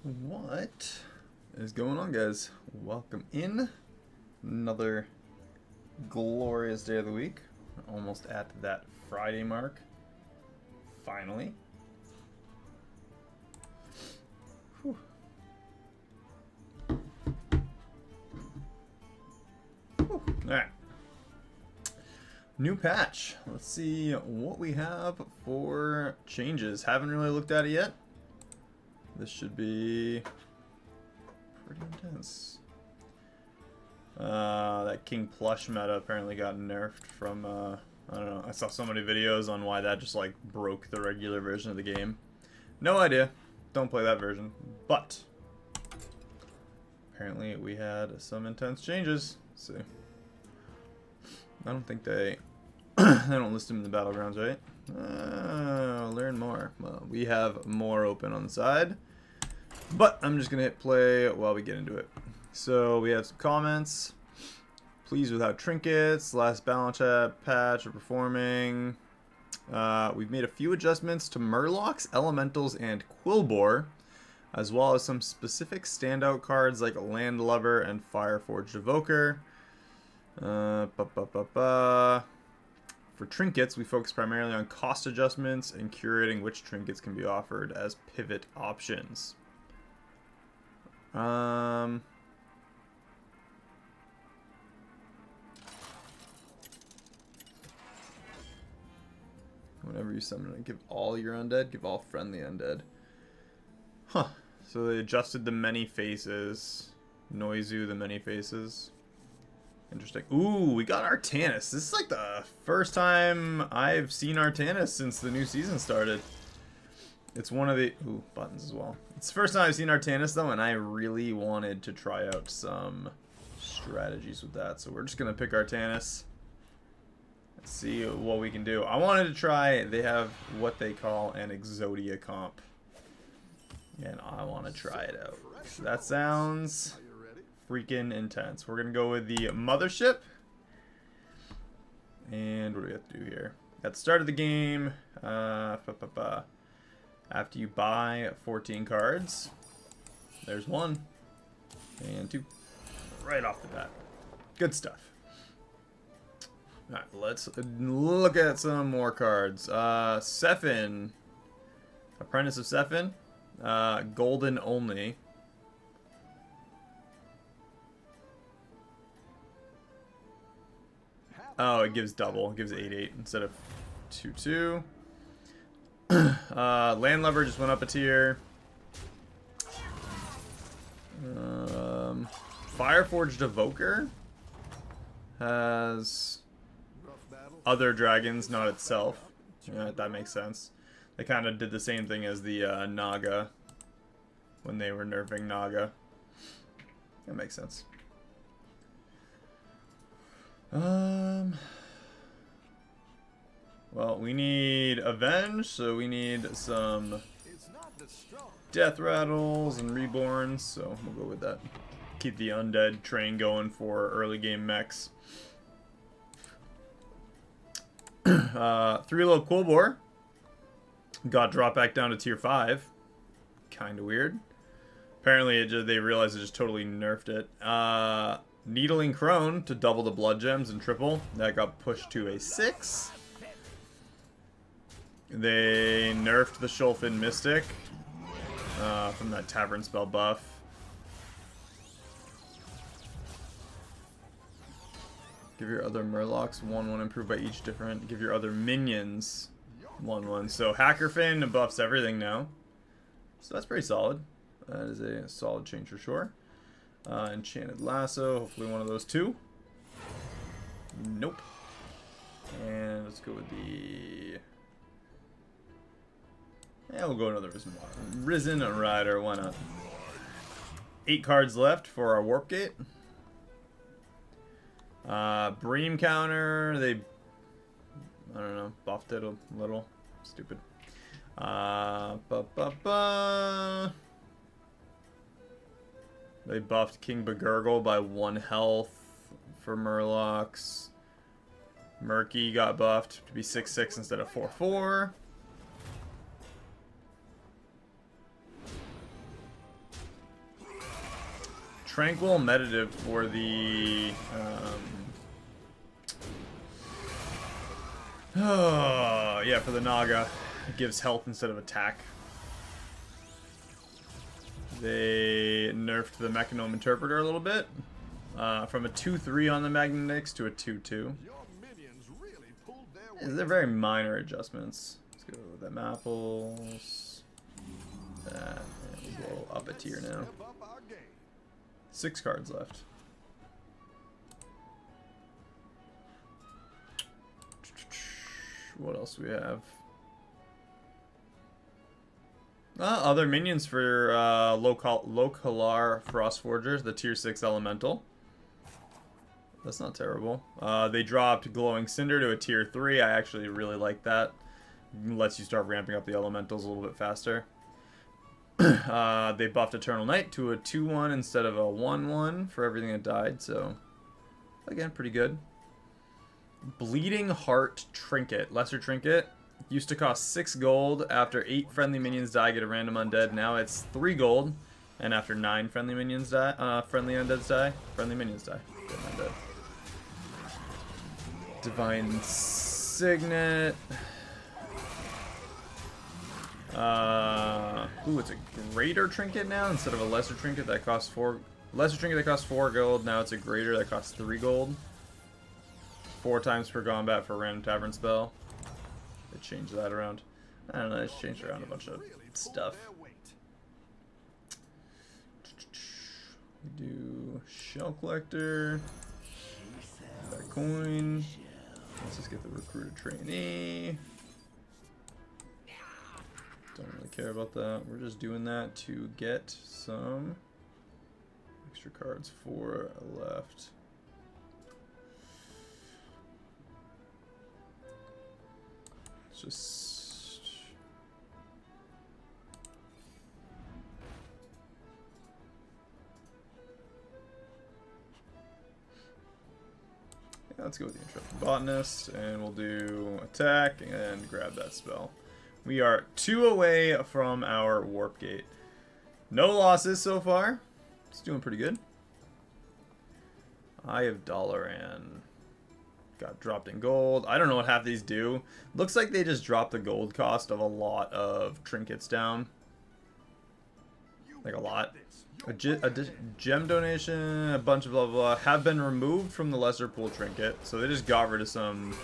What is going on, guys? Welcome in. Another glorious day of the week. Almost at that Friday mark. Finally. Whew. Whew. Alright. New patch. Let's see what we have for changes. Haven't really looked at it yet. This should be pretty intense. That King Plush meta apparently got nerfed from, I don't know. I saw so many videos on why that just, like, broke the regular version of the game. No idea. Don't play that version. But apparently we had some intense changes. Let's see. I don't think they don't list them in the Battlegrounds, right? Learn more. Well, we have more open on the side. But I'm just going to hit play while we get into it. So we have some comments. Pleased with how trinkets, last balance patch are performing. We've made a few adjustments to Murlocs, Elementals, and Quillbore, as well as some specific standout cards like Landlubber and Fireforged Evoker. For trinkets, we focus primarily on cost adjustments and curating which trinkets can be offered as pivot options. Whenever you summon it, give all your undead, give all friendly undead. Huh. So they adjusted the many faces. Noizu, the many faces. Interesting. Ooh, we got Artanis. This is like the first time I've seen Artanis since the new season started. It's one of the... Ooh, buttons as well. It's the first time I've seen Artanis, though, and I really wanted to try out some strategies with that. So we're just going to pick Artanis. Let's see what we can do. I wanted to try... They have what they call an Exodia comp. And I want to try it out. So that sounds freaking intense. We're going to go with the Mothership. And what do we have to do here? At the start of the game... After you buy 14 cards, there's 1 and 2 right off the bat. Good stuff. Alright, let's look at some more cards. Sephin, Apprentice of Sephin, golden only. Oh, it gives double. It gives 8/8 instead of 2/2. Landlubber just went up a tier. Fireforged Evoker has other dragons, not itself. Yeah, that makes sense. They kind of did the same thing as the Naga when they were nerfing Naga. That makes sense. Well, we need Avenge, so we need some Death Rattles and Reborns, so we'll go with that. Keep the undead train going for early game mechs. 3-low Quillbore got dropped back down to tier 5. Kind of weird. Apparently they realized it just totally nerfed it. Needling Crone to double the blood gems and triple. That got pushed to a 6. They nerfed the Shulfin Mystic from that Tavern spell buff. Give your other Murlocs 1/1 improved by each different. Give your other minions 1/1. So Hackerfin buffs everything now. So that's pretty solid. That is a solid change for sure. Enchanted Lasso, hopefully one of those 2. Nope. And let's go with the... Yeah, we'll go another Risen Rider, why not? 8 cards left for our Warp Gate. Bream counter, they... I don't know, buffed it a little. Stupid. They buffed King Begurgle by 1 health for Murlocs. Murky got buffed to be 6/6 instead of 4/4. Tranquil Meditative for the... oh, yeah, for the Naga. It gives health instead of attack. They nerfed the Mechanome Interpreter a little bit. From a 2-3 on the Magnetics to a 2-2. They're very minor adjustments. Let's go with them apples. That. And we'll go up a tier now. 6 cards left. What else do we have? Other minions for Localar Frostforgers, the tier 6 elemental. That's not terrible. They dropped Glowing Cinder to a tier 3. I actually really like that. It lets you start ramping up the elementals a little bit faster. They buffed Eternal Night to a 2-1 instead of a 1-1 for everything that died, so again, pretty good. Bleeding Heart Trinket, Lesser Trinket. Used to cost 6 gold. After 8 friendly minions die, get a random undead. Now it's 3 gold. And after 9 friendly minions die, friendly undeads die. Friendly minions die. Get an undead. Divine Signet. Ooh, it's a greater trinket now instead of a lesser trinket that costs 4. Lesser trinket that costs 4 gold. Now it's a greater that costs 3 gold. 4 times per combat for a random tavern spell. They changed that around. I don't know, they just changed around a bunch of stuff. We do Shell Collector. That coin. Let's just get the Recruiter Trainee. Don't really care about that. We're just doing that to get some extra cards. 4 left. Just yeah, let's go with the Intrepid Botanist, and we'll do attack and grab that spell. We are 2 away from our Warp Gate. No losses so far. It's doing pretty good. Eye of Dalaran. Got dropped in gold. I don't know what half these do. Looks like they just dropped the gold cost of a lot of trinkets down. Like a lot. A gem donation, a bunch of blah, blah, blah, have been removed from the lesser pool trinket. So they just got rid of some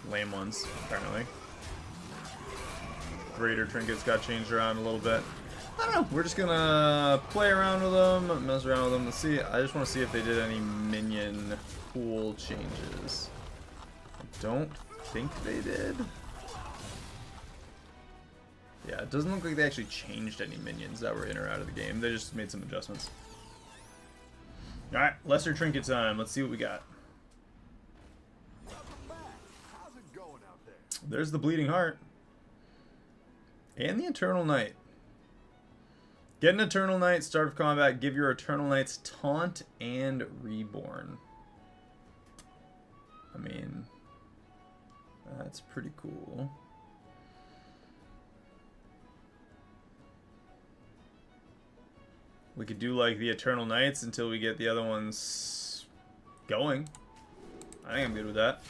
lame ones, apparently. Greater trinkets got changed around a little bit. I don't know. We're just gonna play around with them, mess around with them. Let's see. I just want to see if they did any minion pool changes. I don't think they did. Yeah, it doesn't look like they actually changed any minions that were in or out of the game. They just made some adjustments. Alright, lesser trinket time. Let's see what we got. There's the Bleeding Heart. And the Eternal Night. Get an Eternal Night, start of combat, give your Eternal Knights Taunt and Reborn. I mean, that's pretty cool. We could do like the Eternal Knights until we get the other ones going. I think I'm good with that.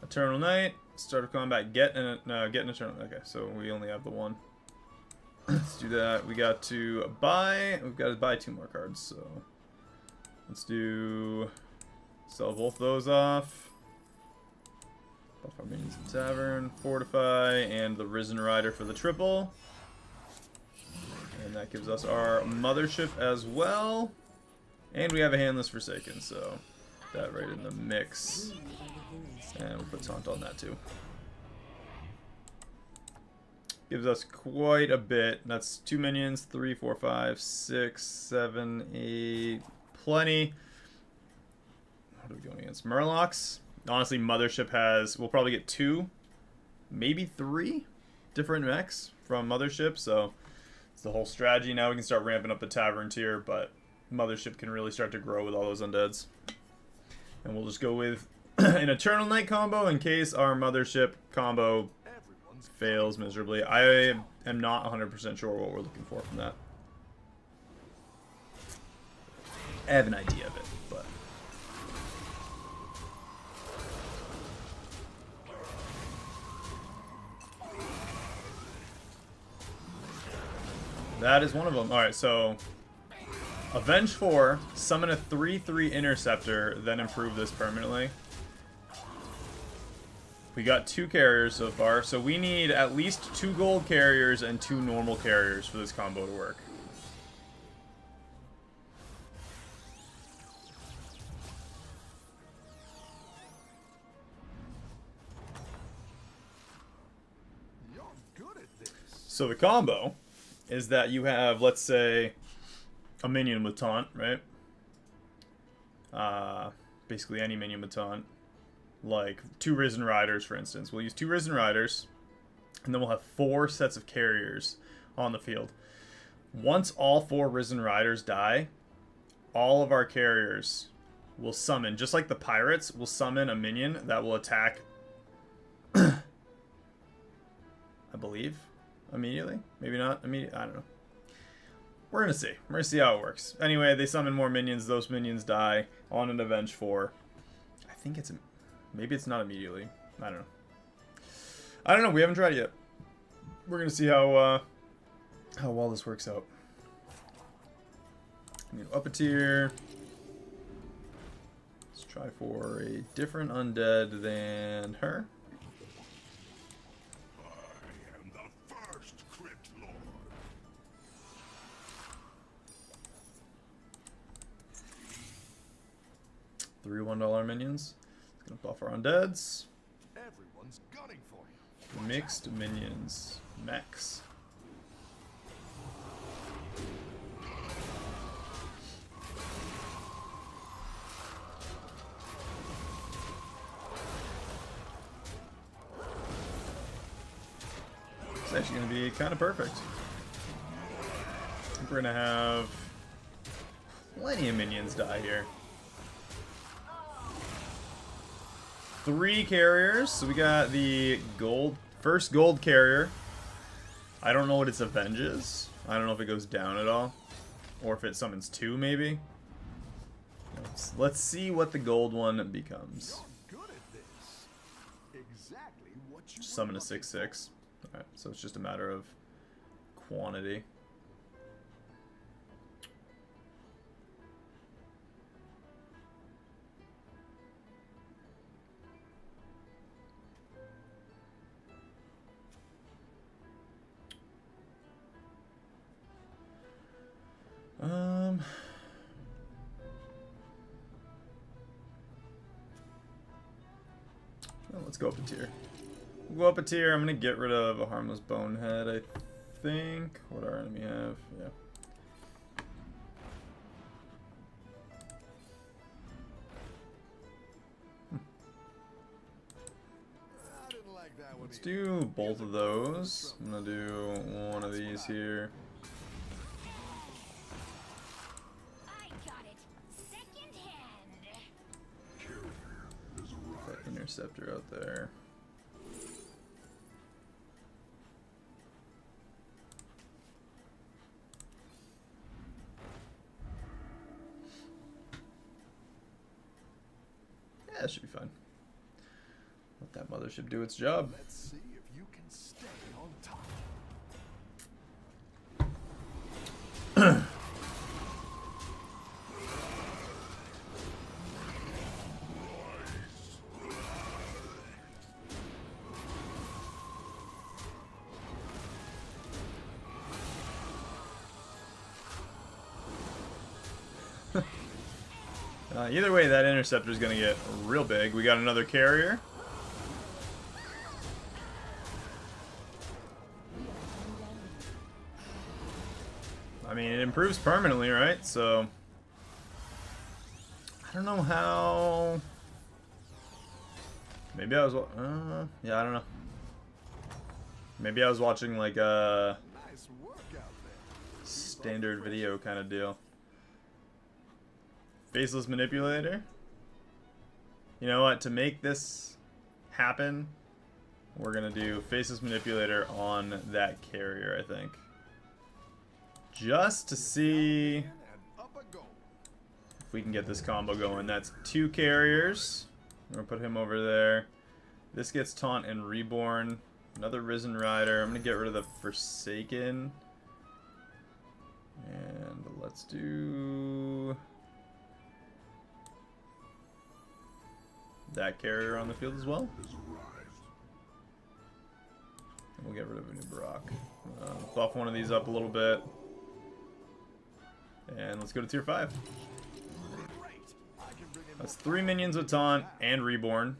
Eternal Knight, start of combat, get an Eternal. Okay, so we only have the one. Let's do that. We got to buy. We've got to buy 2 more cards. So let's do sell both those off. Buff our minions in tavern, fortify, and the Risen Rider for the triple. And that gives us our mothership as well. And we have a handless Forsaken, so that right in the mix. And we'll put Taunt on that too. Gives us quite a bit. That's 2 minions, 3, 4, 5, 6, 7, 8. Plenty. What are we going against? Murlocs. Honestly, Mothership has... We'll probably get 2, maybe 3 different mechs from Mothership, so it's the whole strategy. Now we can start ramping up the Tavern tier, but Mothership can really start to grow with all those undeads. And we'll just go with an Eternal Night combo in case our Mothership combo fails miserably. I am not 100% sure what we're looking for from that. I have an idea of it, but that is one of them. Alright, so Avenge 4, summon a 3/3 Interceptor, then improve this permanently. We got 2 carriers so far, so we need at least 2 gold carriers and 2 normal carriers for this combo to work. You're good at this. So the combo is that you have, let's say, a minion with taunt, right? Basically any minion with taunt. Like 2 Risen Riders, for instance. We'll use 2 Risen Riders, and then we'll have 4 sets of carriers on the field. Once all 4 Risen Riders die, all of our carriers will summon, just like the pirates, will summon a minion that will attack, I believe, immediately. Maybe not immediately. I don't know. We're going to see. We're going to see how it works. Anyway, they summon more minions. Those minions die on an Avenge 4. I think it's... Maybe it's not immediately. I don't know. I don't know. We haven't tried it yet. We're going to see how well this works out. I'm going to up a tier. Let's try for a different undead than her. I am the first Crypt Lord. 3 $1 minions. It's gonna buff our undeads. Everyone's gunning for you. Mixed minions. Mechs. It's actually gonna be kind of perfect. I think we're gonna have plenty of minions die here. 3 carriers, so we got the first gold carrier. I don't know what its Avenge is. I don't know if it goes down at all, or if it summons 2 maybe. Let's see what the gold one becomes. You're good at this. Exactly what you Summon a were looking 6/6. Alright, so it's just a matter of quantity. Well, let's go up a tier. We'll go up a tier. I'm gonna get rid of a harmless bonehead, I think. What our enemy have? Yeah. I didn't like that one Let's either. do both of those. I'm gonna do one of these here. I got it second hand. That interceptor out there. Yeah, that should be fine. Let that mothership do its job. Let's see if you can stay on top. Either way, that interceptor is going to get real big. We got another carrier. I mean, it improves permanently, right? So, I don't know how... Maybe I was... yeah, I don't know. Maybe I was watching, like, a Nice work out there. standard video kind of deal. Faceless Manipulator. You know what? To make this happen, we're going to do Faceless Manipulator on that carrier, I think. Just to see And up a go. If we can get this combo going. That's 2 carriers. We're going to put him over there. This gets Taunt and Reborn. Another Risen Rider. I'm going to get rid of the Forsaken. And let's do that carrier on the field as well. And we'll get rid of a new Barak. Buff one of these up a little bit. And let's go to tier 5. That's 3 minions with Taunt and Reborn.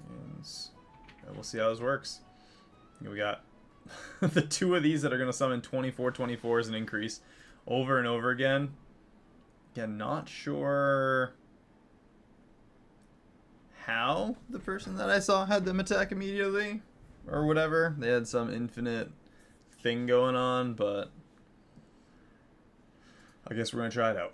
And we'll see how this works. We got the 2 of these that are going to summon 24/24 as an increase over and over again. Again, not sure how the person that I saw had them attack immediately or whatever. They had some infinite thing going on, but I guess we're going to try it out.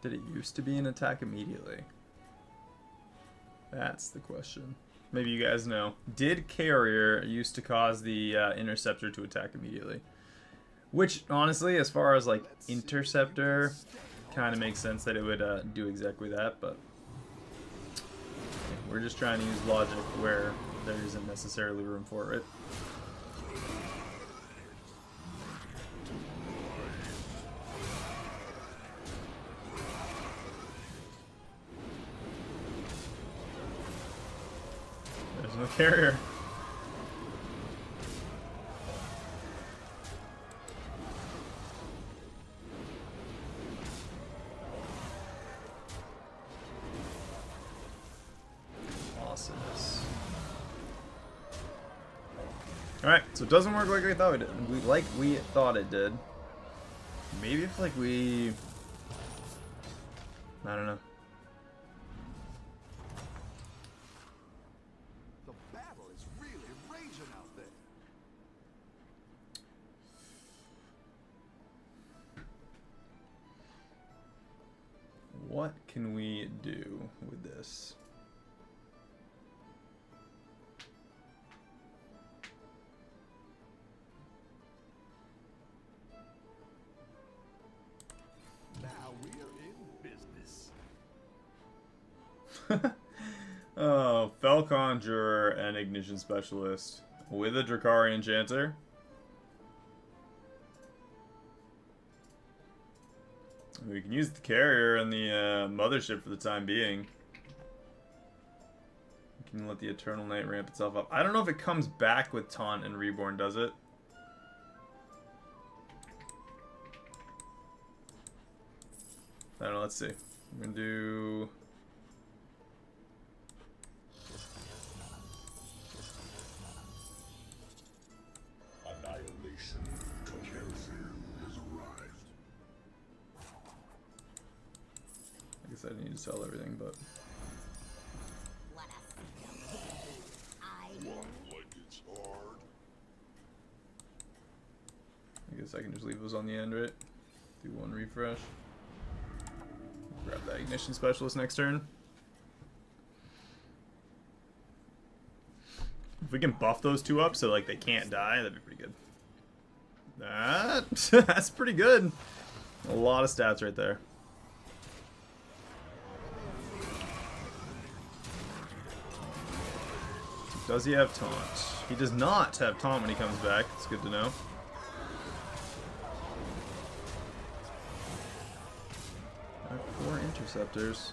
Did it used to be an attack immediately? That's the question. Maybe you guys know. Did Carrier used to cause the Interceptor to attack immediately? Which, honestly, as far as like Interceptor, kind of makes sense that it would do exactly that, but we're just trying to use logic where there isn't necessarily room for it. There's no carrier. Awesomeness. Alright, so it doesn't work like we thought it did. Like we thought it did. Maybe if like we... I don't know. The battle is really raging out there. What can we do with this? Now we're in business. Oh, Fel Conjurer and Ignition Specialist with a Drakari Enchanter. We can use the carrier and the mothership for the time being. We can let the Eternal Night ramp itself up. I don't know if it comes back with Taunt and Reborn, does it? I don't know, let's see. I'm gonna do... Annihilation. Carrier has arrived. I guess I need to sell everything, but... Let us see. I Walk like it's hard. I guess I can just leave those on the end, right? Do one refresh. Grab that Ignition Specialist next turn. If we can buff those 2 up so like they can't die, that'd be pretty good. That's pretty good. A lot of stats right there. Does he have taunt? He does not have taunt when he comes back. It's good to know. I have 4 interceptors.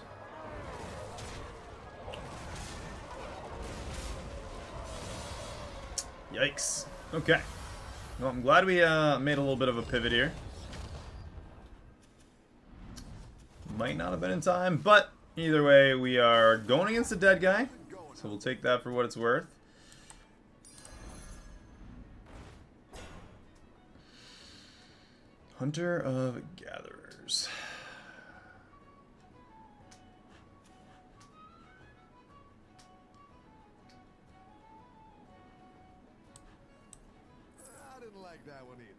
Yikes. Okay. Well, I'm glad we made a little bit of a pivot here. Might not have been in time, but either way, we are going against a dead guy. So we'll take that for what it's worth. Hunter of Gatherers. I didn't like that one either.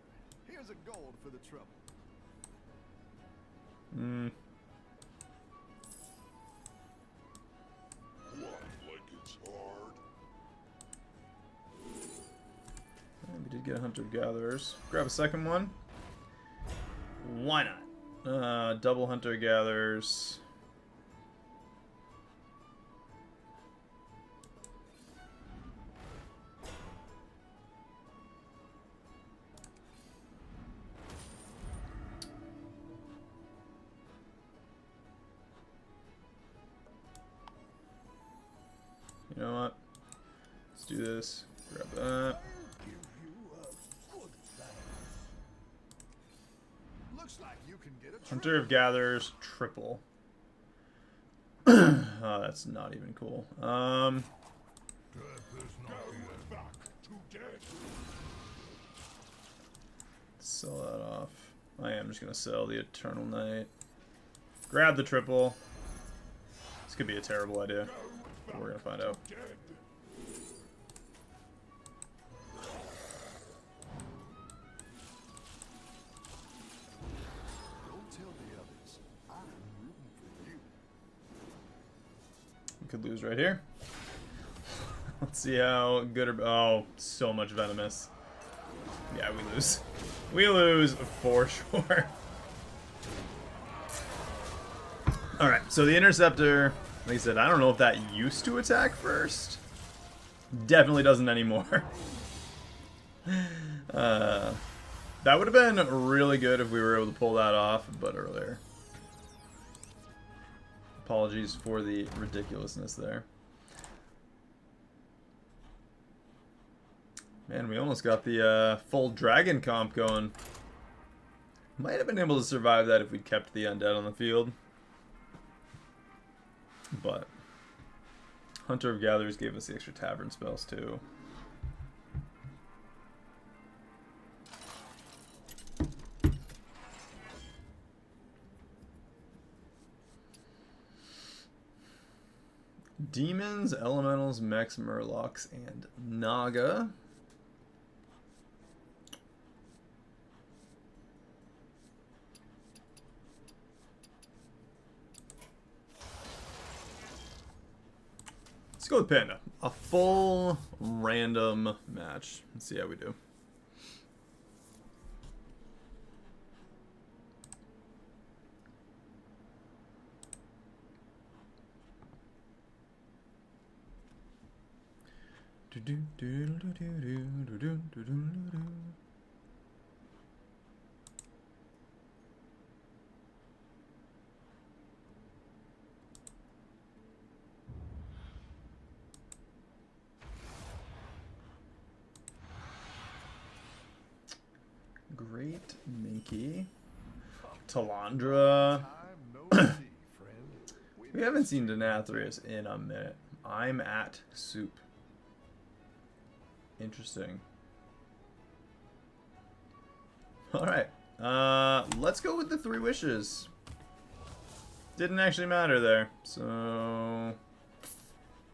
Here's a gold for the trouble. Mm. We did get a hunter-gatherers. Grab a second one. Why not? Double hunter-gatherers. You know what? Let's do this. Grab that. Looks like you can get a Hunter of Gatherers, triple. Oh, that's not even cool. Sell that off. I am just gonna sell the Eternal Knight. Grab the triple. This could be a terrible idea. But we're gonna find out. Don't tell the others. I'm rooting for you. We could lose right here. Let's see how good or... Oh, so much venomous. Yeah, we lose. We lose for sure. Alright, so the Interceptor, like I said, I don't know if that used to attack first. Definitely doesn't anymore. That would have been really good if we were able to pull that off, but earlier. Apologies for the ridiculousness there. Man, we almost got the full dragon comp going. Might have been able to survive that if we'd kept the undead on the field. But Hunter of Gatherers gave us the extra tavern spells too. Demons, Elementals, Mechs, Murlocs, and Naga. Let's go with Panda. A full random match. Let's see how we do. Great Minky. Talandra. Time no see, friend. We haven't seen Denathrius in a minute. I'm at soup. Interesting. Alright. Let's go with the 3 wishes. Didn't actually matter there. So what are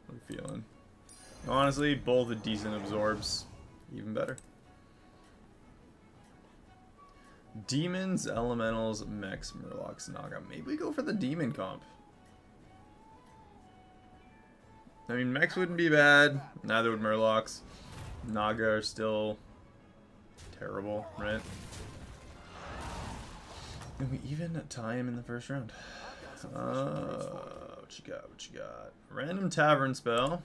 we feeling? Honestly, both a decent absorbs. Even better. Demons, Elementals, Mechs, Murlocs, Naga. Maybe we go for the Demon comp. I mean, Mechs wouldn't be bad. Neither would Murlocs. Naga are still terrible, right? And we even tie him in the first round. What you got? What you got? Random Tavern spell.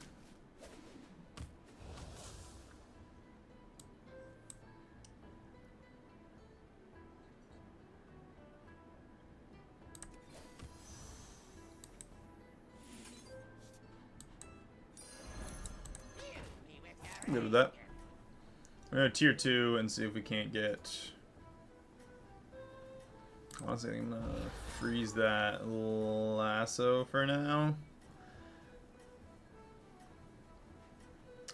Good with that. We're gonna tier 2 and see if we can't get... Honestly, I'm gonna freeze that lasso for now.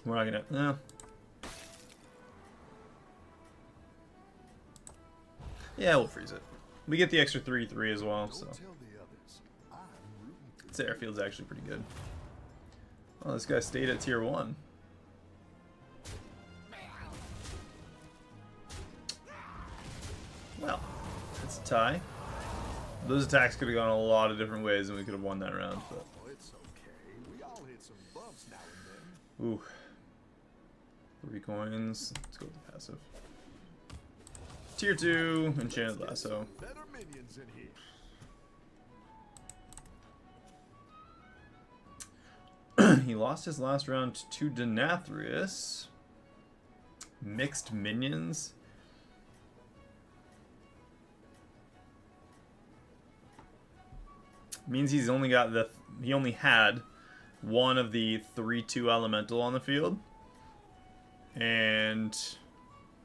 We're not gonna... No. Yeah, we'll freeze it. We get the extra 3/3 as well, so... Don't tell the others. I'm rooting for This airfield's actually pretty good. Oh, this guy stayed at tier 1. Well, it's a tie. Those attacks could have gone a lot of different ways, and we could have won that round. But Oh, it's okay. We all hit some bumps now and then. ooh, 3 coins. Let's go with the passive. Tier 2, Enchanted Lasso. Better minions in here. He lost his last round to Denathrius. Mixed minions. Means he's only got he only had one of the 3/2 elemental on the field. And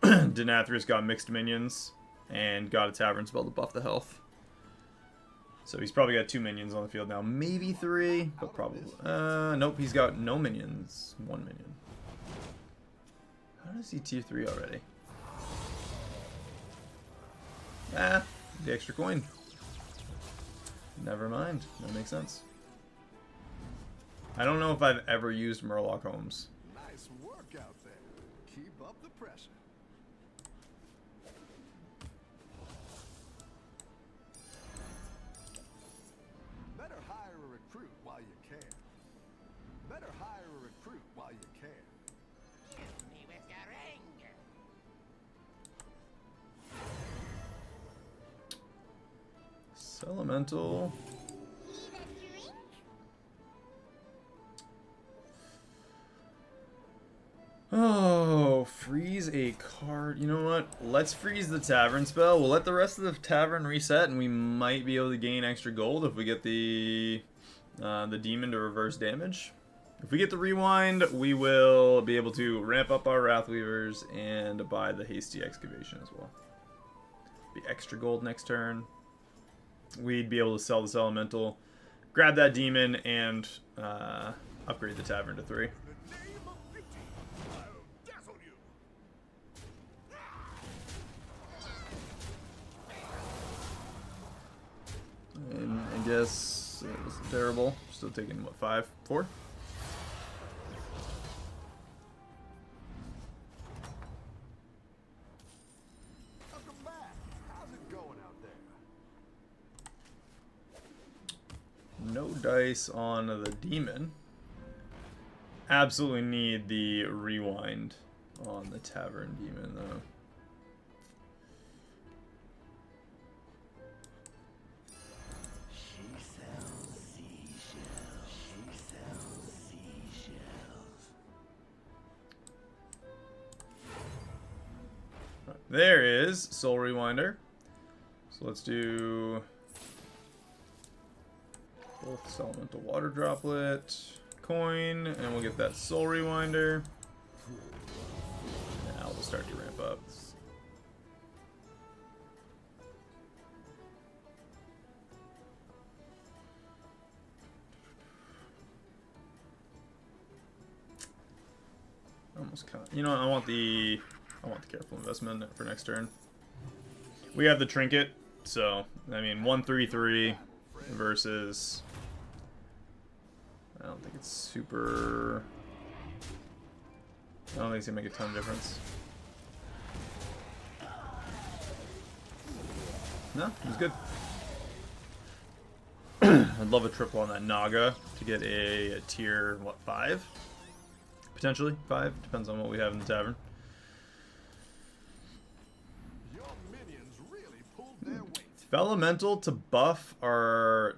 Denathrius got mixed minions and got a tavern spell to buff the health. So he's probably got 2 minions on the field now. Maybe 3, but probably... nope, he's got no minions. 1 minion. How does he tier 3 already? Ah, the extra coin. Never mind. That makes sense. I don't know if I've ever used Murloc Homes. Nice work out there. Keep up the pressure. Better hire a recruit while you can. Better hire a recruit while you can. Shoot me with your anger. Elemental. Need a drink? Oh, freeze a card. You know what? Let's freeze the tavern spell. We'll let the rest of the tavern reset, and we might be able to gain extra gold if we get the demon to reverse damage. If we get the rewind, we will be able to ramp up our Wrathweavers and buy the hasty excavation as well. Be extra gold next turn. We'd be able to sell this elemental, grab that demon, and upgrade the tavern to 3. In the name of beauty, I'll dazzle you. And I guess it was terrible. Still taking, what, 5? 4? Welcome back. How's it going out there? No dice on the demon. Absolutely need the rewind on the tavern demon, though. She sells seashells. She sells seashells. Right, there is Soul Rewinder. So let's do both Elemental Water Droplet, coin, and we'll get that Soul Rewinder. Now we'll start to ramp up. Almost kind of, you know, I want the careful investment for next turn. We have the trinket, so I mean 1/3/3 versus. I don't think it's super. I don't think it's gonna make a ton of difference. No, it was good. I'd love a triple on that Naga to get a tier, what, 5? Potentially 5, depends on what we have in the tavern. Your minions really pulled their weight. Elemental to buff our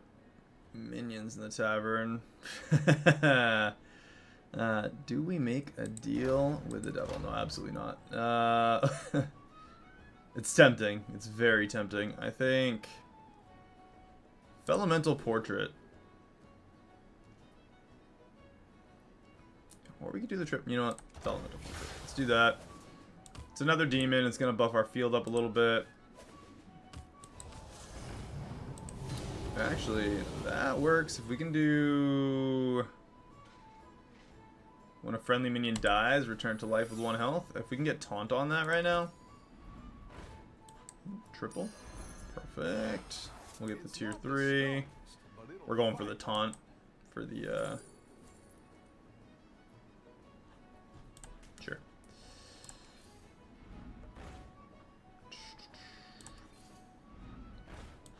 minions in the tavern. Do we make a deal with the devil? No, absolutely not. It's tempting. It's very tempting. I think Elemental Portrait. Or we could do the trip. You know what? Elemental Portrait. Let's do that. It's another demon. It's going to buff our field up a little bit. Actually, that works. If we can do... When a friendly minion dies, return to life with 1 health. If we can get taunt on that right now. Triple. Perfect. We'll get the tier 3. We're going for the taunt for the... Sure.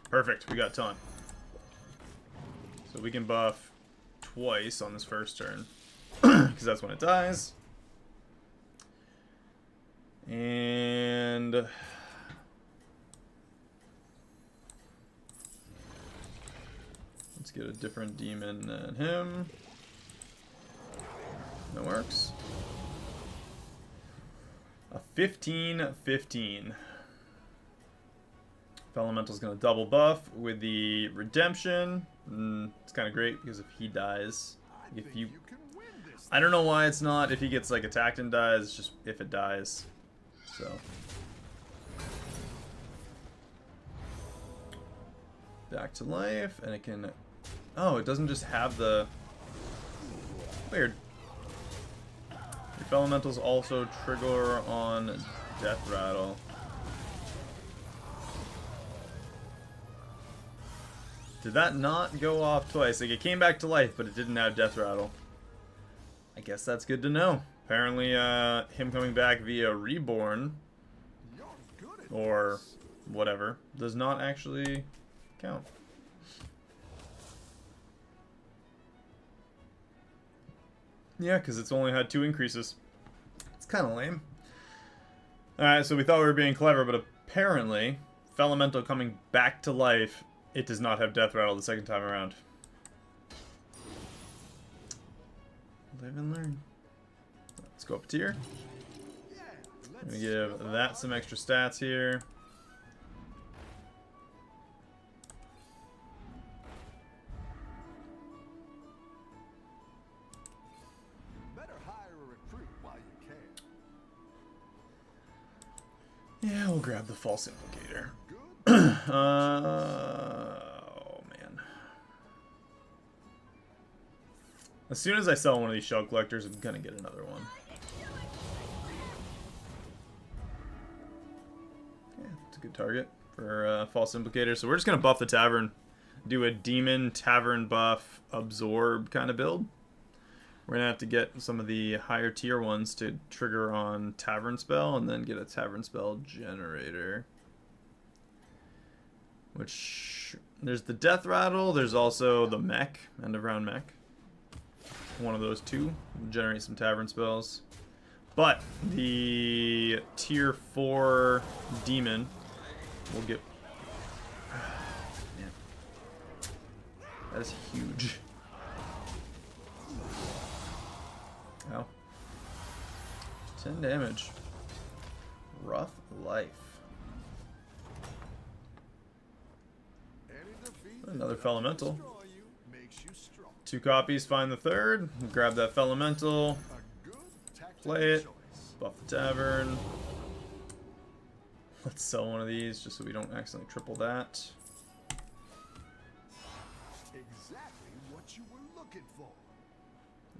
Perfect, we got taunt. So we can buff twice on this first turn. Because that's when it dies. And let's get a different demon than him. That works. A 15/15. Elemental's gonna double buff with the redemption. It's kind of great because if he dies, if you, can win this. I don't know why it's not. If he gets like attacked and dies, it's just if it dies. So back to life, and it can. Oh, it doesn't just have the. Weird. If elementals also trigger on Death Rattle. Did that not go off twice? Like, it came back to life, but it didn't have Death Rattle. I guess that's good to know. Apparently, him coming back via Reborn, You're good at or this. whatever, does not actually count. Yeah, because it's only had 2 increases. It's kind of lame. Alright, so we thought we were being clever, but apparently, Elemental coming back to life, it does not have Death Rattle the second time around. Live and learn. Let's go up a tier. Yeah, I'm let's gonna give that some extra stats here. better hire a recruit while you can. Yeah, we'll grab the False Implicator. Good. Oh man. As soon as I sell one of these shell collectors, I'm gonna get another one. Yeah, it's a good target for False Implicator. So we're just gonna buff the Tavern, do a Demon Tavern buff Absorb kind of build. We're gonna have to get some of the higher tier ones to trigger on Tavern Spell, and then get a Tavern Spell Generator. Which, there's the Death Rattle, there's also the Mech, End of Round Mech. One of those two will generate some Tavern Spells. But the tier 4 Demon will get... Man. That is huge. Ow. 10 damage. Rough life. Any defeat Another that doesn't Elemental. destroy you makes you strong. 2 copies, find the third. Grab that Elemental. A good tactical Play it. choice. Buff the Tavern. Let's sell one of these just so we don't accidentally triple that. Exactly what you were looking for.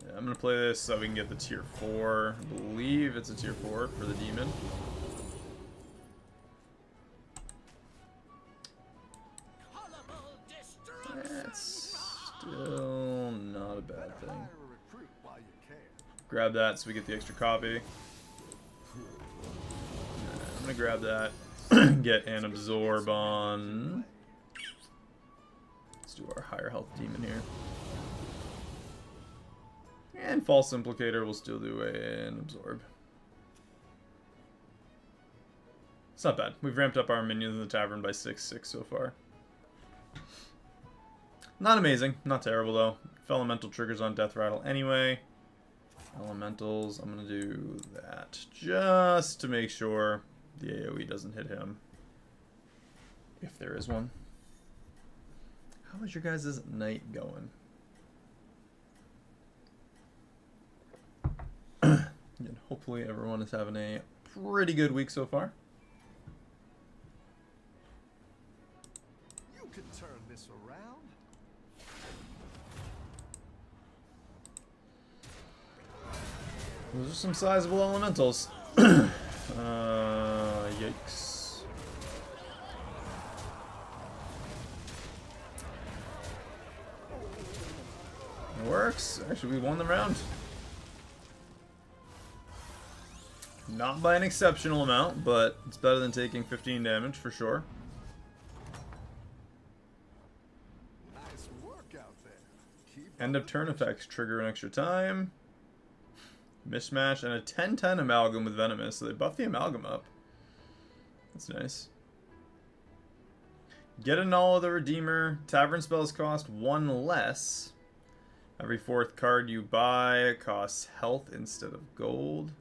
Yeah, I'm gonna play this so we can get the tier 4. I believe it's a tier 4 for the Demon. That's still not a bad thing. Hire a recruit while you can. Grab that so we get the extra copy. I'm gonna grab that. Get an Absorb on. Let's do our higher health Demon here. And False Implicator, we'll still do an Absorb. It's not bad. We've ramped up our minions in the Tavern by 6/6 so far. Not amazing. Not terrible, though. If Elemental triggers on Death Rattle anyway. Elementals, I'm going to do that just to make sure the AoE doesn't hit him. If there is one. How is your guys' night going? And hopefully everyone is having a pretty good week so far. You can turn this around. Those are some sizable elementals. Yikes. It works. Actually, we won the round. Not by an exceptional amount, but it's better than taking 15 damage for sure. End of turn effects trigger an extra time. Mishmash and a 10/10 amalgam with Venomous, so they buff the amalgam up. That's nice. Get a Null of the Redeemer. Tavern spells cost 1 less. Every 4th card you buy costs health instead of gold.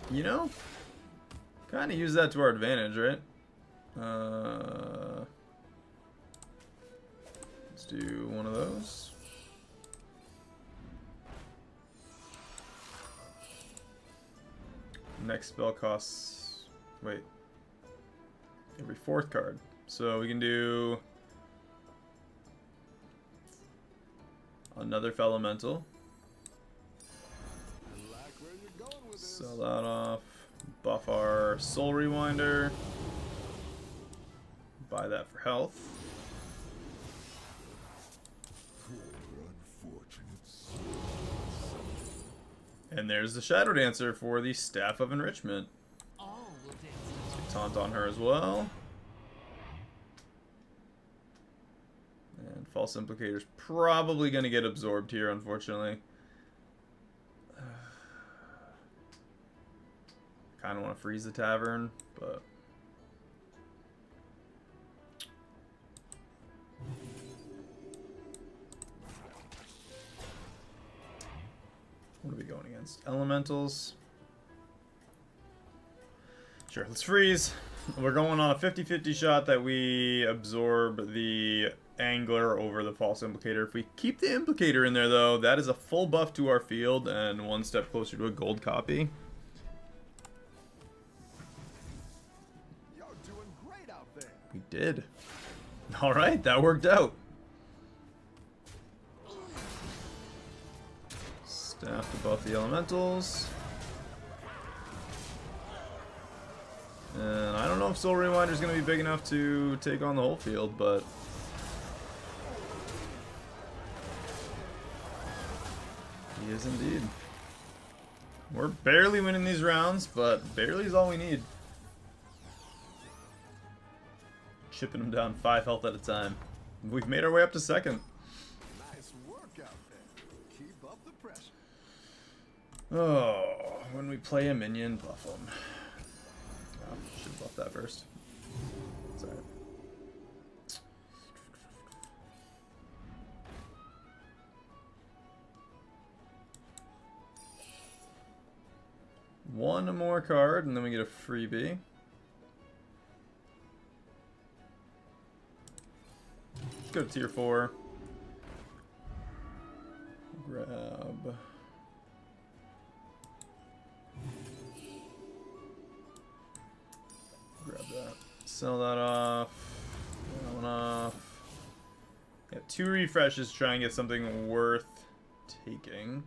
You know, kind of use that to our advantage, right? Let's do one of those. Next spell costs... Wait. Every 4th card. So we can do... another Elemental. Sell that off. Buff our Soul Rewinder. Buy that for health. And there's the Shadow Dancer for the Staff of Enrichment. Taunt on her as well. And False Implicator's probably going to get absorbed here, unfortunately. Kind of want to freeze the tavern, but... what are we going against? Elementals. Sure, let's freeze. We're going on a 50-50 shot that we absorb the Angler over the False Implicator. If we keep the Implicator in there, though, that is a full buff to our field and 1 step closer to a gold copy. You're doing great out there. We did. Alright, that worked out. Staff to buff the elementals. And I don't know if Soul Rewinder is going to be big enough to take on the whole field, but... he is indeed. We're barely winning these rounds, but barely is all we need. Chipping them down 5 health at a time. We've made our way up to 2nd. Nice work out there. Keep up the pressure. Oh, when we play a minion, buff them. Oh, should buff that first. Sorry. One more card, and then we get a freebie. Let's go to tier 4. Grab. Grab that. Sell that off. That one off. Got 2 refreshes to try and get something worth taking.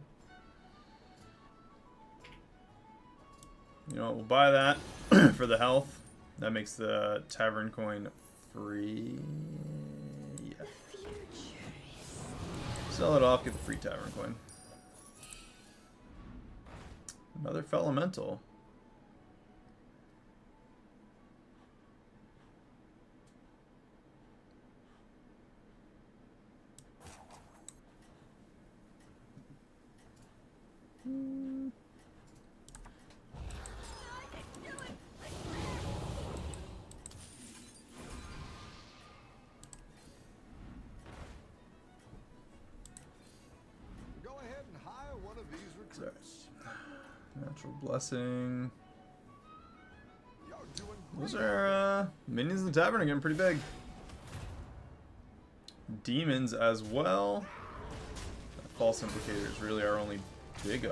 You know what, we'll buy that for the health. That makes the tavern coin free. Yeah. Sell it off, get the free tavern coin. Another Elemental. Go ahead and hire one of these recruits. Natural Blessing. You're doing Those great. are minions in the tavern again, pretty big. Demons as well. That False Implicator is really our only big,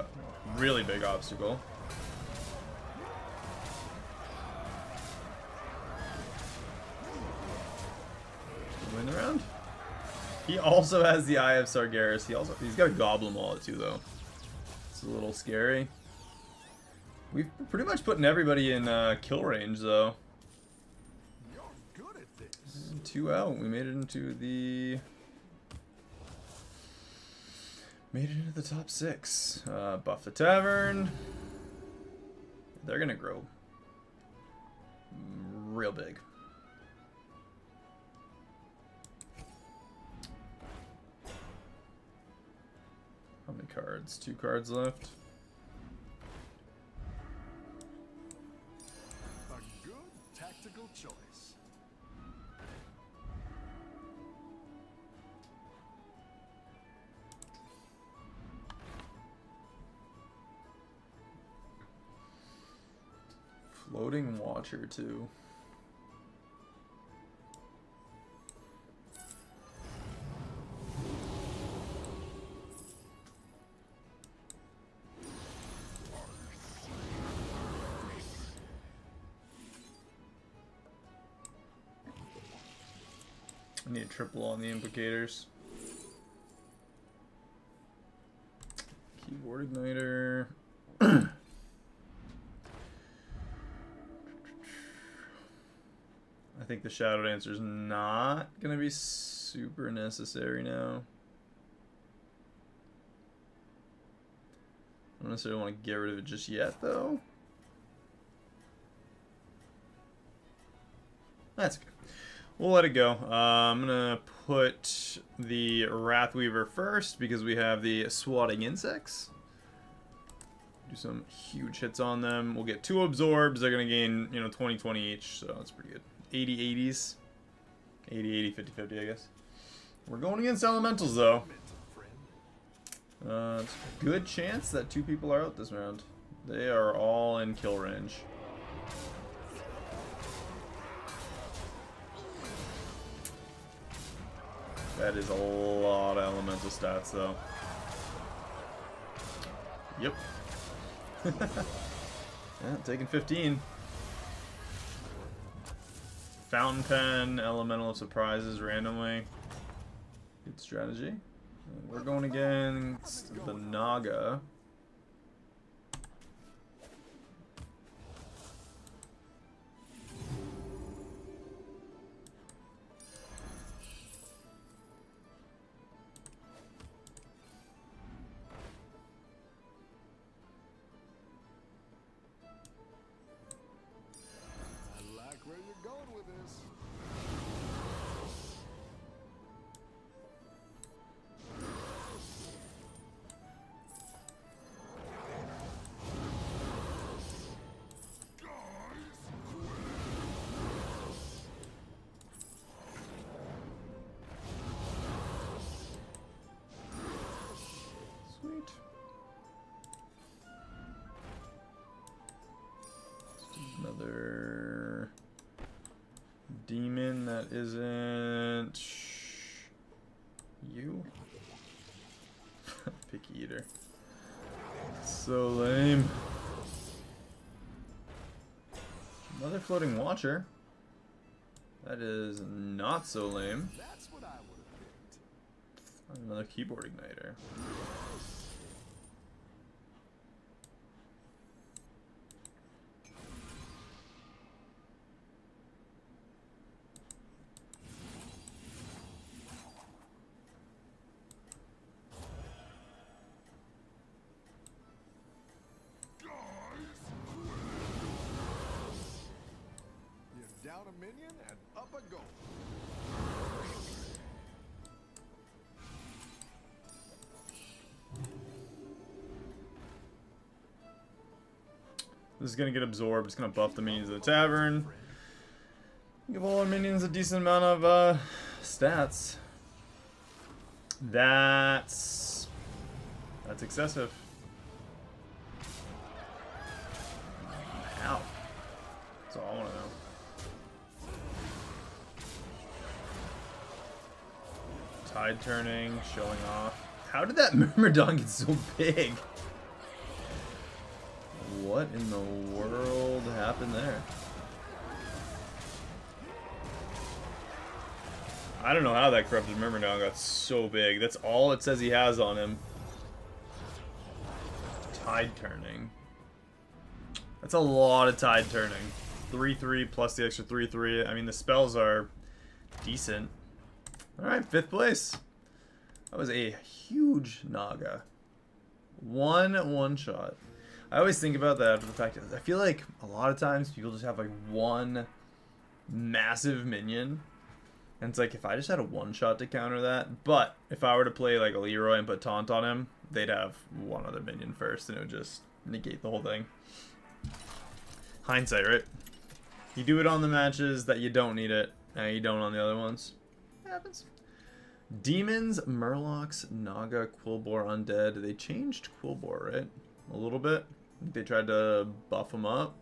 really big obstacle. Win the round. He also has the Eye of Sargeras. He's got a Goblin Wallet too, though. It's a little scary. We've pretty much putting everybody in kill range, though. You're good at this. 2 out. We made it into the... top 6. Buff the tavern. They're gonna grow real big. How many cards? 2 cards left. A good tactical choice. Floating Watcher too. I need a triple on the implicators. Keyboard Igniter. I think the Shadow Dancer is not going to be super necessary now. I don't necessarily want to get rid of it just yet, though. That's good. We'll let it go. I'm going to put the Wrathweaver first because we have the Swatting Insects. Do some huge hits on them. We'll get 2 absorbs. They're going to gain, 20-20 each, so that's pretty good. 80-80s. 80-80, 50-50, I guess. We're going against elementals, though. It's a good chance that 2 people are out this round. They are all in kill range. That is a lot of elemental stats, though. Yep. Yeah, taking 15. Fountain Pen, Elemental of Surprises randomly. Good strategy. We're going against the Naga. Another demon that isn't you. Picky eater. So lame. Another floating watcher. That is not so lame. That's what I would have picked. Another keyboard igniter. Down a minion and up a goal. This is gonna get absorbed. It's gonna buff the minions of the tavern. Give all our minions a decent amount of stats. That's excessive. Ow. That's all I want to know. Tide turning, showing off. How did that Myrmidon get so big? What in the world happened there? I don't know how that corrupted Myrmidon got so big. That's all it says he has on him. Tide turning. That's a lot of tide turning. 3-3 plus the extra 3-3. I mean, the spells are decent. Alright, 5th place. That was a huge Naga. One shot. I always think about that after the fact. I feel like a lot of times people just have like one massive minion. And it's like, if I just had a one-shot to counter that, but if I were to play like a Leroy and put Taunt on him, they'd have one other minion first, and it would just negate the whole thing. Hindsight, right? You do it on the matches that you don't need it, and you don't on the other ones. It happens. Demons, Murlocs, Naga, Quillbore, Undead. They changed Quillbore, right? A little bit. I think they tried to buff him up.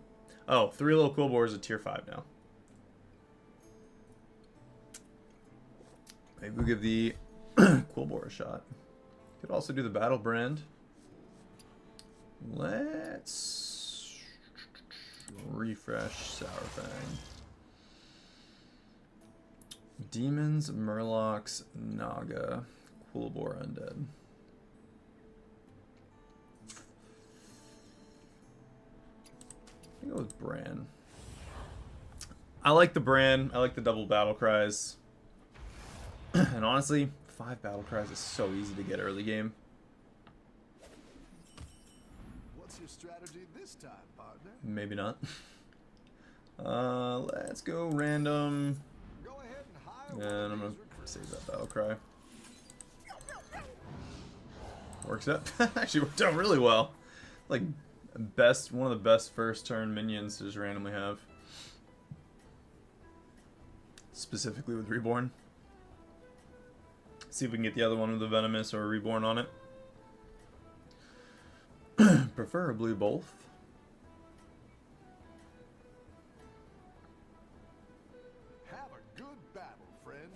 Oh, 3 little Quillbore is a tier 5 now. Maybe we'll give the Quillbore a shot. Could also do the Battle Brand. Let's refresh Sourfang. Demons, Murlocs, Naga, Quillbore, Undead. I go with Bran. I like the Bran. I like the double battle cries. And honestly, 5 battle cries is so easy to get early game. What's your strategy this time, partner? Maybe not. Let's go random. Go ahead and hire And I'm gonna save that battle cry. Works out. Actually worked out really well. Like one of the best first turn minions to just randomly have. Specifically with Reborn. See if we can get the other one with the Venomous or Reborn on it. Preferably both. Have a good battle, friend.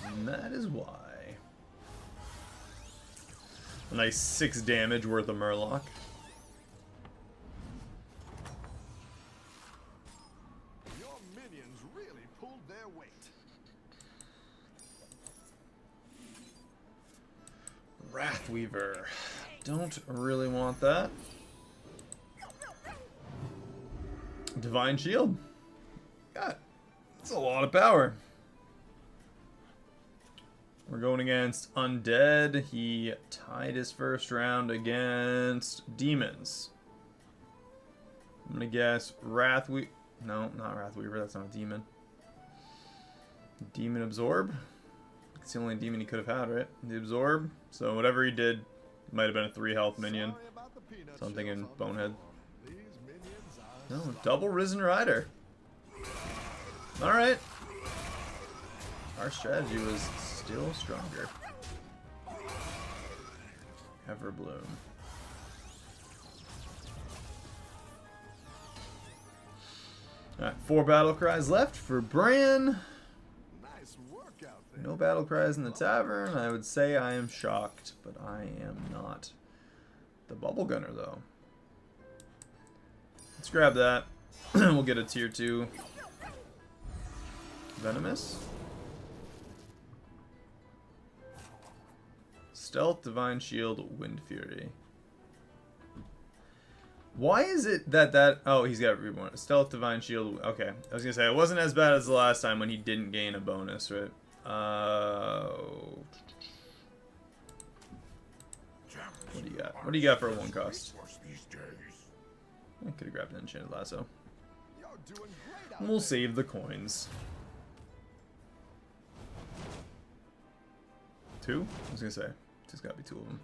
And that is why. A nice 6 damage worth of Murloc. Your minions really pulled their weight. Wrathweaver. Don't really want that. Divine Shield. God, that's a lot of power. We're going against Undead. He tied his first round against Demons. I'm gonna guess Wrathweaver. No, not Wrathweaver. That's not a demon. Demon Absorb. It's the only demon he could have had, right? The Absorb. So whatever he did might have been a 3 health minion. Sorry about the peanut So I'm thinking shells on the Bonehead. farm. These minions are No, solid. double Risen Rider. Alright. Our strategy was still stronger. Everbloom. Alright, 4 battle cries left for Bran. Nice work out there. No battle cries in the tavern. I would say I am shocked, but I am not. The Bubble Gunner, though. Let's grab that. We'll get a tier 2. Venomous. Stealth, Divine Shield, Wind Fury. Why is it that oh, he's got Reborn. Stealth, Divine Shield. Okay. I was going to say, it wasn't as bad as the last time when he didn't gain a bonus, right? What do you got? What do you got for a 1 cost? I could have grabbed an Enchanted Lasso. You're doing great out We'll there. save the coins. 2? I was going to say. There's got to be 2 of them.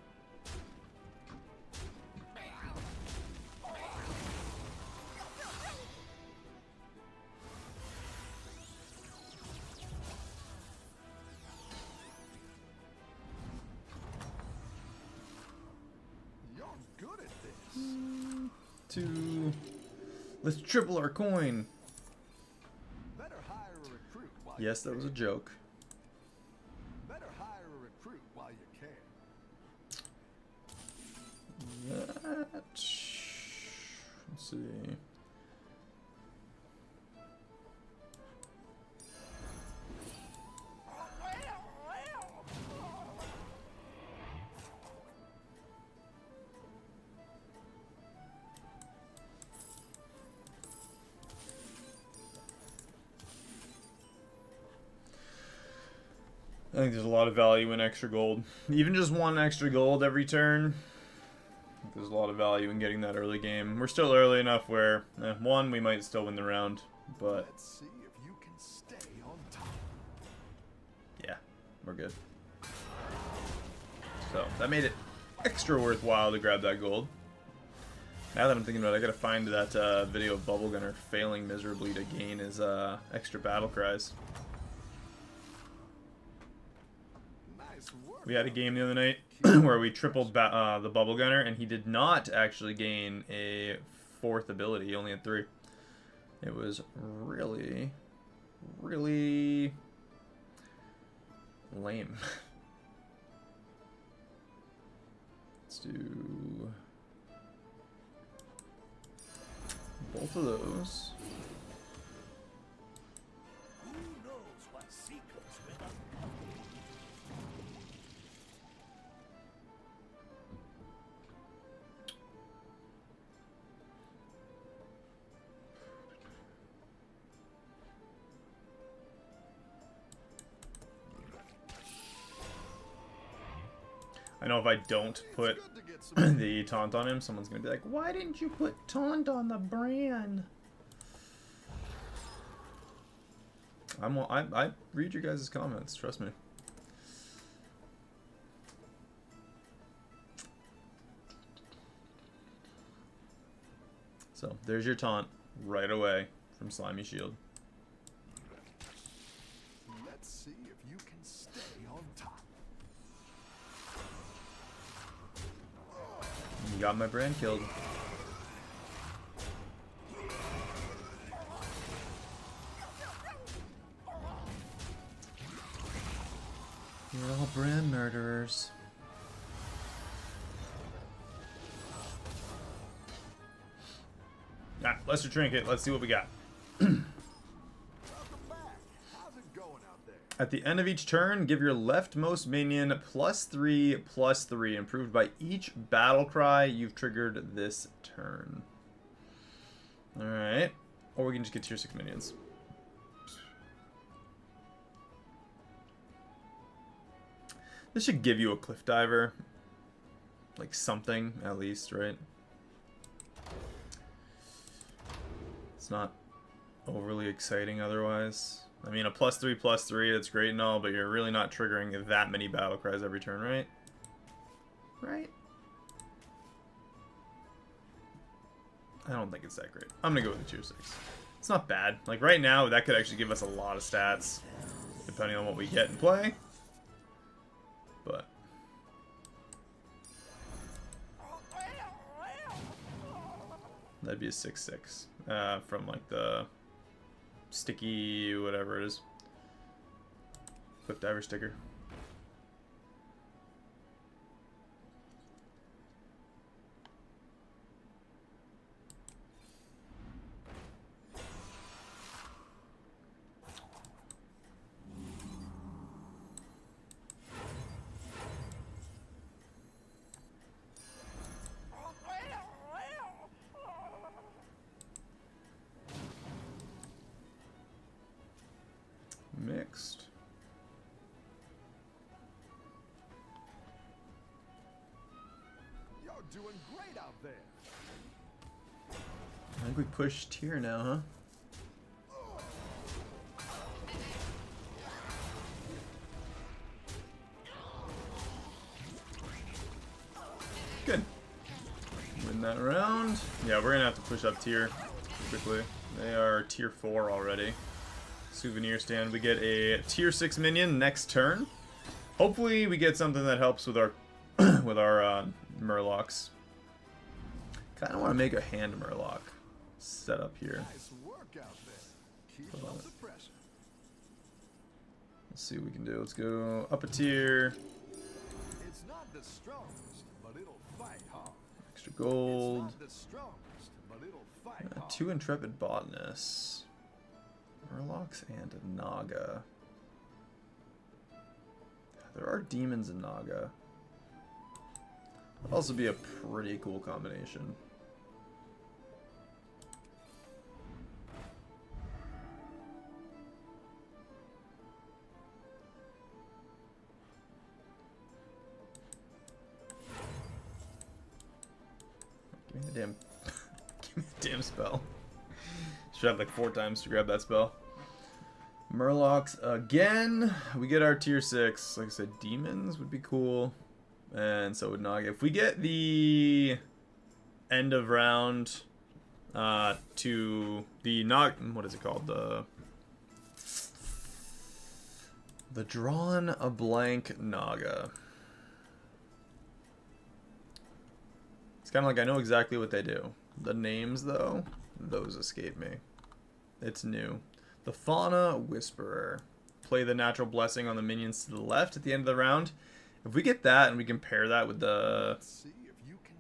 You're good at this. 2. Let's triple our coin. Better hire a recruit while Yes, that was a joke. Better hire a recruit while you can. Let's see. I think there's a lot of value in extra gold. Even just 1 extra gold every turn. think there's a lot of value in getting that early game. We're still early enough where, one, we might still win the round, but Let's see if you can stay on top. yeah, we're good. So that made it extra worthwhile to grab that gold. Now that I'm thinking about it, I gotta find that video of Bubble Gunner failing miserably to gain his extra battle cries. Nice work. We had a game the other night where we tripled the Bubble Gunner, and he did not actually gain a 4th ability. He only had 3. It was really, really lame. Let's do both of those. Who knows what secrets will uncover? I know if I don't put Good to get some the taunt on him, someone's gonna be like, "Why didn't you put taunt on the Bran?" I read your guys' comments. Trust me. So there's your taunt right away from Slimy Shield. Let's see if you can stay on top. You got my Bran killed. You're all Bran murderers. Ah, Lesser Trinket. Let's see what we got. Welcome back. How's it going out there? At the end of each turn, give your leftmost minion +3/+3, improved by each battle cry you've triggered this turn. Alright. Or we can just get tier 6 minions. This should give you a Cliff Diver. Like something, at least, right? It's not overly exciting otherwise. I mean, a +3/+3, that's great and all, but you're really not triggering that many battle cries every turn, right? Right? I don't think it's that great. I'm gonna go with the tier 6. It's not bad. Like, right now, that could actually give us a lot of stats, depending on what we get in play. But that'd be a 6/6 from like the sticky whatever it is, Cliff Diver sticker. Mixed. You're doing great out there. I think we push tier now, huh? Good. Win that round. Yeah, we're gonna have to push up tier quickly. They are tier 4 already. Souvenir stand. We get a tier 6 minion next turn. Hopefully we get something that helps with our with our Murlocs. Kind of want to make a hand Murloc set up here. Nice work out there. Keep Hold up on. the pressure. Let's see what we can do. Let's go up a tier. It's not the strongest, but it'll fight hard. Extra It's gold. not the strongest, but it'll fight hard. 2 Intrepid Botanists. Murlocs and Naga. There are demons in Naga. That'd also be a pretty cool combination. Give me a damn spell. Should have like 4 times to grab that spell. Murlocs again. We get our tier 6. Like I said, demons would be cool. And so would Naga. If we get the end of round to the what is it called? The drawn a blank Naga. It's kind of like I know exactly what they do. The names though, those escape me. It's new. The Fauna Whisperer. Play the natural blessing on the minions to the left at the end of the round. If we get that and we can pair that with the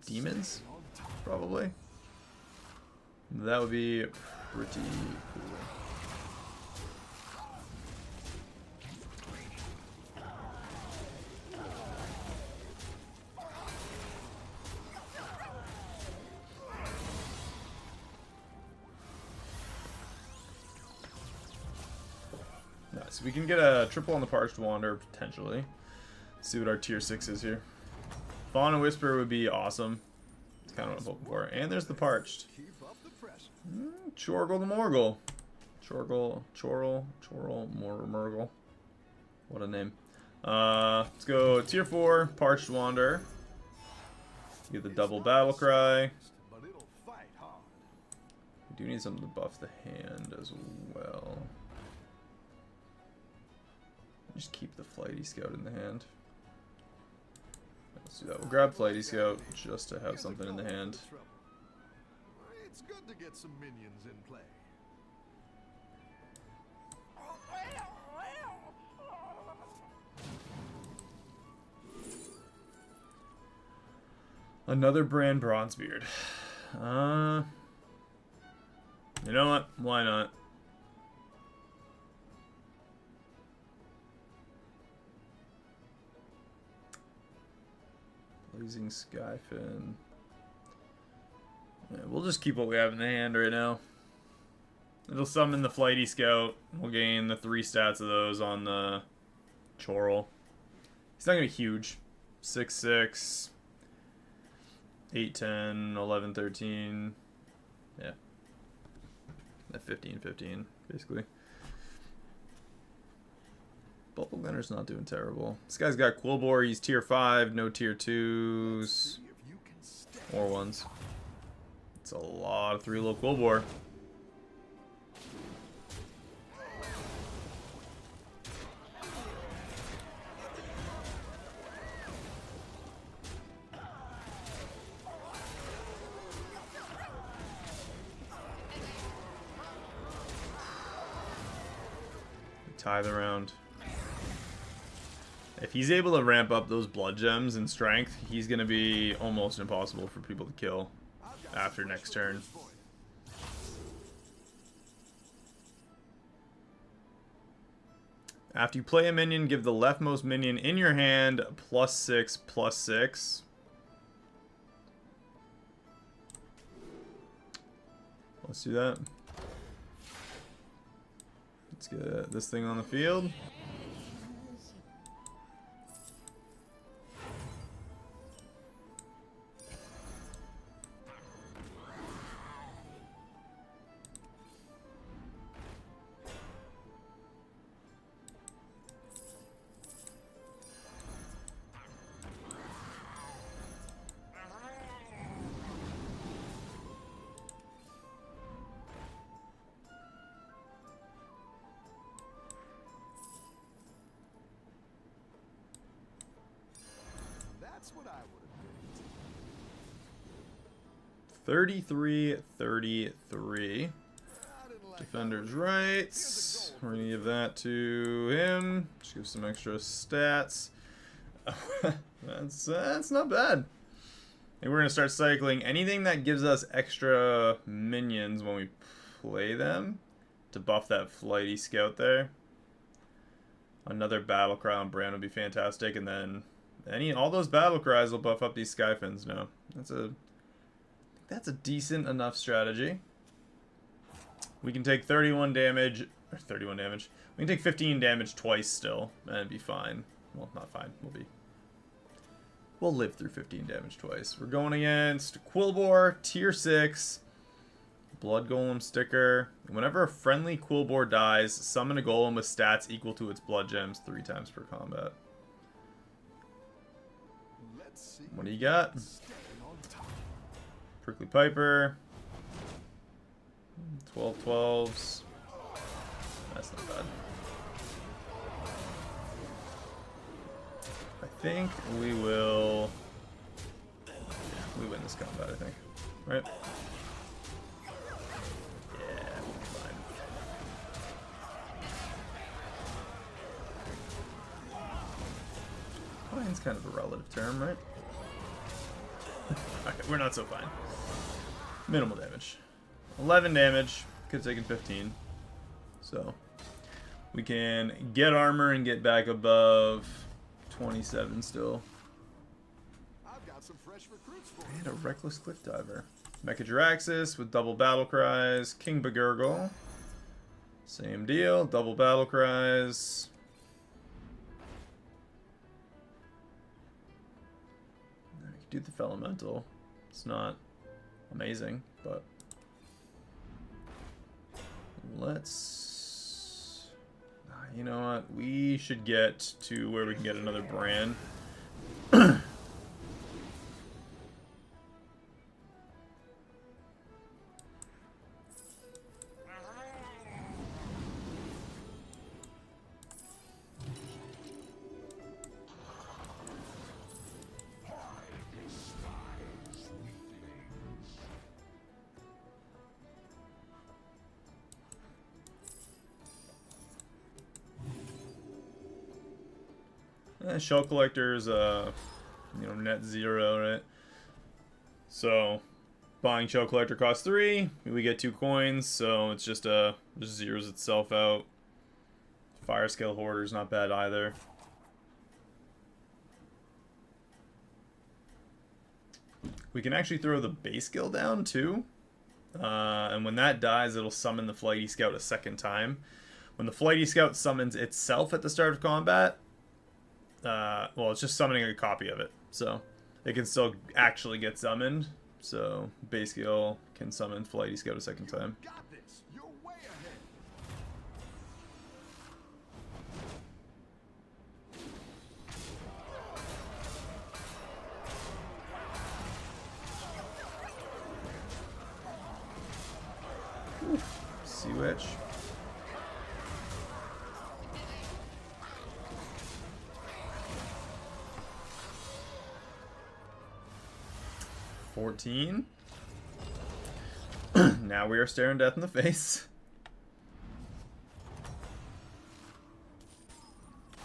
demons, probably, that would be pretty cool. Nice. We can get a triple on the Parched Wander, potentially. Let's see what our tier 6 is here. Fauna Whisperer would be awesome. That's kind of what I'm hoping for. And there's the Parched. Chorgle the Morgul. Chorgle, Morgul. What a name. Let's go tier 4, Parched Wander. Get the double Battle Cry. We do need something to buff the hand as well. Just keep the Flighty Scout in the hand. Let's do that. We'll grab Flighty Scout just to have something in the hand. It's good to get some minions in play. Another Brand Bronzebeard. You know what? Why not? Blazing Skyfin. Yeah, we'll just keep what we have in the hand right now. It'll summon the Flighty Scout. We'll gain the 3 stats of those on the Chorle. He's not going to be huge. 6-6, 8-10, 11-13. Yeah. At 15-15, basically. Bubble Gunner's not doing terrible. This guy's got Quillbore. He's tier 5, no tier 2s. Or 1s. It's a lot of 3-low Quillbore. Tie the round. If he's able to ramp up those blood gems and strength, he's going to be almost impossible for people to kill after next turn. After you play a minion, give the leftmost minion in your hand +6/+6. Let's do that. Let's get this thing on the field. That's what I would have 33-33. Defender's rights. We're gonna give that to him. Just give some extra stats. That's not bad. And we're gonna start cycling anything that gives us extra minions when we play them to buff that Flighty Scout there. Another Battle Cry on Brand would be fantastic, and then all those Battle Cries will buff up these Skyfins now. That's a decent enough strategy. We can take 31 damage, or 31 damage. We can take 15 damage twice still, and be fine. Well, not fine. We'll live through 15 damage twice. We're going against Quillbore, tier 6, Blood Golem sticker. Whenever a friendly Quillbore dies, summon a golem with stats equal to its blood gems 3 times per combat. Let's see. What do you got? Staying on top. Prickly Piper. 12 12s. That's not bad. I think we will... we win this combat, I think. Right? Yeah, fine. Fine's kind of a relative term, right? Okay, we're not so fine. Minimal damage. 11 damage. Could have taken 15. So, we can get armor and get back above 27 still. I've got some fresh recruits for you. And a Reckless Cliff Diver. Mecha Jiraxis with double battle cries. King Bagurgle. Same deal. Double battle cries. I could do the Felemental. It's not amazing, but let's... you know what? We should get to where we can get another brand. Shell collectors, you know, net 0, right? So, buying shell collector costs 3. We get 2 coins, so it's just zeroes itself out. Fire scale hoarder's not bad either. We can actually throw the base skill down too, and when that dies, it'll summon the Flighty Scout a second time. When the Flighty Scout summons itself at the start of combat. Well, it's just summoning a copy of it, so it can still actually get summoned. So base skill can summon Flighty Scout a second time. Got this. You're way ahead. Sea Witch. $14. Now we are staring death in the face.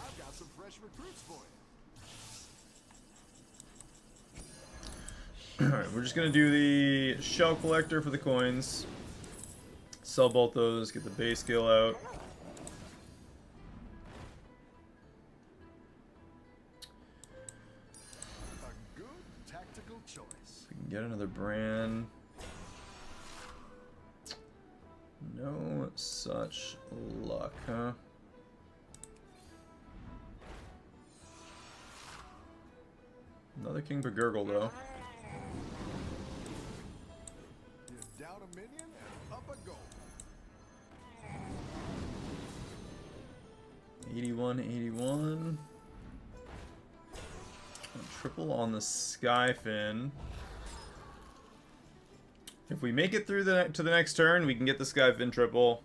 I've got some fresh recruits for you. Alright, we're just gonna do the shell collector for the coins. Sell both those, get the base skill out. A good tactical choice. We can get another brand. No such luck, huh? Another King Bagurgle, though. You're down a minion and up a goal. 81. Triple on the Skyfin. If we make it through to the next turn, we can get the Skyfin triple.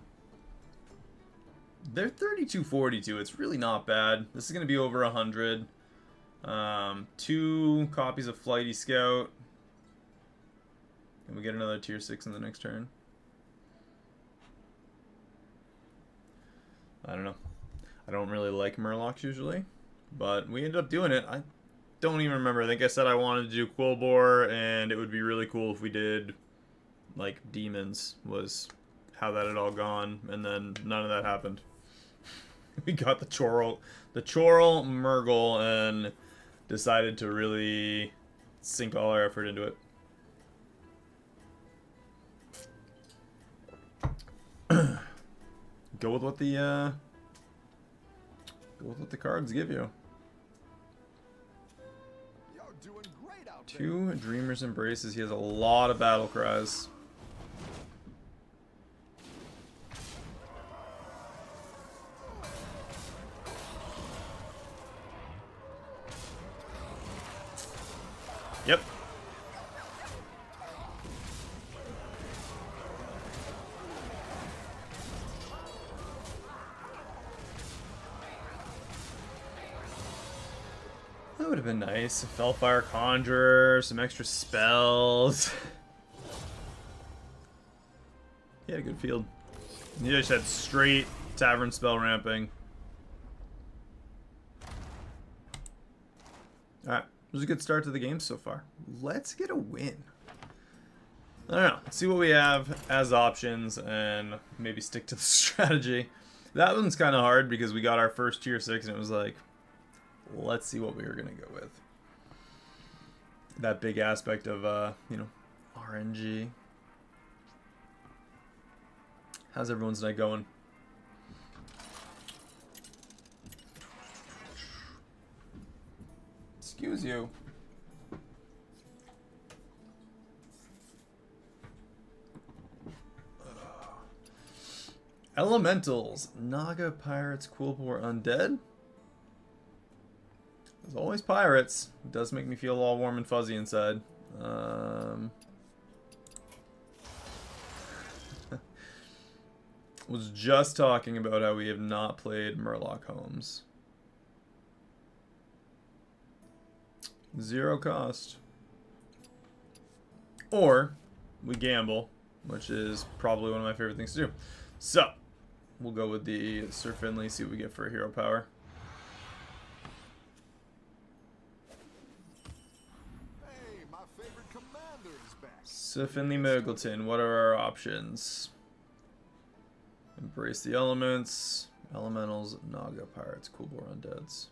They're 32-42. It's really not bad. This is going to be over 100. 2 copies of Flighty Scout. Can we get another tier 6 in the next turn? I don't know. I don't really like Murlocs usually, but we ended up doing it. I don't even remember. I think I said I wanted to do Quillbore, and it would be really cool if we did, like, demons, was how that had all gone, and then none of that happened. We got the Chorl Murgle, and decided to really sink all our effort into it. Go with what the cards give you. You're doing 2 Dreamer's Embraces. He has a lot of battle cries. Yep. That would have been nice. A Fellfire Conjurer, some extra spells. He had a good field. He just had straight Tavern spell ramping. Alright. It was a good start to the game so far. Let's get a win. I don't know. Let's see what we have as options and maybe stick to the strategy. That one's kind of hard because we got our first tier 6 and it was like, let's see what we were going to go with. That big aspect of, you know, RNG. How's everyone's night going? Excuse you. Elementals. Naga, pirates, Quillbore, undead. There's always pirates. It does make me feel all warm and fuzzy inside. Was just talking about how we have not played Murloc Homes. 0 cost. Or we gamble, which is probably one of my favorite things to do. So, we'll go with the Sir Finley, see what we get for hero power. Hey, my favorite commander is back. Sir Finley Muggleton, what are our options? Embrace the elements, elementals, Naga, pirates, Quillbore, undeads.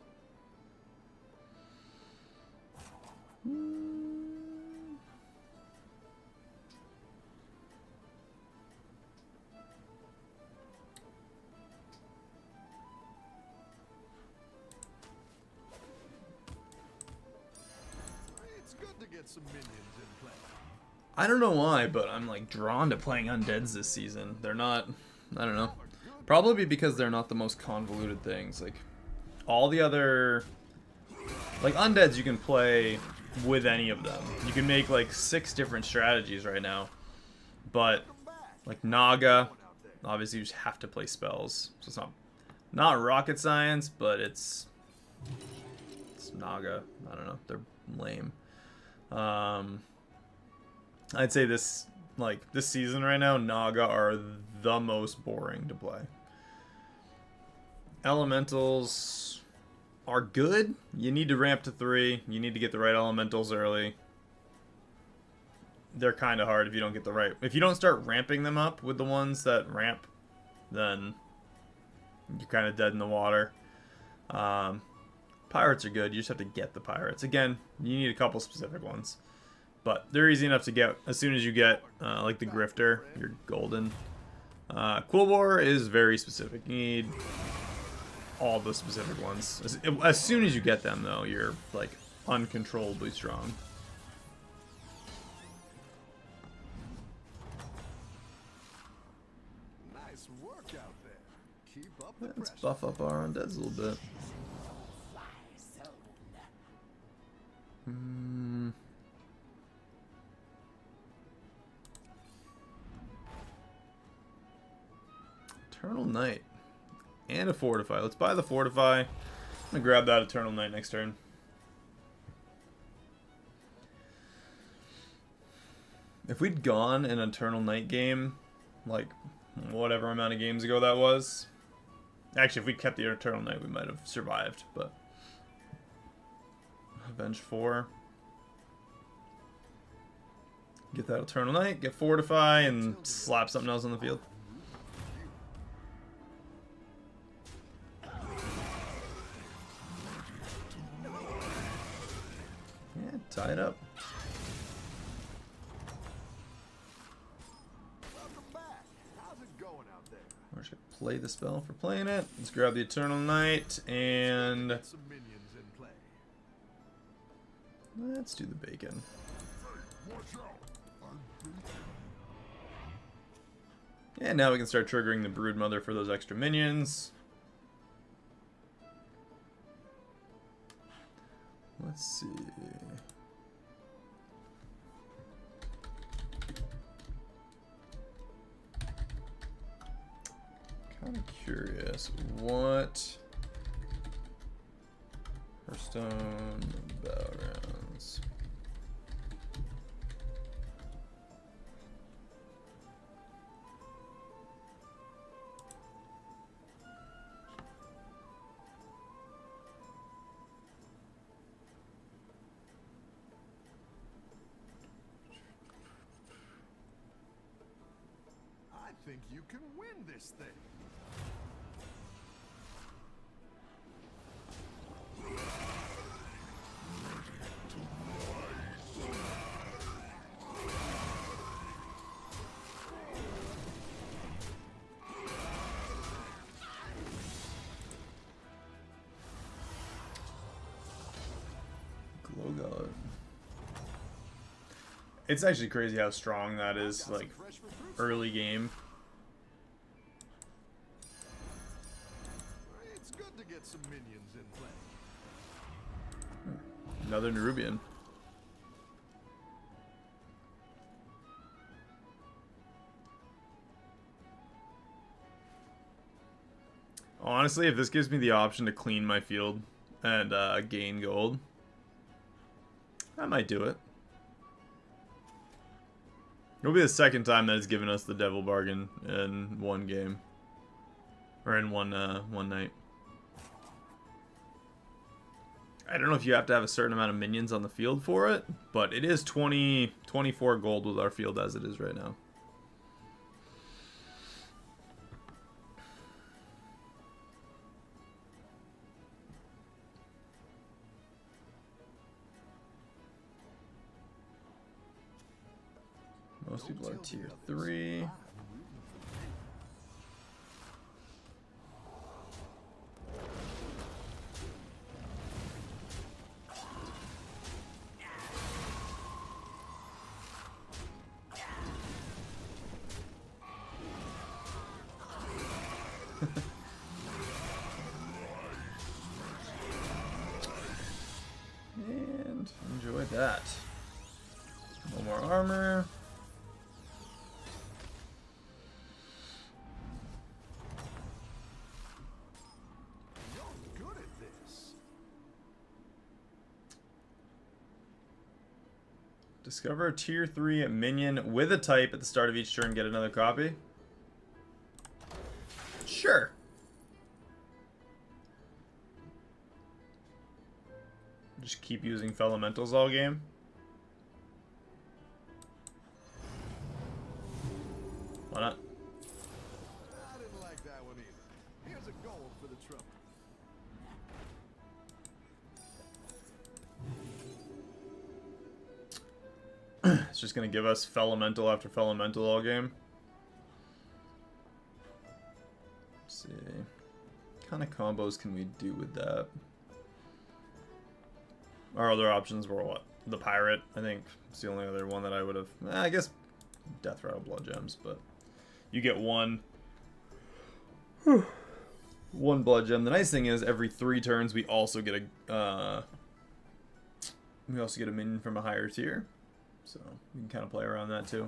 It's good to get some minions in play. I don't know why, but I'm like drawn to playing undeads this season. They're not, I don't know. Probably because they're not the most convoluted things. Like all the other, like undeads you can play with any of them. You can make like 6 different strategies right now. But like Naga, obviously you just have to play spells. So it's not rocket science, but it's Naga. I don't know. They're lame. I'd say this season right now, Naga are the most boring to play. Elementals are good. You need to ramp to 3. You need to get the right elementals early. They're kind of hard if you don't get the right. If you don't start ramping them up with the ones that ramp, then you're kind of dead in the water. Pirates are good. You just have to get the pirates. Again, you need a couple specific ones. But they're easy enough to get. As soon as you get, like the Grifter, you're golden. Quillbore is very specific. You need all the specific ones. As soon as you get them, though, you're, like, uncontrollably strong. Nice work out there. Keep up the Let's pressure. buff up our undeads a little bit. Eternal Night. And a Fortify. Let's buy the Fortify. I'm going to grab that Eternal Night next turn. If we'd gone an Eternal Night game, like whatever amount of games ago that was. Actually, if we kept the Eternal Night, we might have survived, but... Avenge 4. Get that Eternal Night, get Fortify, and slap something else on the field. Yeah, tie it up. Welcome back. How's it going out there? Or should I play the spell for playing it? Let's grab the Eternal Night and Get some minions in play. Let's do the bacon. And now we can start triggering the Broodmother for those extra minions. Let's see. Kind of curious. What? Hearthstone Battlegrounds. I think you can win this thing. Glow. It's actually crazy how strong that is, like, early game. It's good to get some minions in play. Another Nerubian. Honestly, if this gives me the option to clean my field and gain gold, I might do it. It'll be the second time that it's given us the devil bargain in one game. Or in one night. I don't know if you have to have a certain amount of minions on the field for it, but it is 24 gold with our field as it is right now. Most people are tier 3. And enjoy that. No more armor. You're good at this. Discover a tier 3 minion with a type at the start of each turn. Get another copy. Sure. Just keep using Felementals all game. Why not? I didn't like that one either. Here's a gold for the trouble. It's just gonna give us Felemental after Felemental all game. Let's see. What kind of combos can we do with that? Our other options were what? The Pirate, I think. It's the only other one that I would have... I guess Death Rattle Blood Gems, but... You get one... one Blood Gem. The nice thing is, every 3 turns, we also get a... we also get a minion from a higher tier. So, we can kind of play around that, too.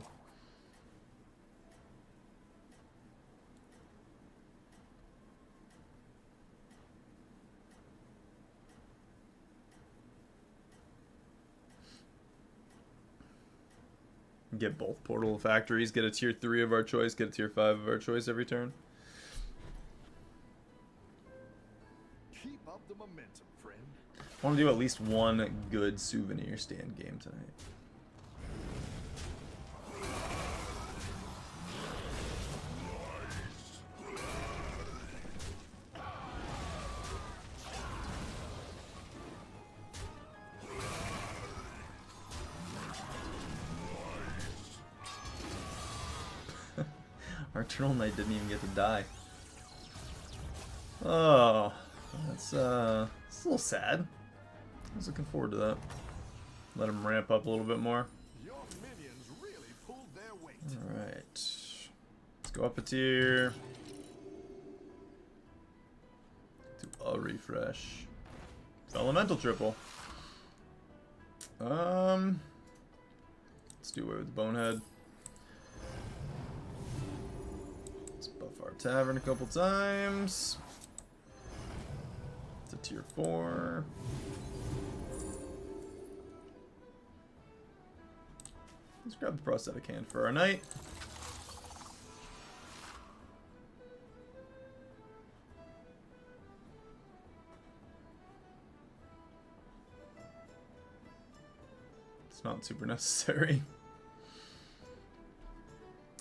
Get both Portal Factories, get a tier 3 of our choice, get a tier 5 of our choice every turn. Keep up the momentum, friend. I want to do at least one good souvenir stand game tonight. Our Eternal Knight didn't even get to die. Oh, that's a little sad. I was looking forward to that. Let him ramp up a little bit more. Your minions really pulled their weight. Alright. Let's go up a tier. Do a refresh. Elemental triple. Let's do away with the bonehead. Let's buff our tavern a couple times. It's a tier 4. Let's grab the prosthetic hand for our knight. It's not super necessary.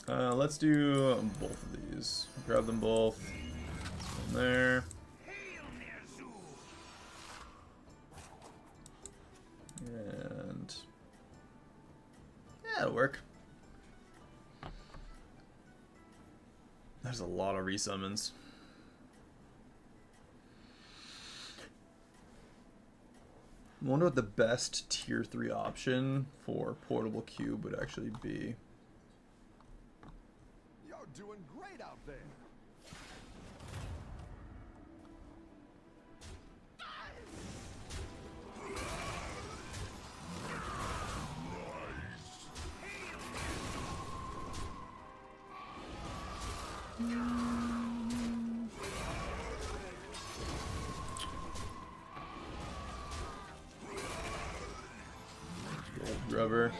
Let's do both of these. Grab them both. One there. And yeah, it'll work. There's a lot of resummons. I wonder what the best tier 3 option for portable cube would actually be. You're doing great out there. Gold rubber.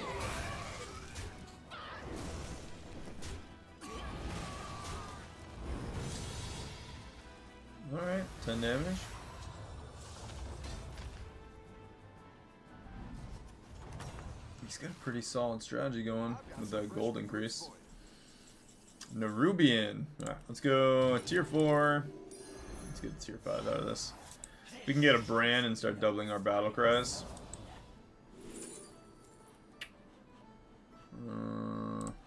Alright, 10 damage. He's got a pretty solid strategy going with that gold increase. Nerubian. Alright, let's go tier 4. Let's get tier 5 out of this. We can get a brand and start doubling our battle cries.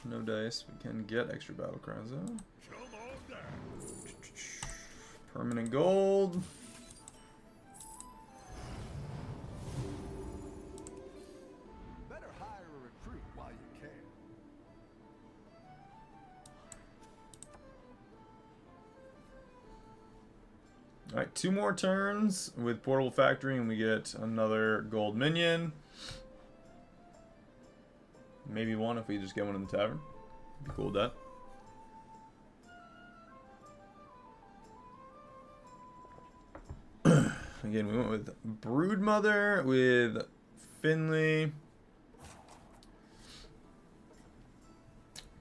No dice. We can get extra battle cries though. Permanent gold. Better hire a recruit while you can. Alright, 2 more turns with Portable Factory and we get another gold minion. Maybe 1 if we just get one in the tavern. Be cool with that. Again, we went with Broodmother, with Finley.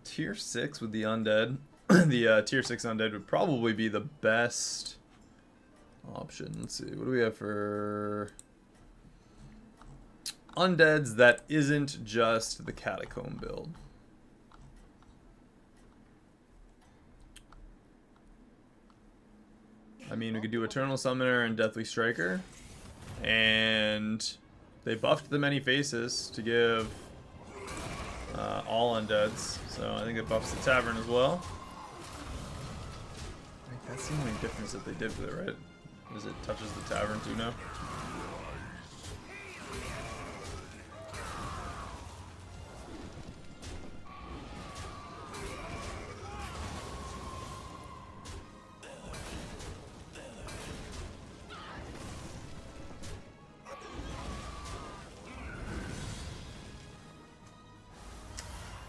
Tier 6 with the undead. The tier 6 undead would probably be the best option. Let's see, what do we have for undeads that isn't just the catacomb build? I mean, we could do Eternal Summoner and Deathly Striker, and they buffed the Many Faces to give all undeads, so I think it buffs the Tavern as well. I think that's the only difference that they did with it, right? Is it touches the Tavern too now?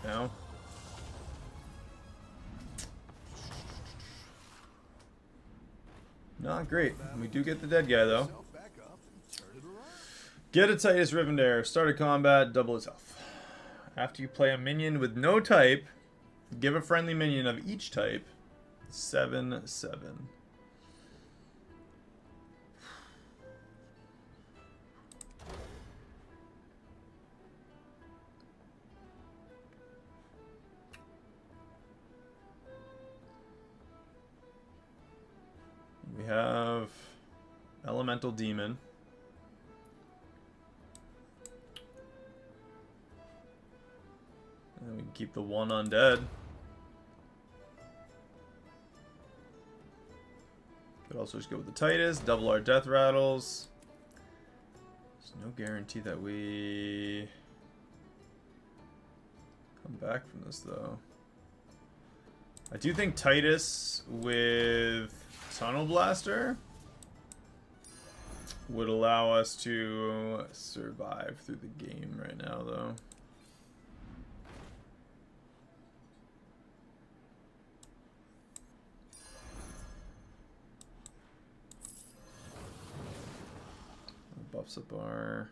No. Not great. We do get the dead guy though. Yourself back up and turn it around. Get a Titus Rivendare. Start a combat, double its health. After you play a minion with no type, give a friendly minion of each type 7/7. We have Elemental Demon. And we can keep the 1 undead. Could also just go with the Titus, double our death rattles. There's No guarantee that we come back from this, though. I do think Titus with Tunnel Blaster would allow us to survive through the game right now, though. Buffs up our...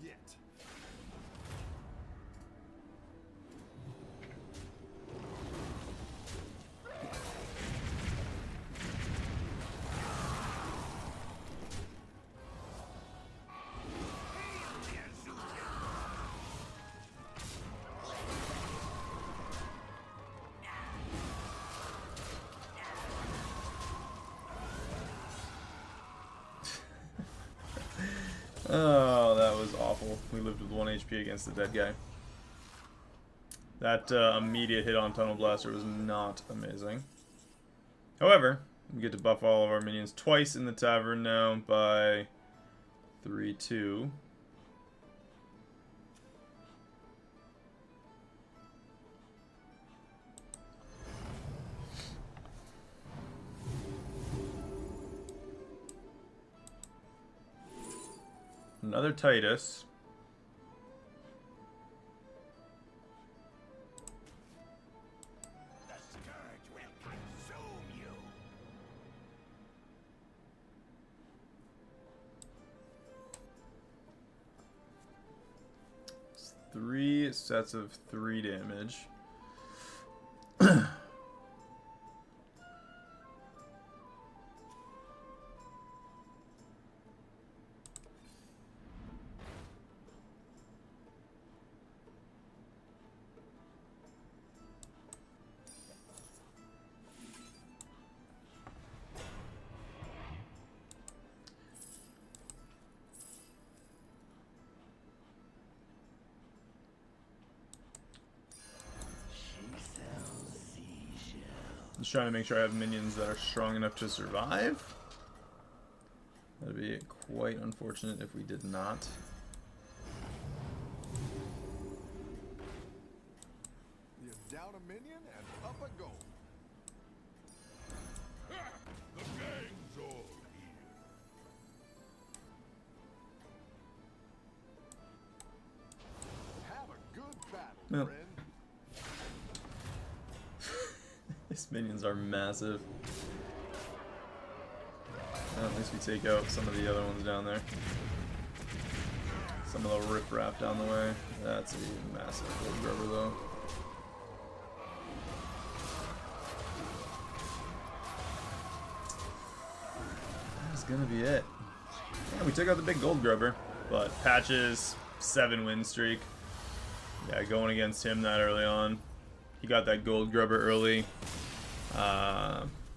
Yet. Oh, that was awful. We lived with 1 HP against the dead guy. That immediate hit on Tunnel Blaster was not amazing. However, we get to buff all of our minions twice in the tavern now by 3-2. Another Titus. The scourge will consume you. It's 3 sets of 3 damage. Just trying to make sure I have minions that are strong enough to survive. That'd be quite unfortunate if we did not. You're down a minion and up a goal. The gang's all here. Have a good battle, Well. friend. These minions are massive. Well, at least we take out some of the other ones down there. Some of the riffraff down the way. That's a massive gold grubber, though. That's gonna be it. Yeah, we took out the big gold grubber, but Patch's 7 win streak. Yeah, going against him that early on. He got that gold grubber early.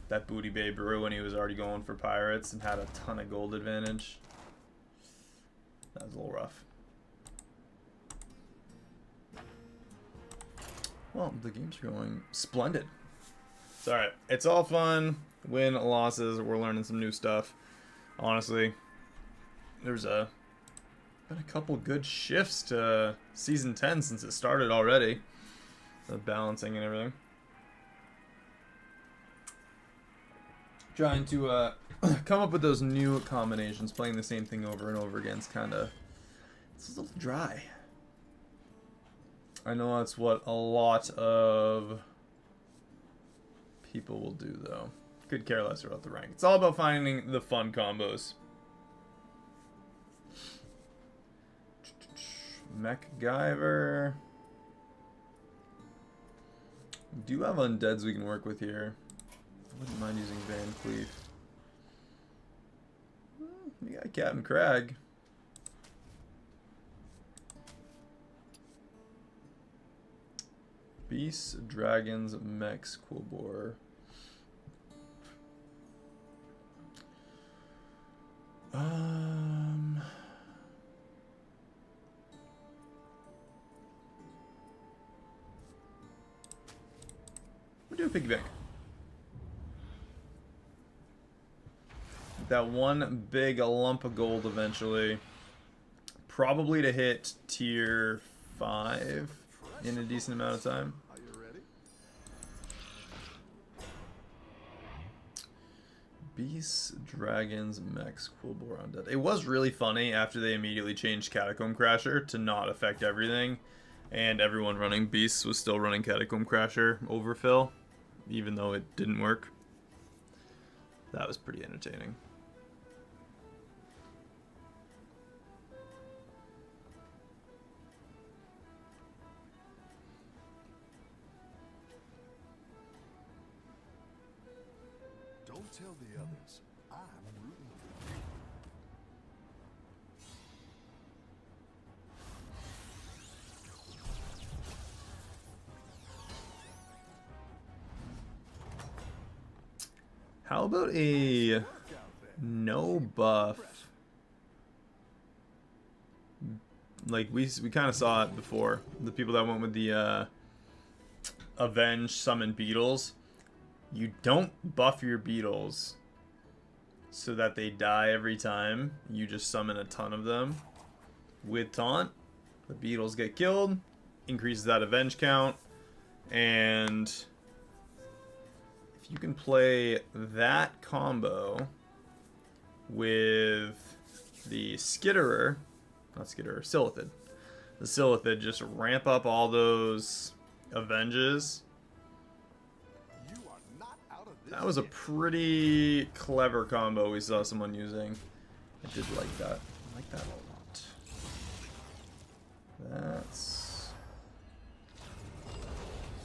That booty bay brew when he was already going for pirates and had a ton of gold advantage. That was a little rough. Well, the game's going splendid. It's alright. It's all fun. Win, losses. We're learning some new stuff. Honestly, there's been a couple good shifts to Season 10 since it started already. The balancing and everything. Trying to come up with those new combinations. Playing the same thing over and over again is kind of... it's a little dry. I know that's what a lot of people will do, though. Could care less about the rank. It's all about finding the fun combos. MacGyver. We do have undeads we can work with here. I wouldn't mind using Van Cleef. You got Captain Crag. Beasts, dragons, mechs, Quilboar. We'll do a piggy bank. That one big lump of gold eventually. Probably to hit tier 5 in a decent amount of time. Are you ready? Beasts, dragons, mechs, Quilboar, undead. It was really funny after they immediately changed Catacomb Crasher to not affect everything, and everyone running Beasts was still running Catacomb Crasher overfill, even though it didn't work. That was pretty entertaining. Don't tell the others. I'm rooting for you. How about a Work out there. no buff? Like we kind of saw it before. The people that went with the Avenge summon beetles. You don't buff your beetles so that they die every time. You just summon a ton of them with taunt. The beetles get killed, increases that Avenge count, and if you can play that combo with the Skitterer, not Skitterer, Silithid. The Silithid, just ramp up all those Avenges. You are not out of this That was a yet. pretty clever combo we saw someone using. I did like that. I like that a lot. That's...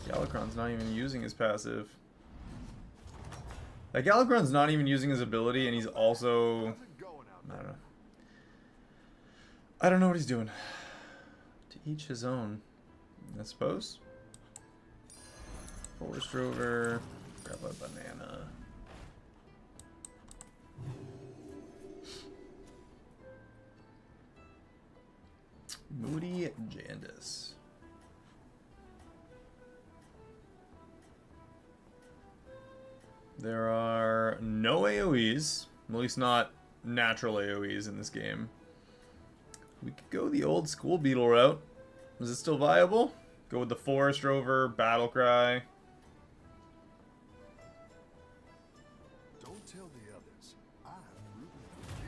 Galakrond's not even using his passive. Like, Galakrond's not even using his ability, and he's also... How's it going out I there? don't know. I don't know what he's doing. To each his own, I suppose. Forest Rover. Grab a banana. Moody Jandis. There are no AoEs, at least not natural AoEs in this game. We could go the old school beetle route. Is it still viable? Go with the Forest Rover, Battle Cry. Don't tell the others. I'm rooting for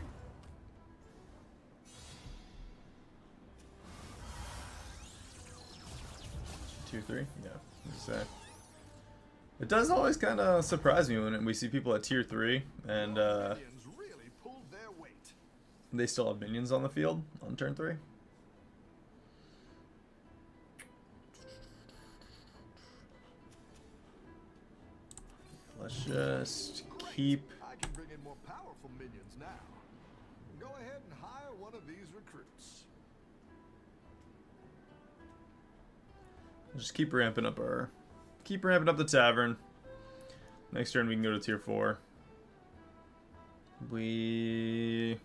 you. Tier 3? Yeah, let's say. It does always kind of surprise me when we see people at tier 3 and Minions really pulled their weight. they still have minions on the field on turn 3. Let's just keep... I can bring in more powerful minions now. Go ahead and hire one of these recruits. Just keep ramping up our... Keep ramping up the tavern. Next turn we can go to tier 4. We...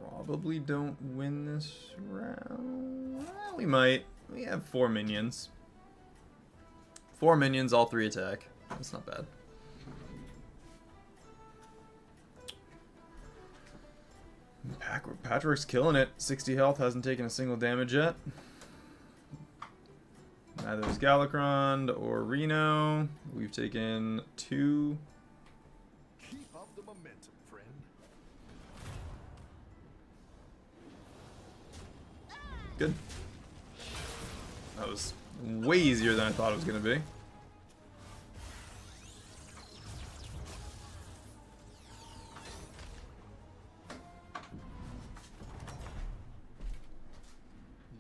probably don't win this round. Well, we might. We have 4 minions. 4 minions, all 3 attack. That's not bad. Patchwork's killing it. 60 health, hasn't taken a single damage yet. Neither is Galakrond or Reno. We've taken 2. Keep up the momentum, friend. Good. That was way easier than I thought it was going to be.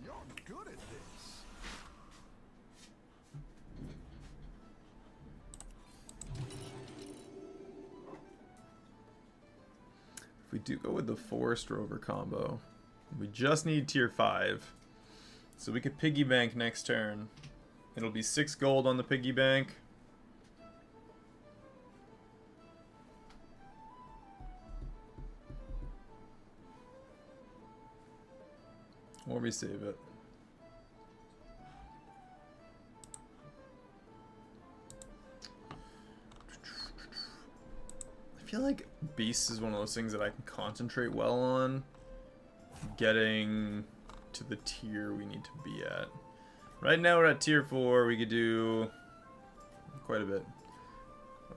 You're good at this. we do go with the Forest Rover combo, we just need tier 5. So we could piggy bank next turn. It'll be 6 gold on the piggy bank. Or we save it. I feel like Beast is one of those things that I can concentrate well on getting to the tier we need to be at. Right now we're at tier 4. We could do quite a bit.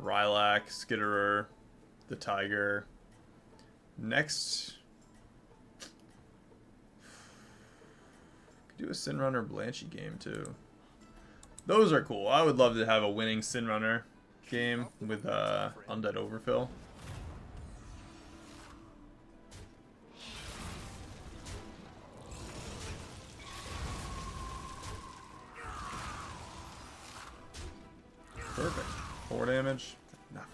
Rylak, Skitterer, the Tiger. Next, could do a Sinrunner Blanchy game too. Those are cool. I would love to have a winning Sinrunner game with Undead Overfill. Perfect. 4 damage. Nothing.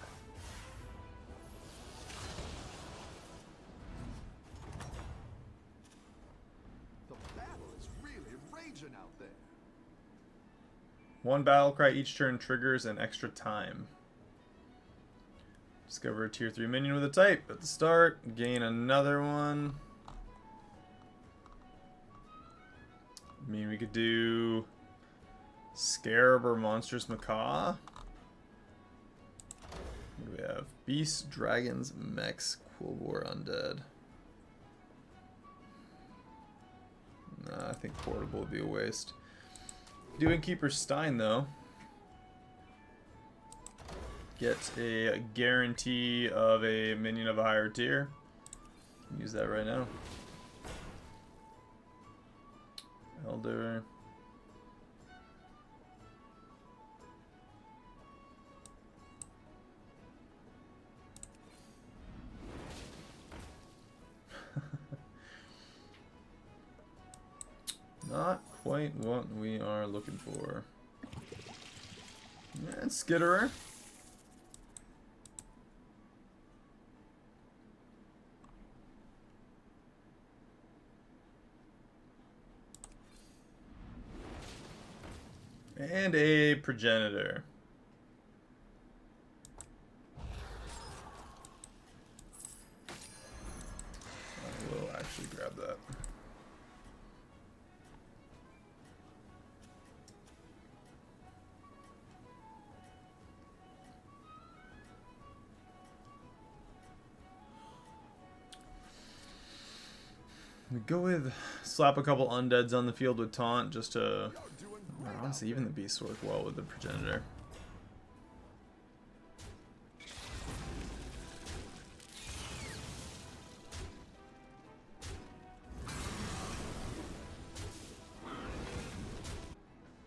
The battle is really raging out there. 1 battle cry each turn triggers an extra time. Discover a tier 3 minion with a type at the start. Gain another one. I mean, we could do Scarab or Monstrous Macaw. What do we have? Beasts, Dragons, Mechs, Cold War Undead. Nah, I think Portable would be a waste. Doing Keeper Stein, though. Get a guarantee of a minion of a higher tier. Use that right now. Elder. Not quite what we are looking for. And Skitterer. And a Progenitor. I will actually grab that. We go with slap a couple undeads on the field with taunt just to. Honestly, even the beasts work well with the Progenitor.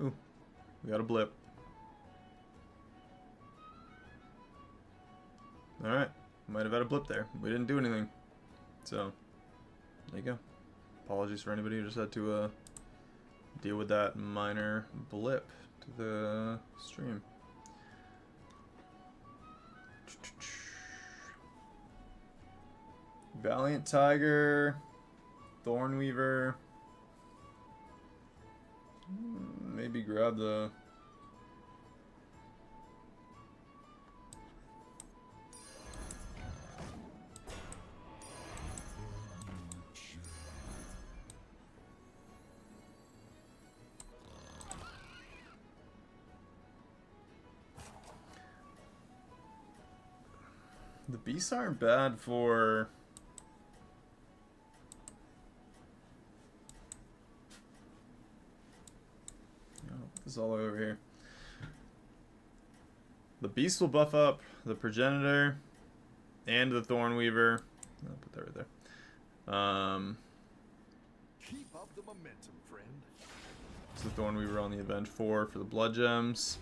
Ooh, we got a blip. Alright, might have had a blip there. We didn't do anything. So, there you go. Apologies for anybody who just had to deal with that minor blip to the stream. Valiant Tiger, Thornweaver. Maybe grab the. The beasts aren't bad for. Oh, this is all over here. The beast will buff up the Progenitor and the Thornweaver. I'll put that right there. Keep up the momentum, friend. It's the Thornweaver on the event 4 for the Blood Gems.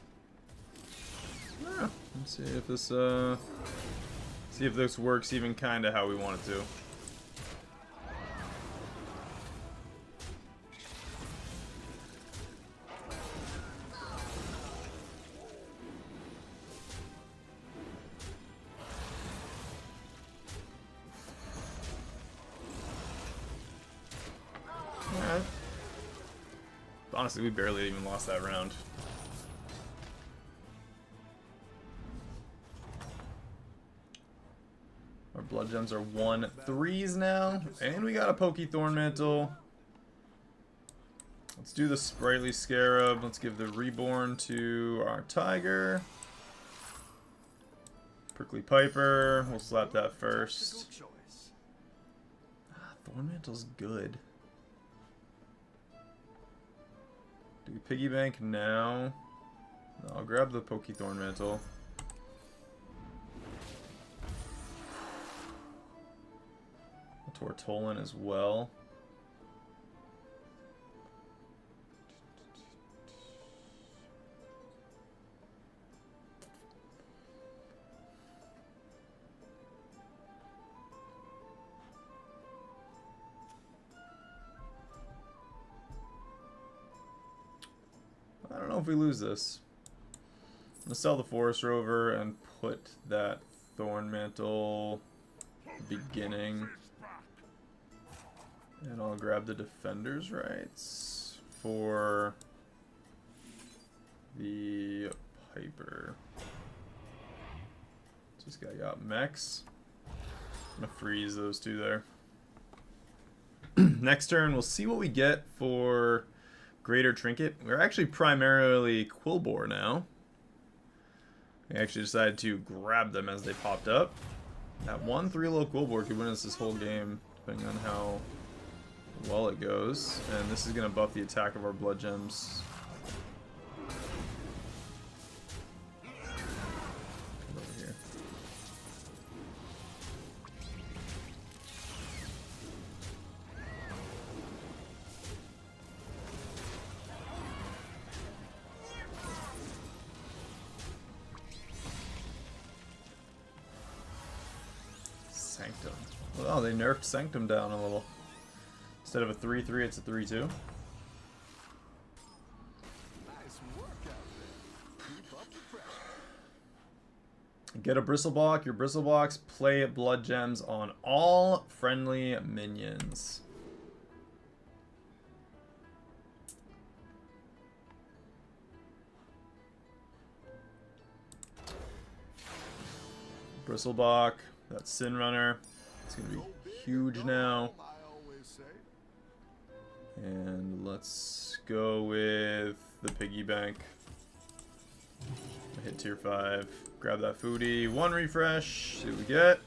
Let's see if this see if this works even kind of how we want it to. Honestly, we barely even lost that round. Our blood gems are 1/3s now, and we got a Pokey Thorn Mantle. Let's do the Sprightly Scarab. Let's give the Reborn to our Tiger. Prickly Piper. We'll slap that first. Choice. Thorn Mantle's good. Do we piggy bank now? No, I'll grab the Pokey Thorn Mantle. Tortolan as well. I don't know if we lose this. I'm gonna sell the Forest Rover and put that Thorn Mantle beginning. And I'll grab the Defender's Rights for the Piper. This guy got mechs. I'm gonna freeze those two there. Next turn, we'll see what we get for Greater Trinket. We're actually primarily Quillbore now. We actually decided to grab them as they popped up. That 1/3 Quillbore could win us this whole game, depending on how well it goes. And this is going to buff the attack of our blood gems. Over here. Sanctum. Oh, they nerfed Sanctum down a little. Instead of a 3/3, it's a 3/2. Nice work out there. Keep up the pressure. Get a Bristleblock. Your Bristleblocks play blood gems on all friendly minions. Bristleblock. That's Sin Runner. It's going to be huge now. And let's go with the piggy bank. I hit tier 5. Grab that foodie. 1 refresh. See what we get.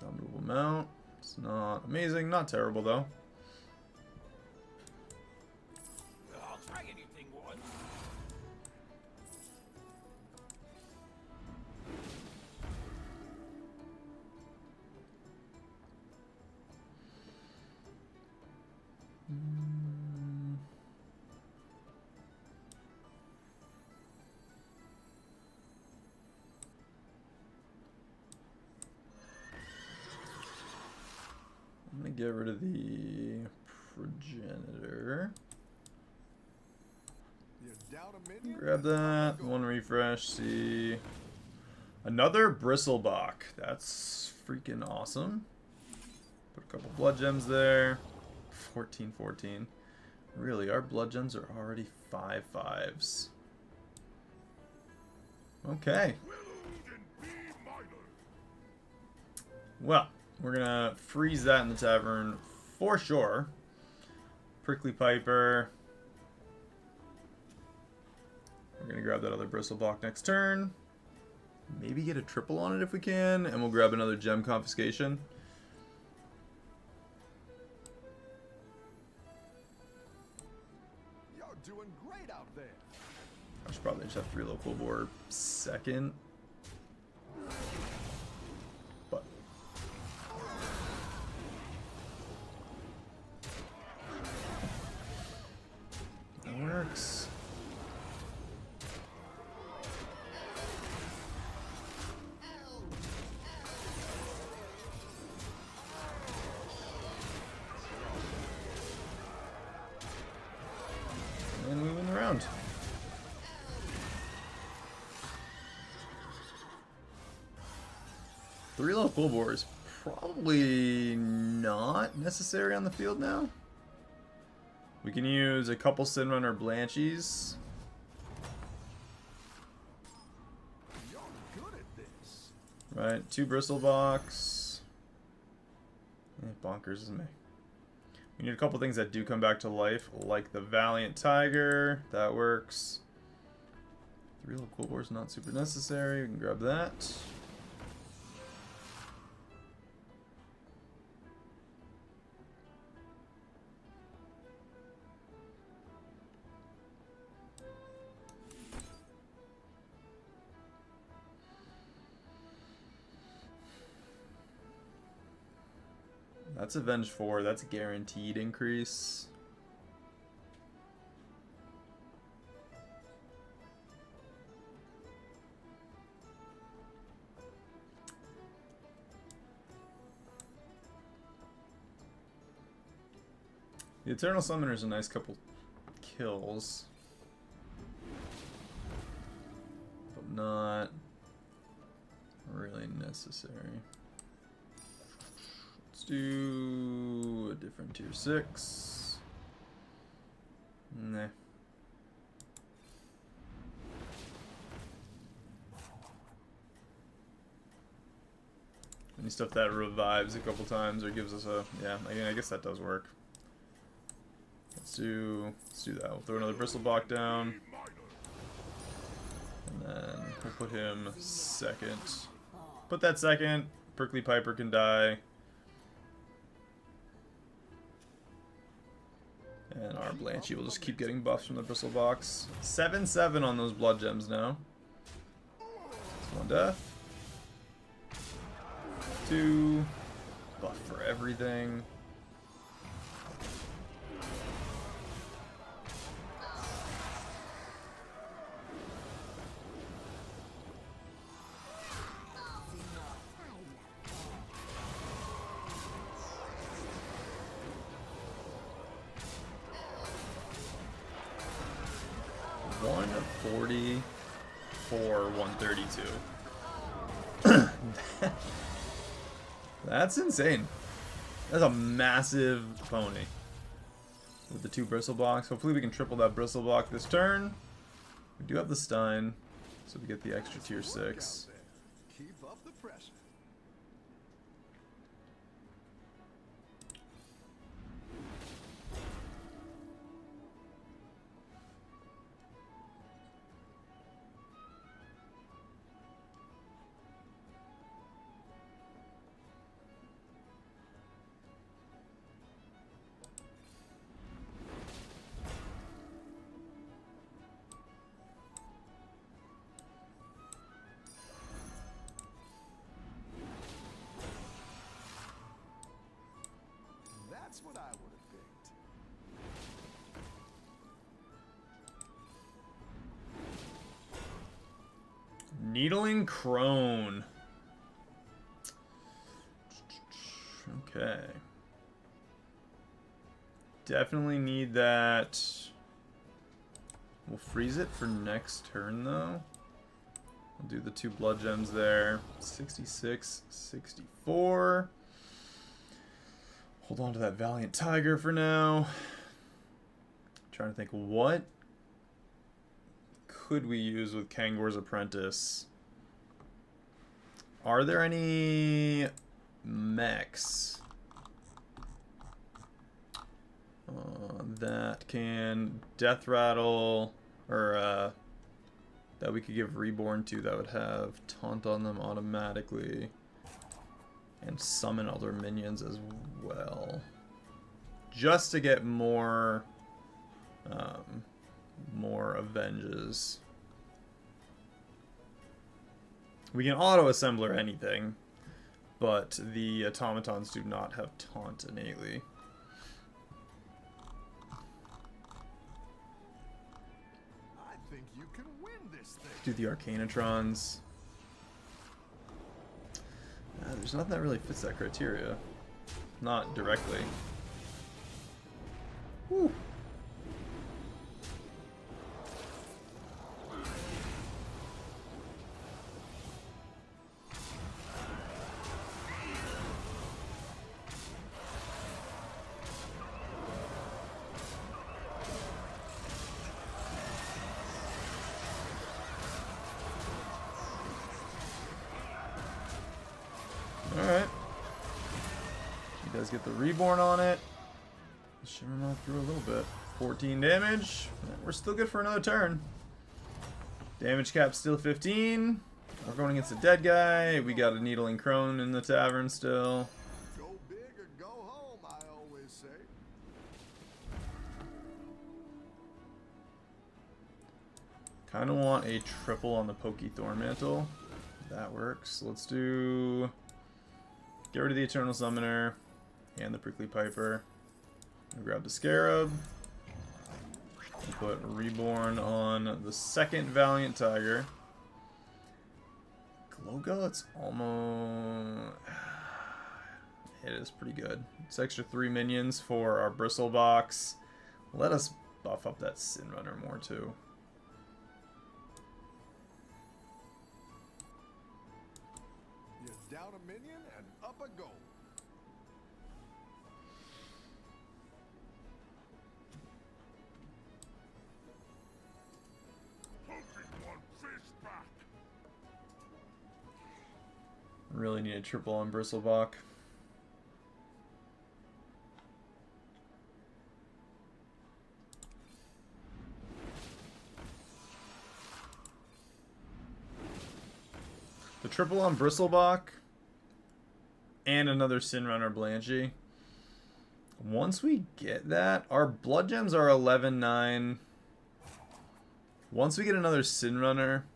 Dominable mount. It's not amazing. Not terrible though. I'll try anything once. I'm gonna get rid of the progenitor. You down a minion? Grab that. 1 refresh. See. Another Bristleblock. That's freaking awesome. Put a couple blood gems there. 14/14. Really, our blood gems are already 5/5s. Okay. Well, we're gonna freeze that in the tavern for sure. Prickly Piper. We're gonna grab that other Bristleblock next turn. Maybe get a triple on it if we can, and we'll grab another gem confiscation. You're doing great out there. I should probably just have 3 local board second. But that works. And we win the round. Three low full bore is probably not necessary on the field now. We can use a couple Sinrunner Blanchies. You're good at this. Right, 2 Bristlebox. Bonkers is me. We need a couple things that do come back to life, like the Valiant Tiger. That works. 3 Cool Wars not super necessary. We can grab that. That's Avenge 4. That's a guaranteed increase. The Eternal Summoner's a nice couple kills. But not really necessary. Let's do a different tier 6. Nah. Any stuff that revives a couple times or gives us a... Yeah, I guess that does work. Let's do that. We'll throw another Bristlebok down. And then we'll put him second. Put that second. Prickly Piper can die. And our Blanchie will just keep getting buffs from the Bristlebox. 7/7 on those blood gems now. That's 1 death. 2. Buff for everything. One of 40 for 132. That's insane. That's a massive pony. With the 2 Bristlebox. Hopefully we can triple that Bristlebok this turn. We do have the Stein, so we get the extra tier 6. Keep up the pressure. That's what I would have picked. Needling Crone. Okay. Definitely need that. We'll freeze it for next turn though. We'll do the 2 blood gems there. 66, 64. Hold on to that Valiant Tiger for now. Trying to think, what could we use with Kangor's Apprentice? Are there any mechs that can Death Rattle, or that we could give Reborn to that would have Taunt on them automatically? And summon other minions as well. Just to get more Avenges. We can auto-assembler anything, but the automatons do not have taunt innately. I think you can win this thing. Do the Arcanatrons. There's nothing that really fits that criteria. Not directly. Woo. guys get the reborn on it. Shimmer Moth through a little bit. 14 damage. We're still good for another turn. Damage cap still 15. We're going against a dead guy. We got a Needling Crone in the tavern still. Go big or go home, I always say. Kind of want a triple on the Pokey Thorn Mantle. That works. Let's do... Get rid of the Eternal Summoner and the Prickly Piper. We'll grab the Scarab. We'll put Reborn on the second Valiant Tiger. Glowgullet's almost... It is pretty good. It's extra 3 minions for our Bristlebox. Let us buff up that Sin Runner more too. You're down a minion and up a goal. Really need a triple on Bristlebach. The triple on Bristlebach and another Sin Runner Blanchy. Once we get that, our blood gems are 11-9. Once we get another Sin Runner,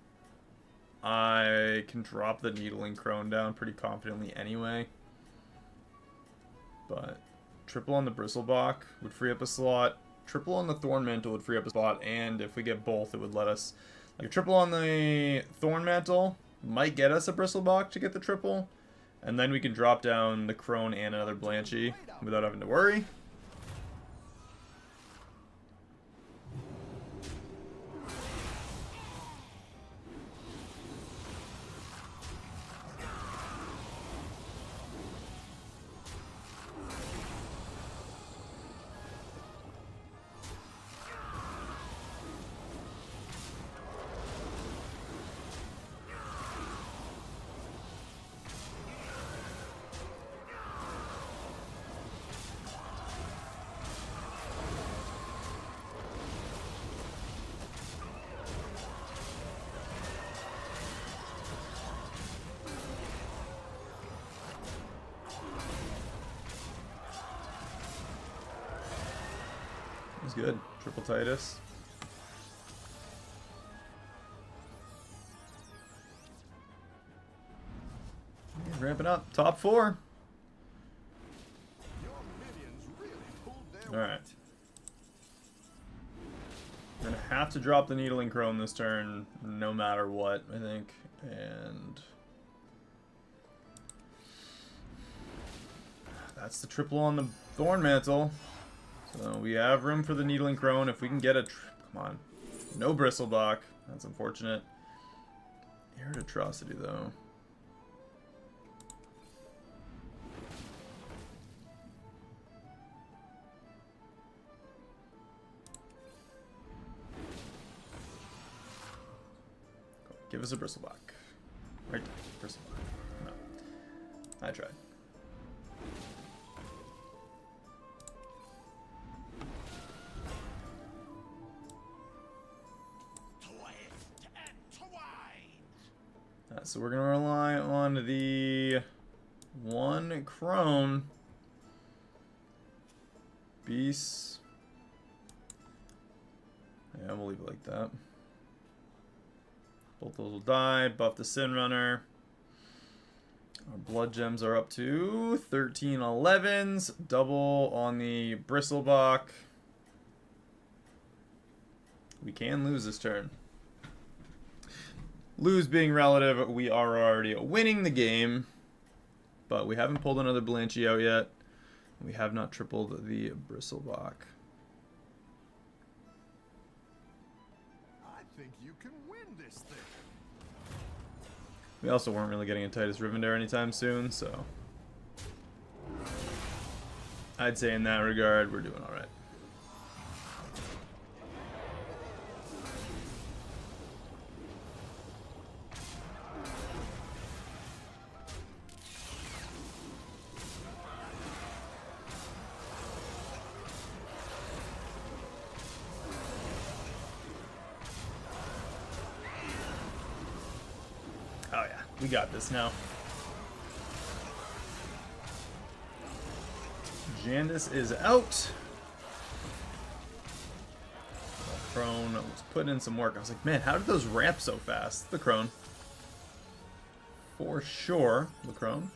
I can drop the Needling Crone down pretty confidently anyway. But triple on the Bristlebach would free up a slot. Triple on the Thorn Mantle would free up a slot. And if we get both, it would let us... Like a triple on the Thorn Mantle might get us a Bristlebach to get the triple. And then we can drop down the Crone and another Blanchy without having to worry. He's good. Triple Titus. He's ramping up. Top 4. Your minions really pulled their Alright. weight. We're going to have to drop the Needling Crone this turn, no matter what, I think. And... that's the triple on the Thorn Mantle. So we have room for the Needling Crone. If we can get a... come on. No Bristlebach. That's unfortunate. Arid Atrocity, though. Give us a Bristlebach. Right there. Bristlebach. No. I tried. So we're going to rely on the one Crone. Beast. Yeah, we'll leave it like that. Both those will die. Buff the Sin Runner. Our blood gems are up to 13 11s. Double on the Bristlebach. We can lose this turn. Lose being relative, we are already winning the game. But we haven't pulled another Blanchy out yet. We have not tripled the Bristlebach. I think you can win this thing. We also weren't really getting a Titus Rivendare anytime soon, so... I'd say in that regard, we're doing alright. We got this now. Jandis is out. Crone was putting in some work. I was like, man, how did those ramp so fast? The Crone. For sure, the Crone.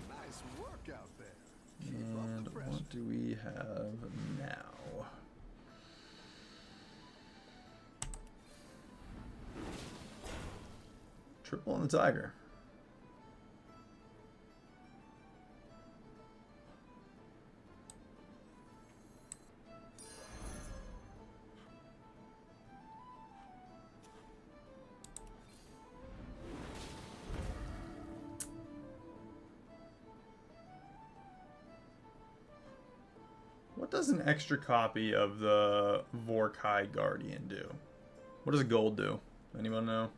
Nice work out there. And what do we have now? Triple on the Tiger. What does an extra copy of the Vorkai Guardian do? What does a gold do? Anyone know?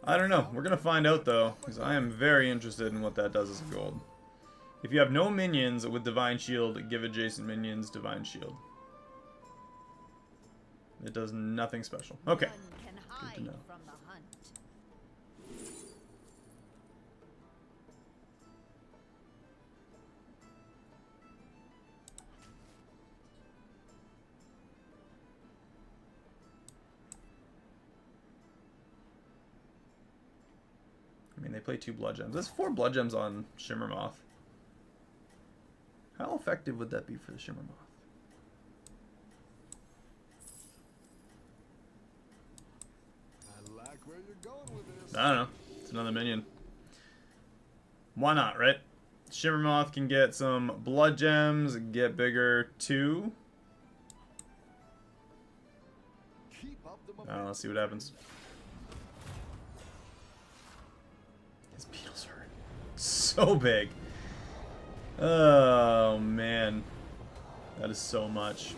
I don't know. We're going to find out, though, because I am very interested in what that does as a gold. If you have no minions with Divine Shield, give adjacent minions Divine Shield. It does nothing special. Okay. Good to know. From the hunt. I mean, they play 2 Blood Gems. That's 4 Blood Gems on Shimmermoth. How effective would that be for the Shimmermoth? I like where you're going with this. I don't know. It's another minion. Why not, right? Shimmermoth can get some Blood Gems, get bigger too. Keep up the momentum. Let's see what happens. His beetles are so big. Oh, man. That is so much.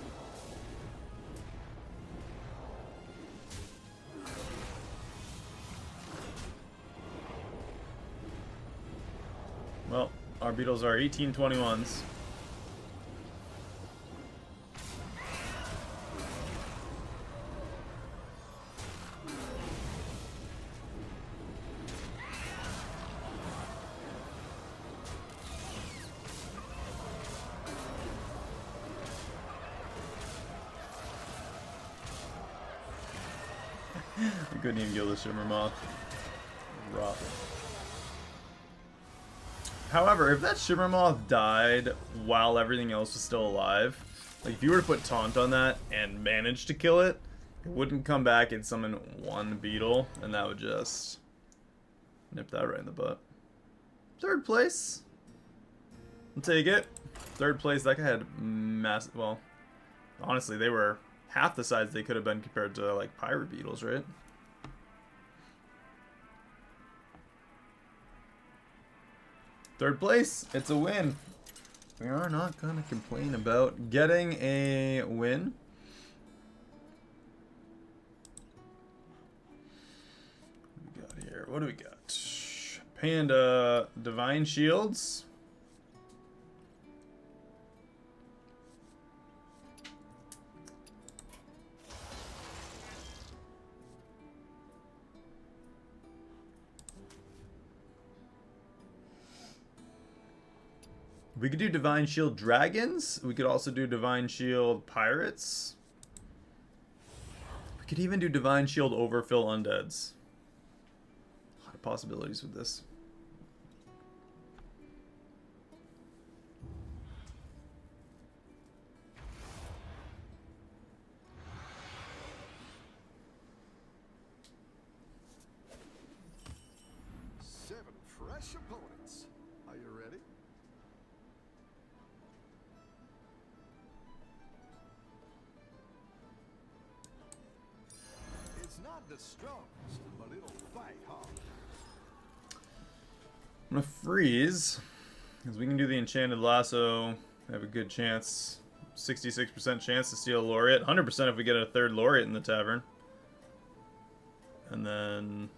Well, our beetles are 1821s. I couldn't even kill the Shimmermoth. Rough. However, if that Shimmermoth died while everything else was still alive, like if you were to put Taunt on that and manage to kill it, it wouldn't come back and summon 1 beetle, and that would just nip that right in the butt. 3rd place. I'll take it. 3rd place, that guy had massive, well, honestly, they were half the size they could have been compared to, like, Pirate Beetles, right? Third place, it's a win. We are not going to complain about getting a win. What do we got here? What do we got? Panda Divine Shields. We could do Divine Shield Dragons. We could also do Divine Shield Pirates. We could even do Divine Shield Overfill Undeads. A lot of possibilities with this. Seven fresh opponents. Are you ready? It's not the strongest, but it'll fight hard. I'm going to freeze. Because we can do the Enchanted Lasso. Have a good chance. 66% chance to steal a Laureate. 100% if we get a 3rd Laureate in the tavern. And then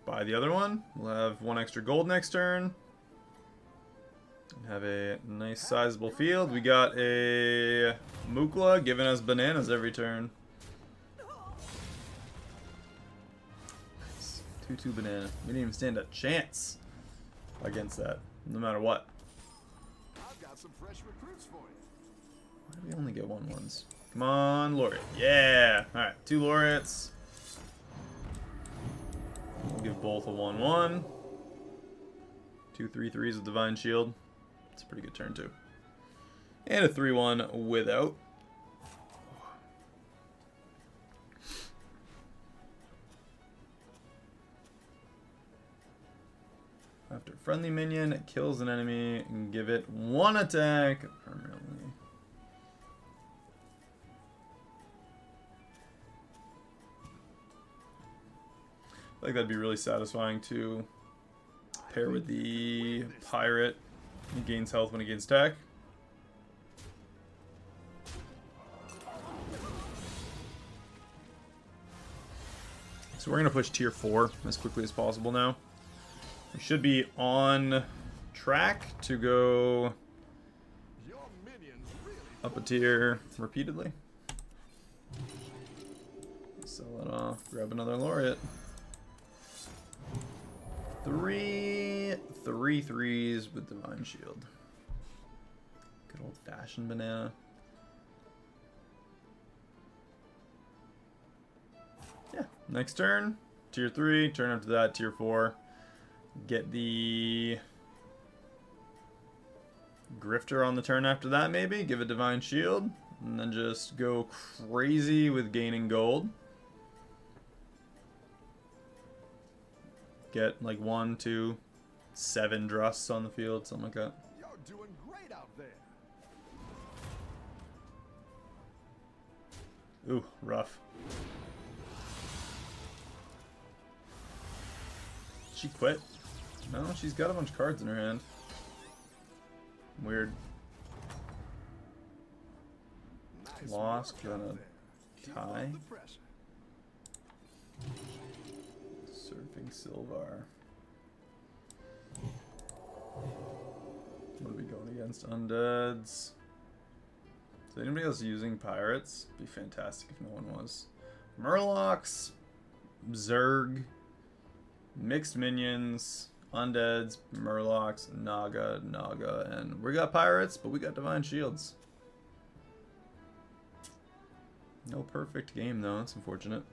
buy the other one. We'll have 1 extra gold next turn. And have a nice sizable field. We got a Mukla giving us bananas every turn. Nice. 2/2 banana. We didn't even stand a chance against that, no matter what. I've got some fresh recruits for you. Why do we only get 1/1s? Come on, Laureate. Yeah! Alright, 2 Laureates. We'll give both a 1/1. 2 3/3s with Divine Shield. It's a pretty good turn, too. And a 3/1 without. After friendly minion kills an enemy, and give it 1 attack permanently. I think that'd be really satisfying to pair with the pirate. He gains health when he gains attack. So we're going to push tier 4 as quickly as possible now. We should be on track to go Your minions really up a tier repeatedly. Sell it off. Grab another Laureate. 3 3/3s with Divine Shield. Good old-fashioned banana. Yeah, next turn, tier 3. Turn after that, tier 4. Get the Grifter on the turn after that, maybe. Give it Divine Shield. And then just go crazy with gaining gold. Get like 1, 2, 7 Drusts on the field, something like that. You're doing great out there. Ooh, rough. She quit? No, she's got a bunch of cards in her hand. Weird. Nice Lost, work out gonna there. Keep tie. up the pressure. Surfing Sylvar. What are we going against? Undeads. Is anybody else using pirates? Be fantastic if no one was. Murlocs, Zerg, mixed minions, undeads, Murlocs, Naga, and we got pirates, but we got Divine Shields. No perfect game though, that's unfortunate.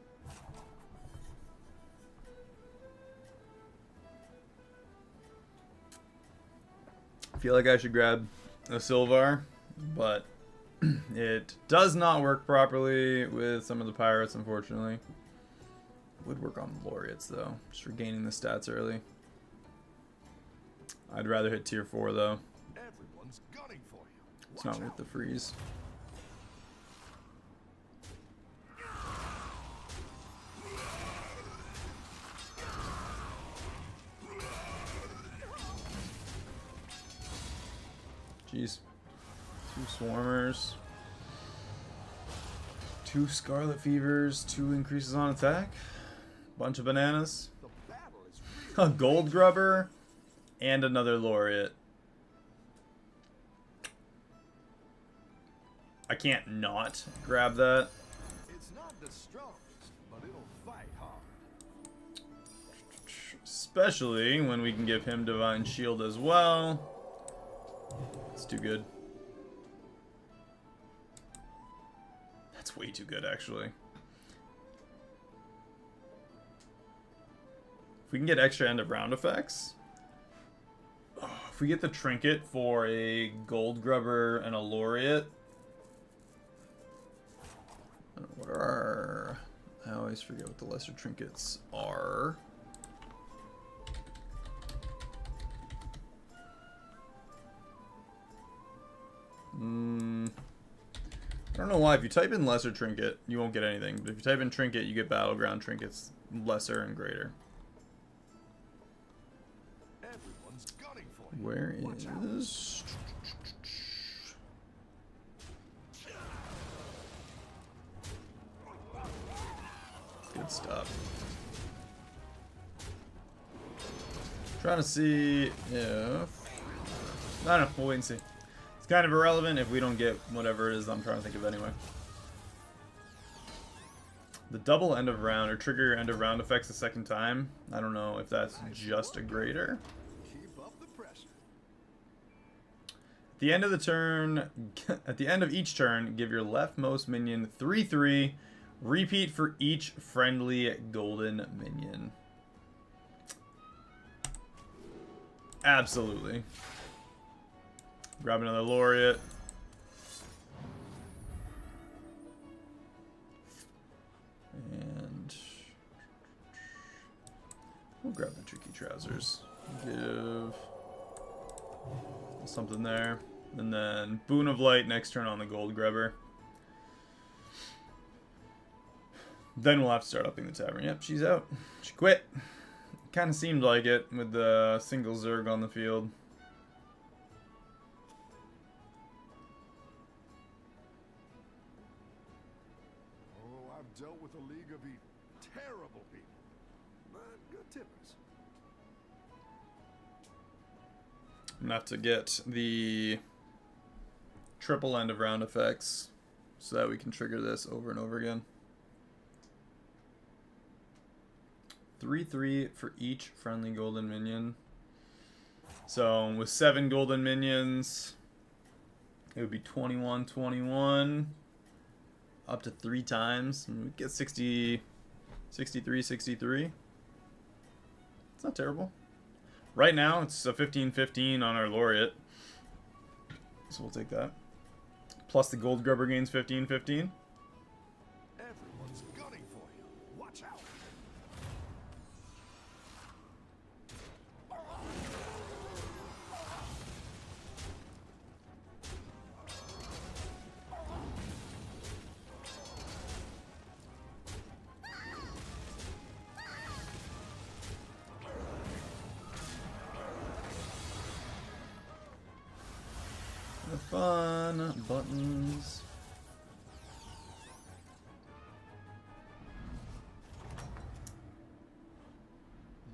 I feel like I should grab a Sylvar, but it does not work properly with some of the pirates, unfortunately. Would work on Laureates, though, just for gaining the stats early. I'd rather hit tier 4, though. Everyone's gunning for you. It's Watch not worth out. the freeze. Jeez. 2 Swarmers. 2 Scarlet Fevers. 2 increases on attack. Bunch of bananas. The battle is A really Gold Grubber. And another Laureate. I can't not grab that. It's not the strongest, but it'll fight hard. Especially when we can give him Divine Shield as well. It's too good. That's way too good, actually. If we can get extra end of round effects. Oh, if we get the trinket for a Gold Grubber and a Laureate. What are our... I always forget what the lesser trinkets are. I don't know why. If you type in lesser trinket, you won't get anything. But if you type in trinket, you get battleground trinkets, lesser and greater. Everyone's gunning for you. Where Watch out. is... Good stuff. Trying to see if I don't know. We'll wait and see. It's kind of irrelevant if we don't get whatever it is I'm trying to think of anyway. The double end of round, or trigger your end of round effects the second time. I don't know if that's just a greater. Keep up the pressure. At the end of the turn, at the end of each turn, give your leftmost minion 3/3. Repeat for each friendly golden minion. Absolutely. Grab another laureate. And we'll grab the tricky trousers. Give something there. And then Boon of Light next turn on the gold grubber. Then we'll have to start upping the tavern. Yep, she's out. She quit. Kind of seemed like it with the single Zerg on the field. Oh, I've dealt with a league of terrible people, but good tippers. Enough to get the triple end of round effects so that we can trigger this over and over again. 3/3 for each friendly golden minion. So with 7 golden minions, it would be 21/21 up to 3 times. And we get 63/63. It's not terrible. Right now, it's a 15/15 on our laureate. So we'll take that. Plus the gold grubber gains 15/15. Everyone's gunning for you. Watch out. The fun buttons.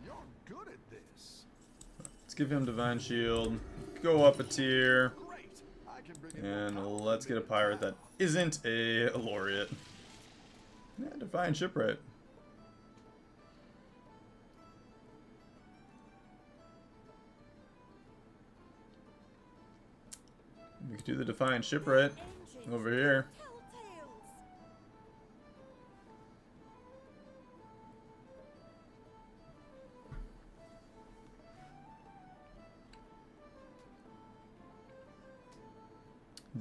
You're good at this. Let's give him Divine Shield. Go up a tier. Great. I can bring in And more power let's get a pirate that isn't a laureate. Yeah, Divine Shipwright. We could do the Defiant Shipwright over here.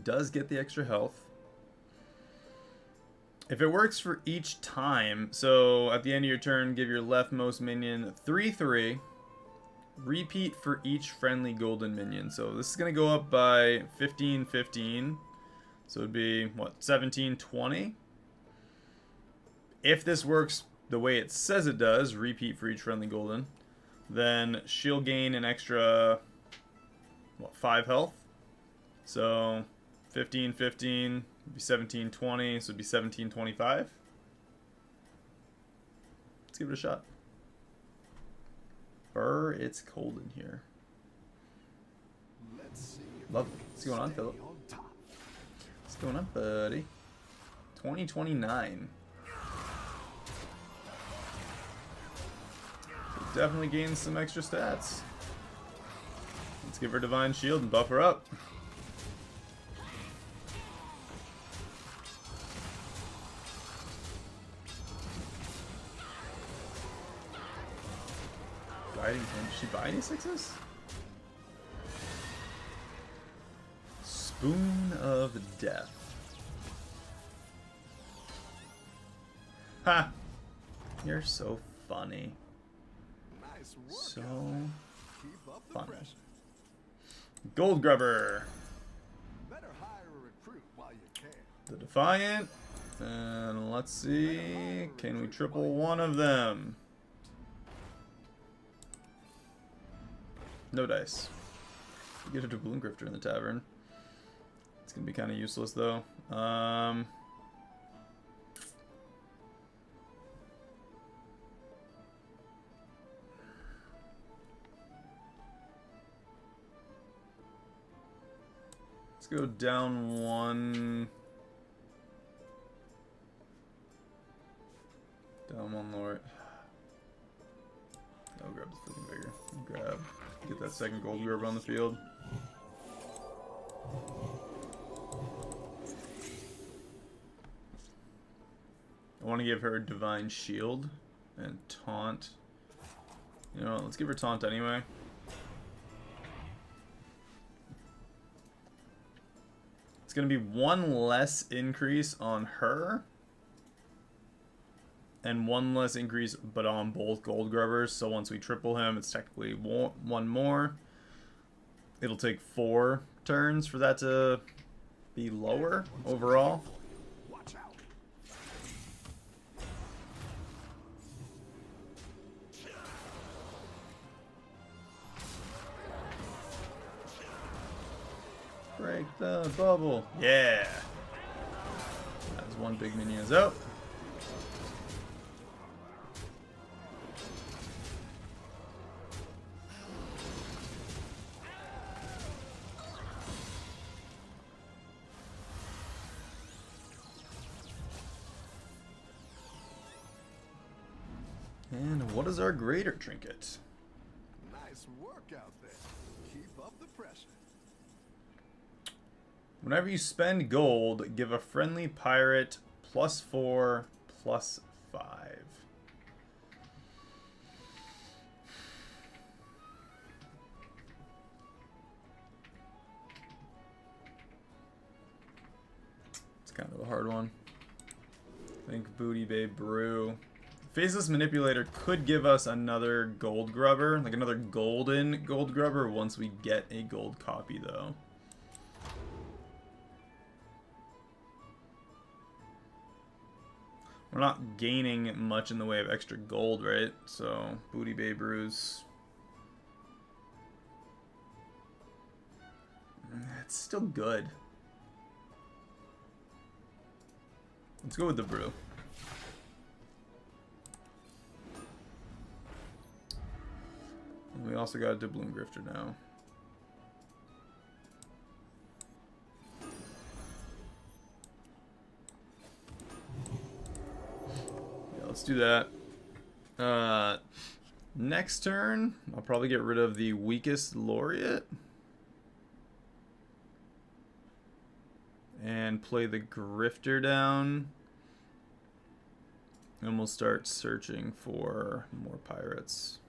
Does get the extra health. If it works for each time, so at the end of your turn, give your leftmost minion 3/3. Repeat for each friendly golden minion. So this is going to go up by 15/15. So it'd be, what, 17/20? If this works the way it says it does, repeat for each friendly golden, then she'll gain an extra, what, 5 health? So 15/15 would be 17/20, so it'd be 17/25. Let's give it a shot. Burr, it's cold in here. Let's see. Lovely. What's going on, Stay Philip? on top. What's going on, buddy? 2029. So definitely gained some extra stats. Let's give her Divine Shield and buff her up. Did she buy any 6s? Spoon of Death. Ha! You're so funny. Nice work. So Keep up the funny. pressure. Gold Grubber. Better hire a recruit while you can. The Defiant. And let's see. Can we triple one of them? No dice. You get a Doubloon Grifter in the tavern. It's gonna be kind of useless though. go down one. Down one lord. I'll grab the freaking vigor. Get that second gold grub on the field. I want to give her Divine Shield and Taunt. You know, let's give her Taunt anyway. It's going to be one less increase on her. And one less increase, but on both gold grubbers. So once we triple him, it's technically one more. It'll take 4 turns for that to be lower overall. Watch out. Break the bubble. Yeah. That's one big minion is out. And what is our greater trinket? Nice work out there. Keep up the pressure. Whenever you spend gold, give a friendly pirate +4, +5. It's kind of a hard one. I think Booty Babe Brew. Faceless Manipulator could give us another gold grubber, like another golden gold grubber once we get a gold copy though. We're not gaining much in the way of extra gold, right? So, Booty Babe Brews. It's still good. Let's go with the brew. And we also got a Doubloon Grifter now. Yeah, let's do that. Next turn, I'll probably get rid of the weakest Laureate. And play the Grifter down. And we'll start searching for more pirates.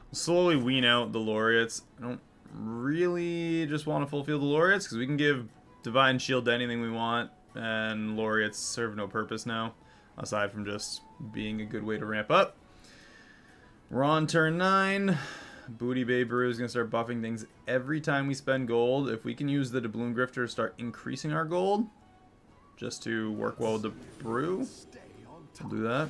We'll slowly wean out the Laureates. I don't really just want to full field the Laureates because we can give Divine Shield to anything we want. And Laureates serve no purpose now. Aside from just being a good way to ramp up. We're on turn 9. Booty Babe Brew is going to start buffing things every time we spend gold. If we can use the Doubloon Grifter to start increasing our gold, just to work well with the brew, we'll do that.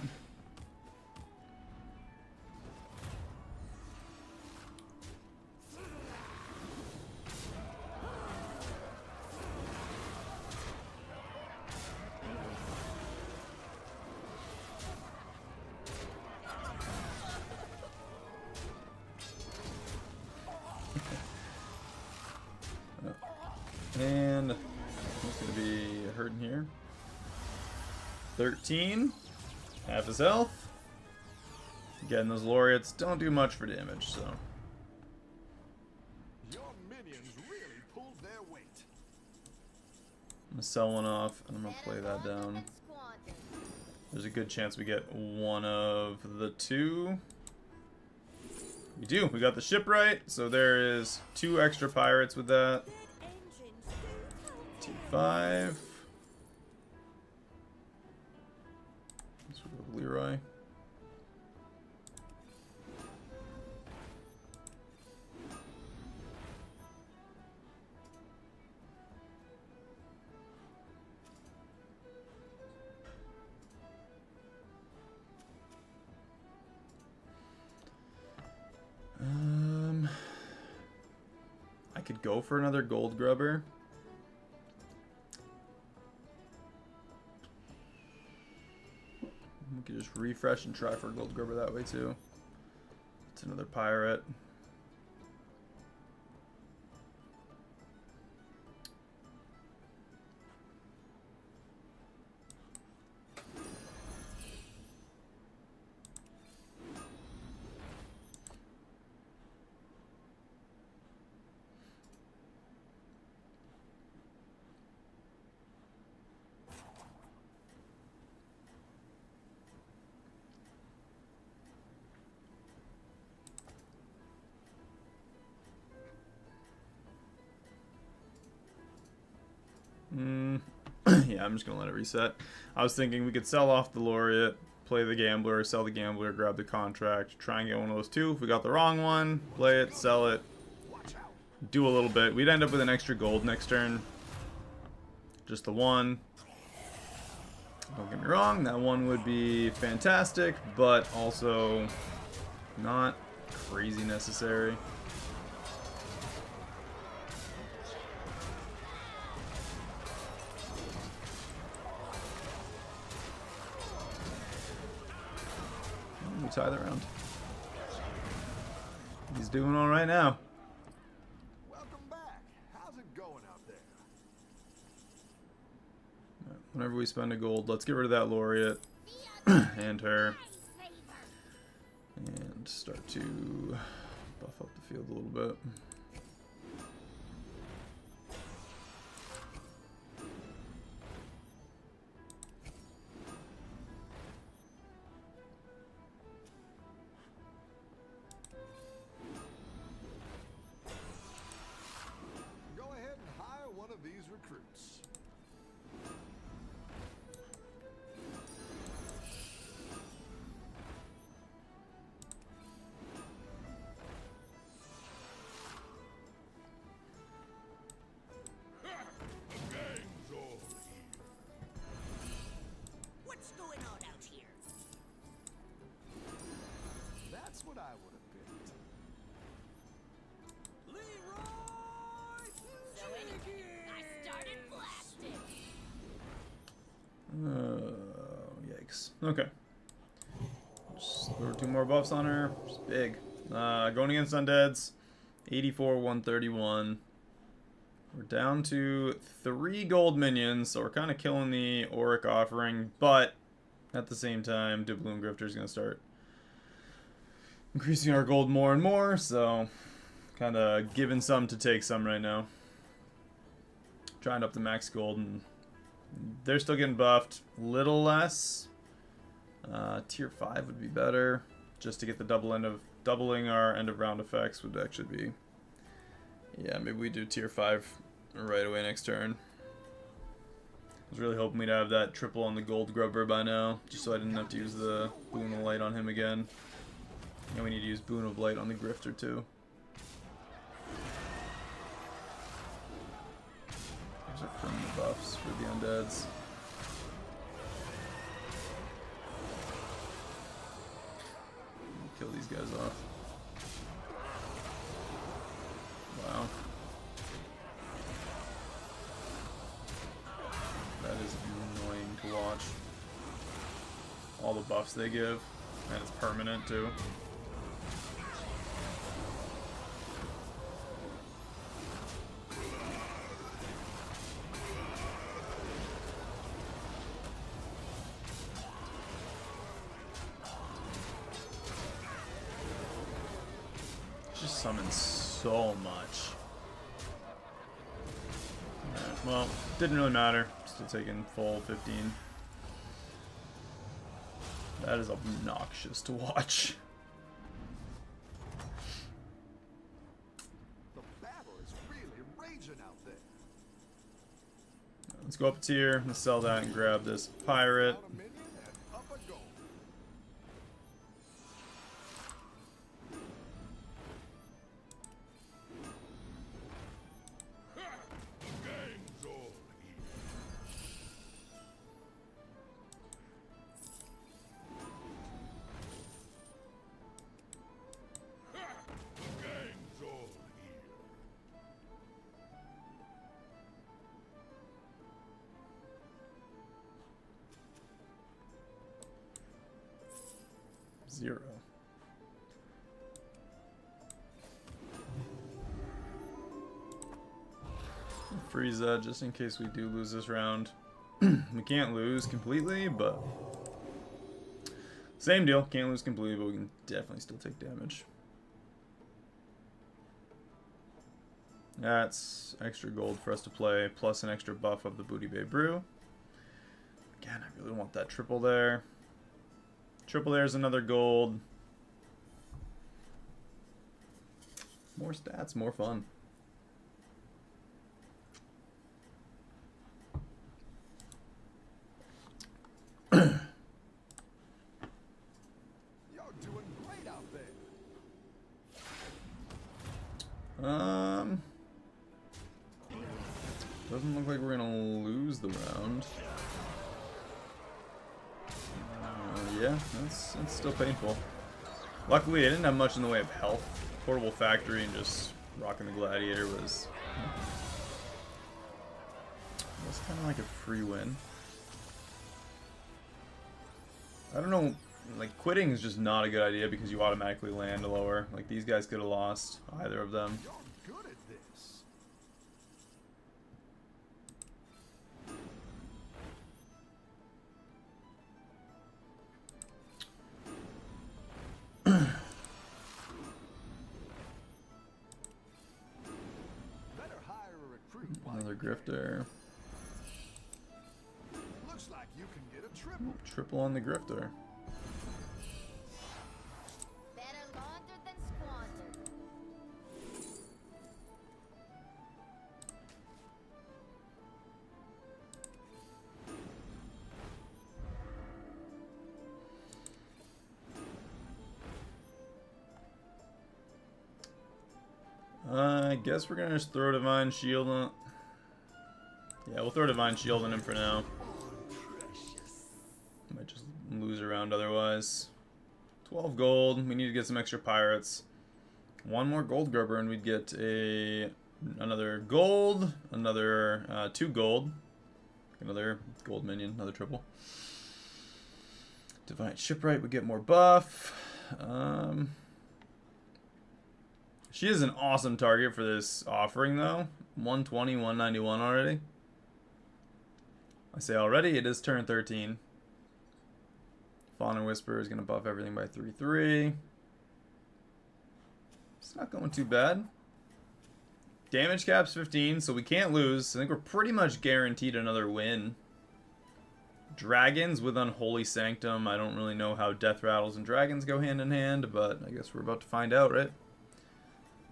And he's going to be hurting here. 13. Half his health. Again, those Laureates don't do much for damage, so. Your minions really pulled their weight. I'm going to sell one off, and I'm going to play that down. There's a good chance we get one of the two. We do. We got the shipwright, so there is 2 extra pirates with that. 2-5. Let's go with Leroy. I could go for another gold grubber. We could just refresh and try for a gold grubber that way too. It's another pirate. Yeah, I'm just going to let it reset. I was thinking we could sell off the Laureate, play the Gambler, sell the Gambler, grab the Contract, try and get one of those two. If we got the wrong one, play it, sell it, do a little bit. We'd end up with an extra gold next turn. Just the one. Don't get me wrong, that one would be fantastic, but also not crazy necessary. We tie the round. He's doing all right now. Welcome back. How's it going out there? Whenever we spend a gold, let's get rid of that Laureate and her. And start to buff up the field a little bit. Go ahead and hire one of these recruits. What's going on out here? That's what I would have picked. So anyway, I started blasting. Yikes. Okay. Just throw 2 more buffs on her. Just big. Going against Undeads. 84, 131. We're down to 3 gold minions, so we're kind of killing the Auric offering, but at the same time, Doubloon Grifter is going to start increasing our gold more and more, so kind of giving some to take some right now. Trying up the max gold, and they're still getting buffed. Little less. Tier 5 would be better, just to get the doubling our end of round effects would actually be. Yeah, maybe we do tier 5 right away next turn. I was really hoping we'd have that triple on the gold grubber by now, just so I didn't have to use the Boon of Light on him again. And we need to use Boon of Light on the Grifter too. Those are permanent buffs for the Undeads. Kill these guys off. Wow. That is annoying to watch. All the buffs they give, and it's permanent too. Just summons so much. Alright, well, didn't really matter. Still taking full 15. That is obnoxious to watch. The battle is really raging out there. Let's go up a tier. Let's sell that and grab this pirate. Down a minion and up a goal. Zero. Freeze that just in case we do lose this round. We can't lose completely, but same deal. Can't lose completely, but we can definitely still take damage. That's extra gold for us to play, plus an extra buff of the Booty Bay Brew. Again, I really want that triple there. Triple there is another gold. More stats, more fun. Doesn't look like we're gonna lose the round. Yeah, that's still painful. Luckily, I didn't have much in the way of health. Portable factory and just rocking the gladiator was kind of like a free win. I don't know, like quitting is just not a good idea because you automatically land lower. Like these guys could have lost, either of them. You're good at this. Better hire a recruit. while Another you can. grifter. Looks like you can get a triple. Triple on the grifter. Better launder than squander. I guess we're gonna just throw Divine Shield on. Yeah, we'll throw Divine Shield on him for now. Might just lose a round otherwise. 12 gold. We need to get some extra pirates. One more gold grubber and we'd get another gold, another 2 gold, another gold minion, another triple. Divine Shipwright would get more buff. She is an awesome target for this offering though. 120, 191 already. I say already, it is turn 13. Fauna Whisper is going to buff everything by 3/3. It's not going too bad. Damage cap's 15, so we can't lose. I think we're pretty much guaranteed another win. Dragons with Unholy Sanctum. I don't really know how Death Rattles and Dragons go hand in hand, but I guess we're about to find out, right?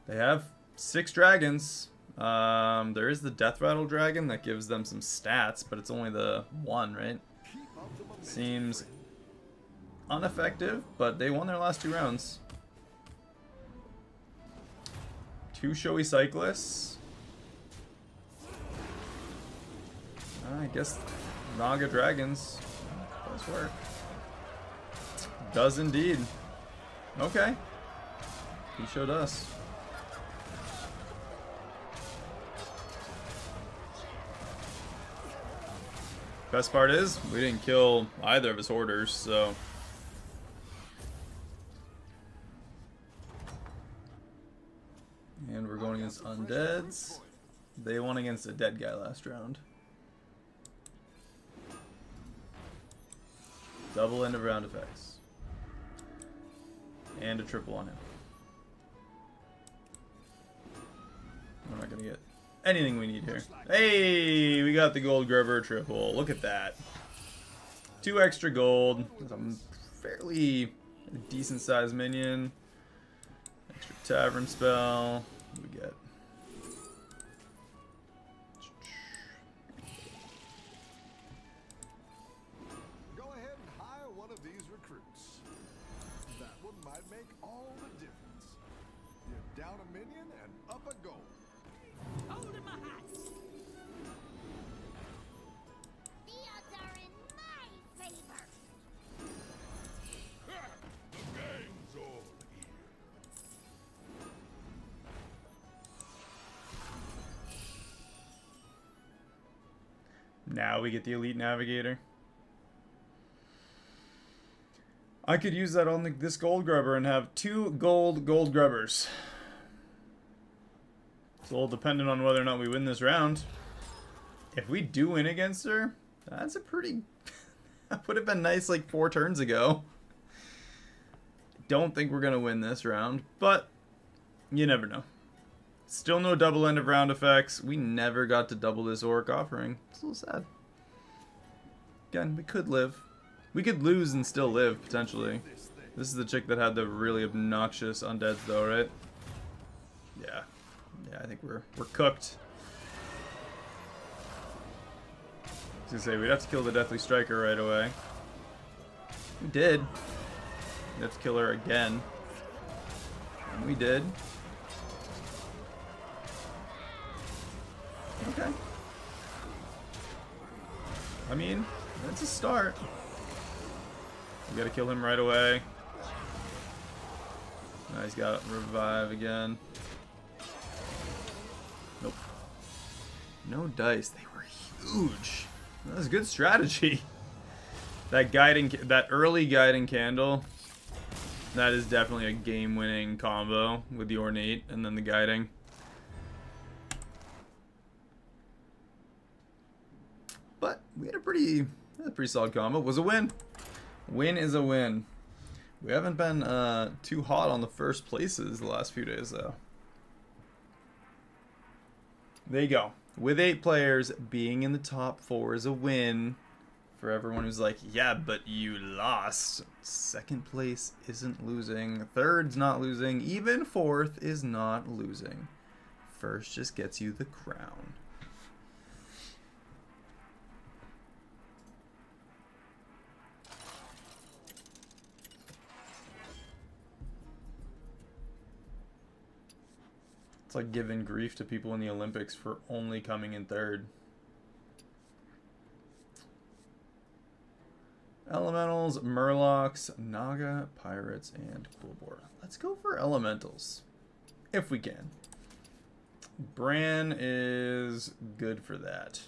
They have 6 dragons. There is the Death Rattle Dragon that gives them some stats, but it's only the 1, right? Keep up the momentum. Seems ineffective, but they won their last 2 rounds. 2 showy cyclists. I guess Naga Dragons does work. Does indeed. Okay. He showed us. Best part is, we didn't kill either of his hoarders, so... And we're going against undeads. They won against a dead guy last round. Double end of round effects. And a triple on him. We're not gonna get anything we need here. Hey, we got the gold grubber triple. Look at that. 2 extra gold. That's a fairly decent sized minion. Extra tavern spell. What do we get? Go ahead and hire one of these recruits. That one might make all the difference. You're down a minion and up a gold. Holding my hat. The odds are in my favor. The gang's all here. Now we get the Elite Navigator. I could use that on this gold grubber and have 2 gold grubbers. It's all dependent on whether or not we win this round. If we do win against her, that's a pretty... That would have been nice like 4 turns ago. Don't think we're going to win this round, but you never know. Still no double end of round effects. We never got to double this Orc offering. It's a little sad. Again, we could live. We could lose and still live, potentially. This is the chick that had the really obnoxious undeads, though, right? Yeah. Yeah, I think we're cooked. I was gonna say, we'd have to kill the Deathly Striker right away. We did. We'd have to kill her again. And we did. Okay. I mean, that's a start. We gotta kill him right away. Now he's got revive again. Nope. No dice. They were huge. That was good strategy. That early guiding candle. That is definitely a game-winning combo with the ornate and then the guiding. But we had a pretty solid combo. It was a win. Win is a win. We haven't been too hot on the first places the last few days, though. There you go. With 8 players, being in the top 4 is a win. For everyone who's like, yeah, but you lost. Second place isn't losing. Third's not losing. Even fourth is not losing. First just gets you the crown. It's like giving grief to people in the Olympics for only coming in third. Elementals, Murlocs, Naga, Pirates, and Quillbor. Let's go for Elementals. If we can. Bran is good for that.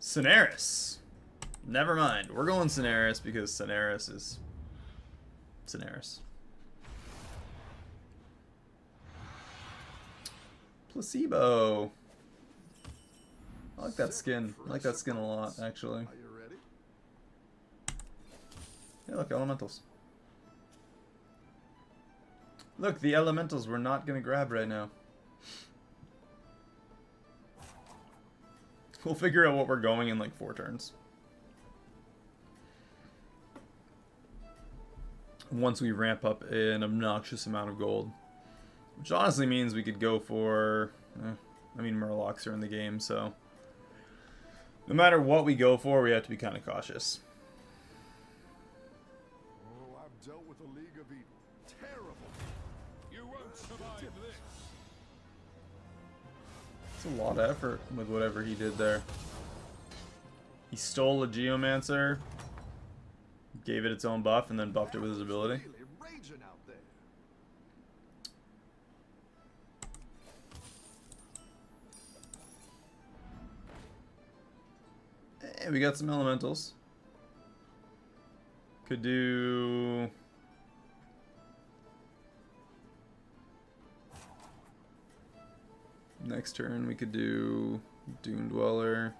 Cineris. Never mind. We're going Cineris because Cineris is Cineris. Placebo. I like that skin. I like that skin a lot, actually. Are you ready? Yeah, look, elementals. Look, the elementals we're not gonna grab right now. We'll figure out what we're going in like 4 turns. Once we ramp up an obnoxious amount of gold. Which honestly means we could go for... I mean, Murlocs are in the game, so... No matter what we go for, we have to be kind of cautious. Oh, I've dealt with a League of Evil. Terrible. You won't survive this. It's a lot of effort with whatever he did there. He stole a Geomancer, gave it its own buff, and then buffed it with his ability. Really raging out there. And we got some elementals. Could do... Next turn we could do Dune Dweller.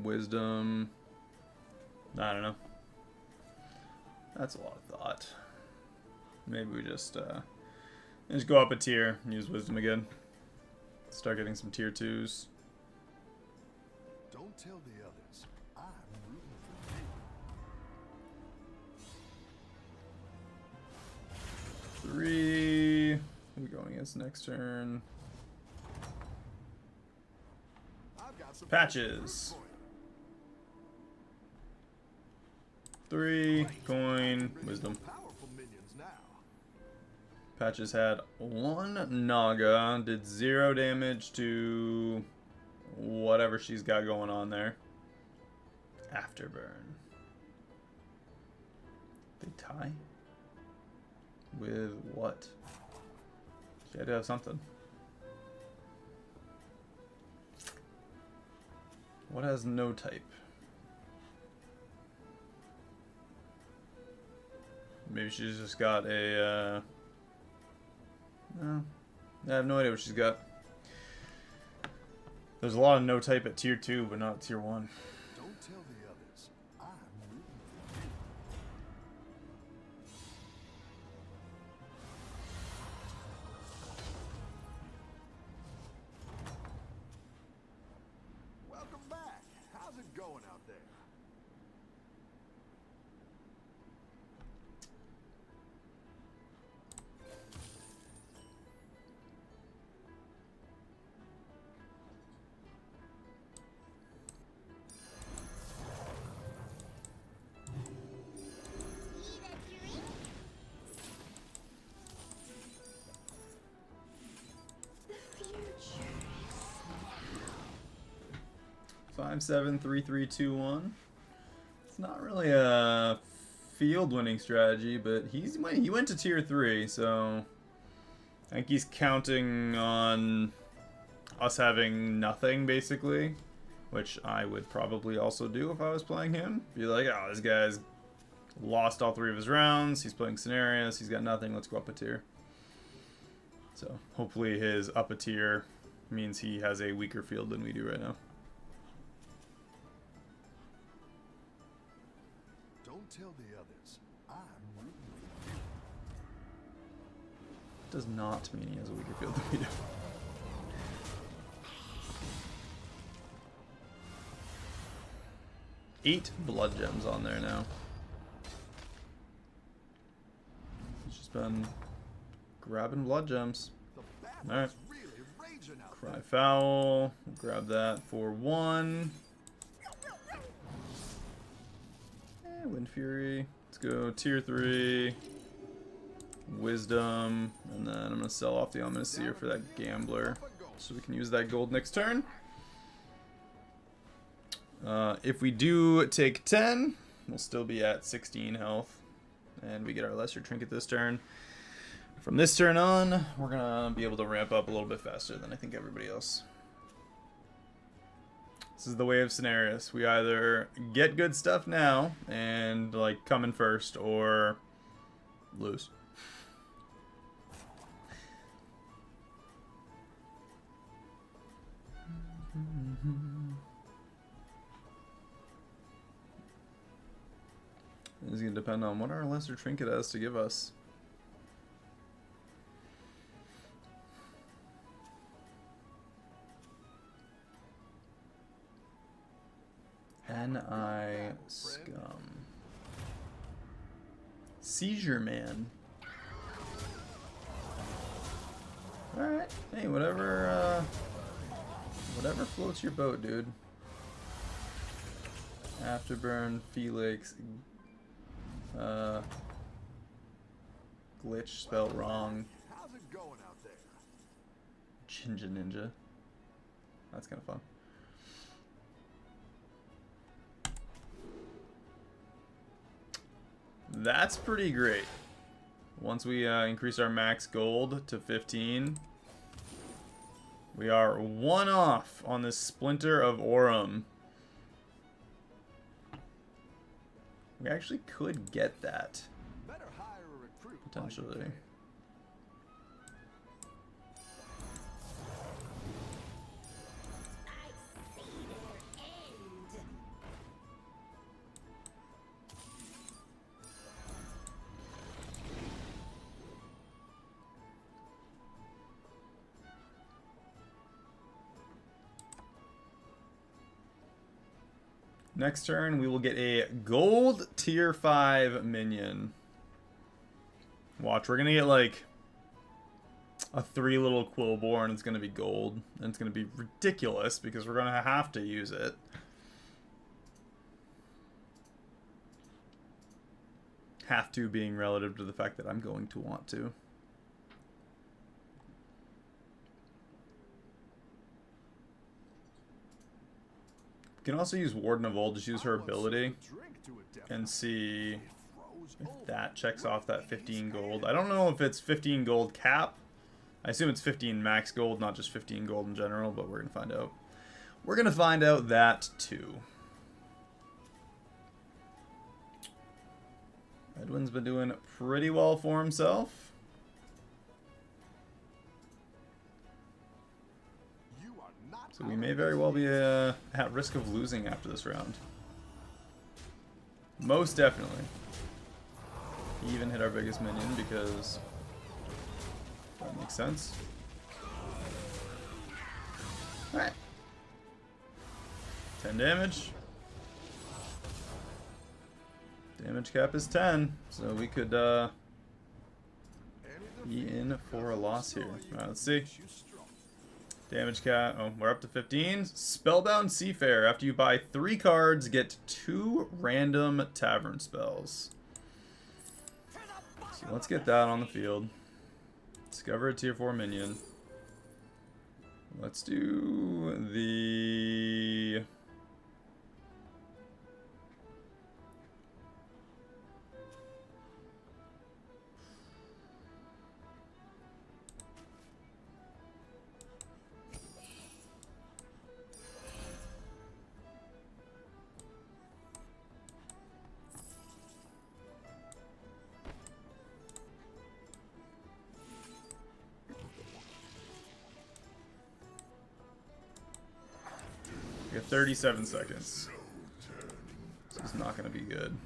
Wisdom. I don't know. That's a lot of thought. Maybe we just go up a tier and use Wisdom again. Start getting some tier 2s. Don't tell the others. I'm rooting for you. 3. Who are we going against next turn? I've got some Patches. 3. Coin. Wisdom. Powerful minions now. Patches had 1 Naga. Did 0 damage to whatever she's got going on there. Afterburn. They tie? With what? She had to have something. What has no type? Maybe she's just got a, no. I have no idea what she's got. There's a lot of no type at tier 2, but not tier 1. Don't tell the others. I'm rooting for you. Welcome back. How's it going out there? 5-7-3-3-2-1. It's not really a field winning strategy, but he went to tier 3, so I think he's counting on us having nothing, basically, which I would probably also do if I was playing him. Be like, oh, this guy's lost all 3 of his rounds, he's playing scenarios, he's got nothing, let's go up a tier. So hopefully his up a tier means he has a weaker field than we do right now. Don't tell the others. I'm rooting for you. Does not mean he has a weaker field than we do. Eight blood gems on there now. He's just been grabbing blood gems. Alright. Cry foul. We'll grab that for 1. Wind Fury. Let's go tier 3. Wisdom. And then I'm going to sell off the Ominous Seer for that Gambler, so we can use that gold next turn. If we do take 10, we'll still be at 16 health. And we get our Lesser Trinket this turn. From this turn on, we're going to be able to ramp up a little bit faster than I think everybody else. This is the way of scenarios. We either get good stuff now and like come in first, or lose. This is going to depend on what our Lesser Trinket has to give us. N.I. Scum. Seizure Man. Alright. Hey, whatever floats your boat, dude. Afterburn, Felix, glitch spelled wrong. How's it going out there? Jinja Ninja. That's kind of fun. That's pretty great. Once we increase our max gold to 15, we are 1 off on this Splinter of Aurum. We actually could get that. Better hire a recruit. Potentially. Next turn, we will get a gold tier 5 minion. Watch, we're going to get like a 3 little Quillborn. It's going to be gold. And it's going to be ridiculous because we're going to have to use it. Have to being relative to the fact that I'm going to want to. You can also use Warden of Old, just use her ability and see if that checks off that 15 gold. I don't know if it's 15 gold cap. I assume it's 15 max gold, not just 15 gold in general, but we're going to find out. We're going to find out that too. Edwin's been doing pretty well for himself. So we may very well be at risk of losing after this round. Most definitely. He even hit our biggest minion because that makes sense. Alright. 10 damage. Damage cap is 10, so we could be in for a loss here. Alright, let's see. Damage cap. Oh, we're up to 15. Spellbound Seafarer. After you buy 3 cards, get 2 random tavern spells. So let's get that on the field. Discover a tier 4 minion. Let's do the 37 seconds. So it's not going to be good.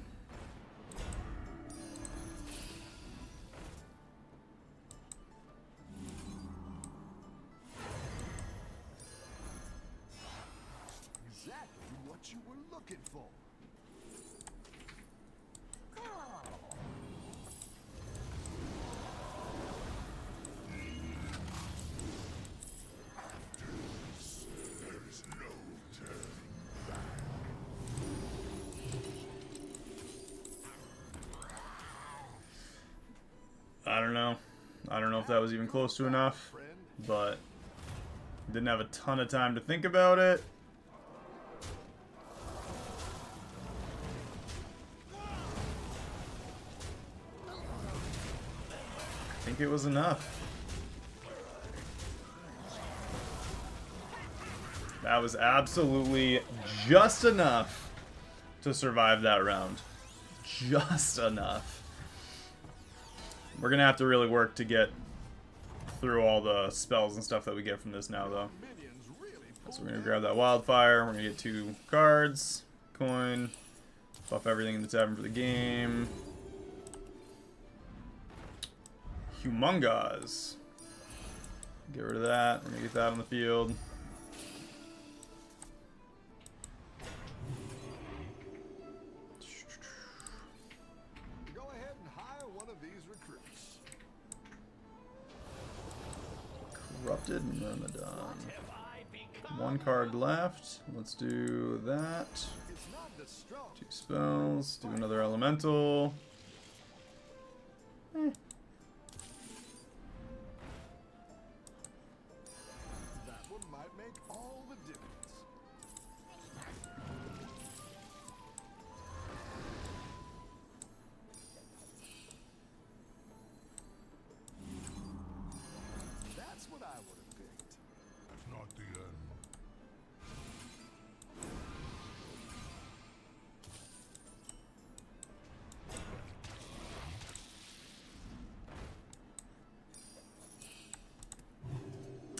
Exactly what you were looking for. I don't know. I don't know if that was even close to enough, but didn't have a ton of time to think about it. I think it was enough. That was absolutely just enough to survive that round. Just enough. We're gonna have to really work to get through all the spells and stuff that we get from this now, though. So we're gonna grab that wildfire. We're gonna get 2 cards, coin, buff everything in the tavern for the game. Humongous. Get rid of that. We're gonna get that on the field. Go ahead and hire one of these recruits. Corrupted Myrmidon. 1 card left. Let's do that. It's not the strong. 2 spells. Do another elemental. That one might make all the difference. That's what I would have picked. It's not the end.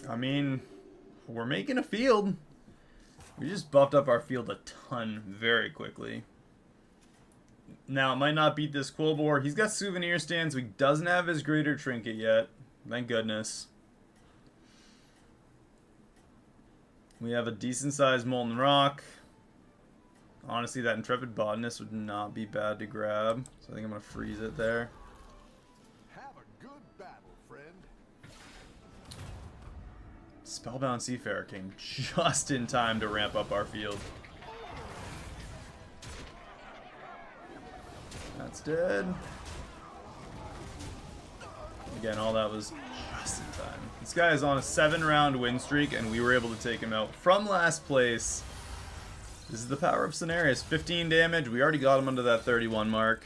I mean, we're making a field. We just buffed up our field a ton very quickly. Now, it might not beat this Quillbore. He's got souvenir stands. He doesn't have his greater trinket yet. Thank goodness. We have a decent-sized Molten Rock. Honestly, that Intrepid Botanist would not be bad to grab. So I think I'm going to freeze it there. Have a good battle, friend. Spellbound Seafarer came just in time to ramp up our field. That's dead. Again, all that was just in time. This guy is on a 7-round win streak, and we were able to take him out from last place. This is the power of Cenarius. 15 damage. We already got him under that 31 mark.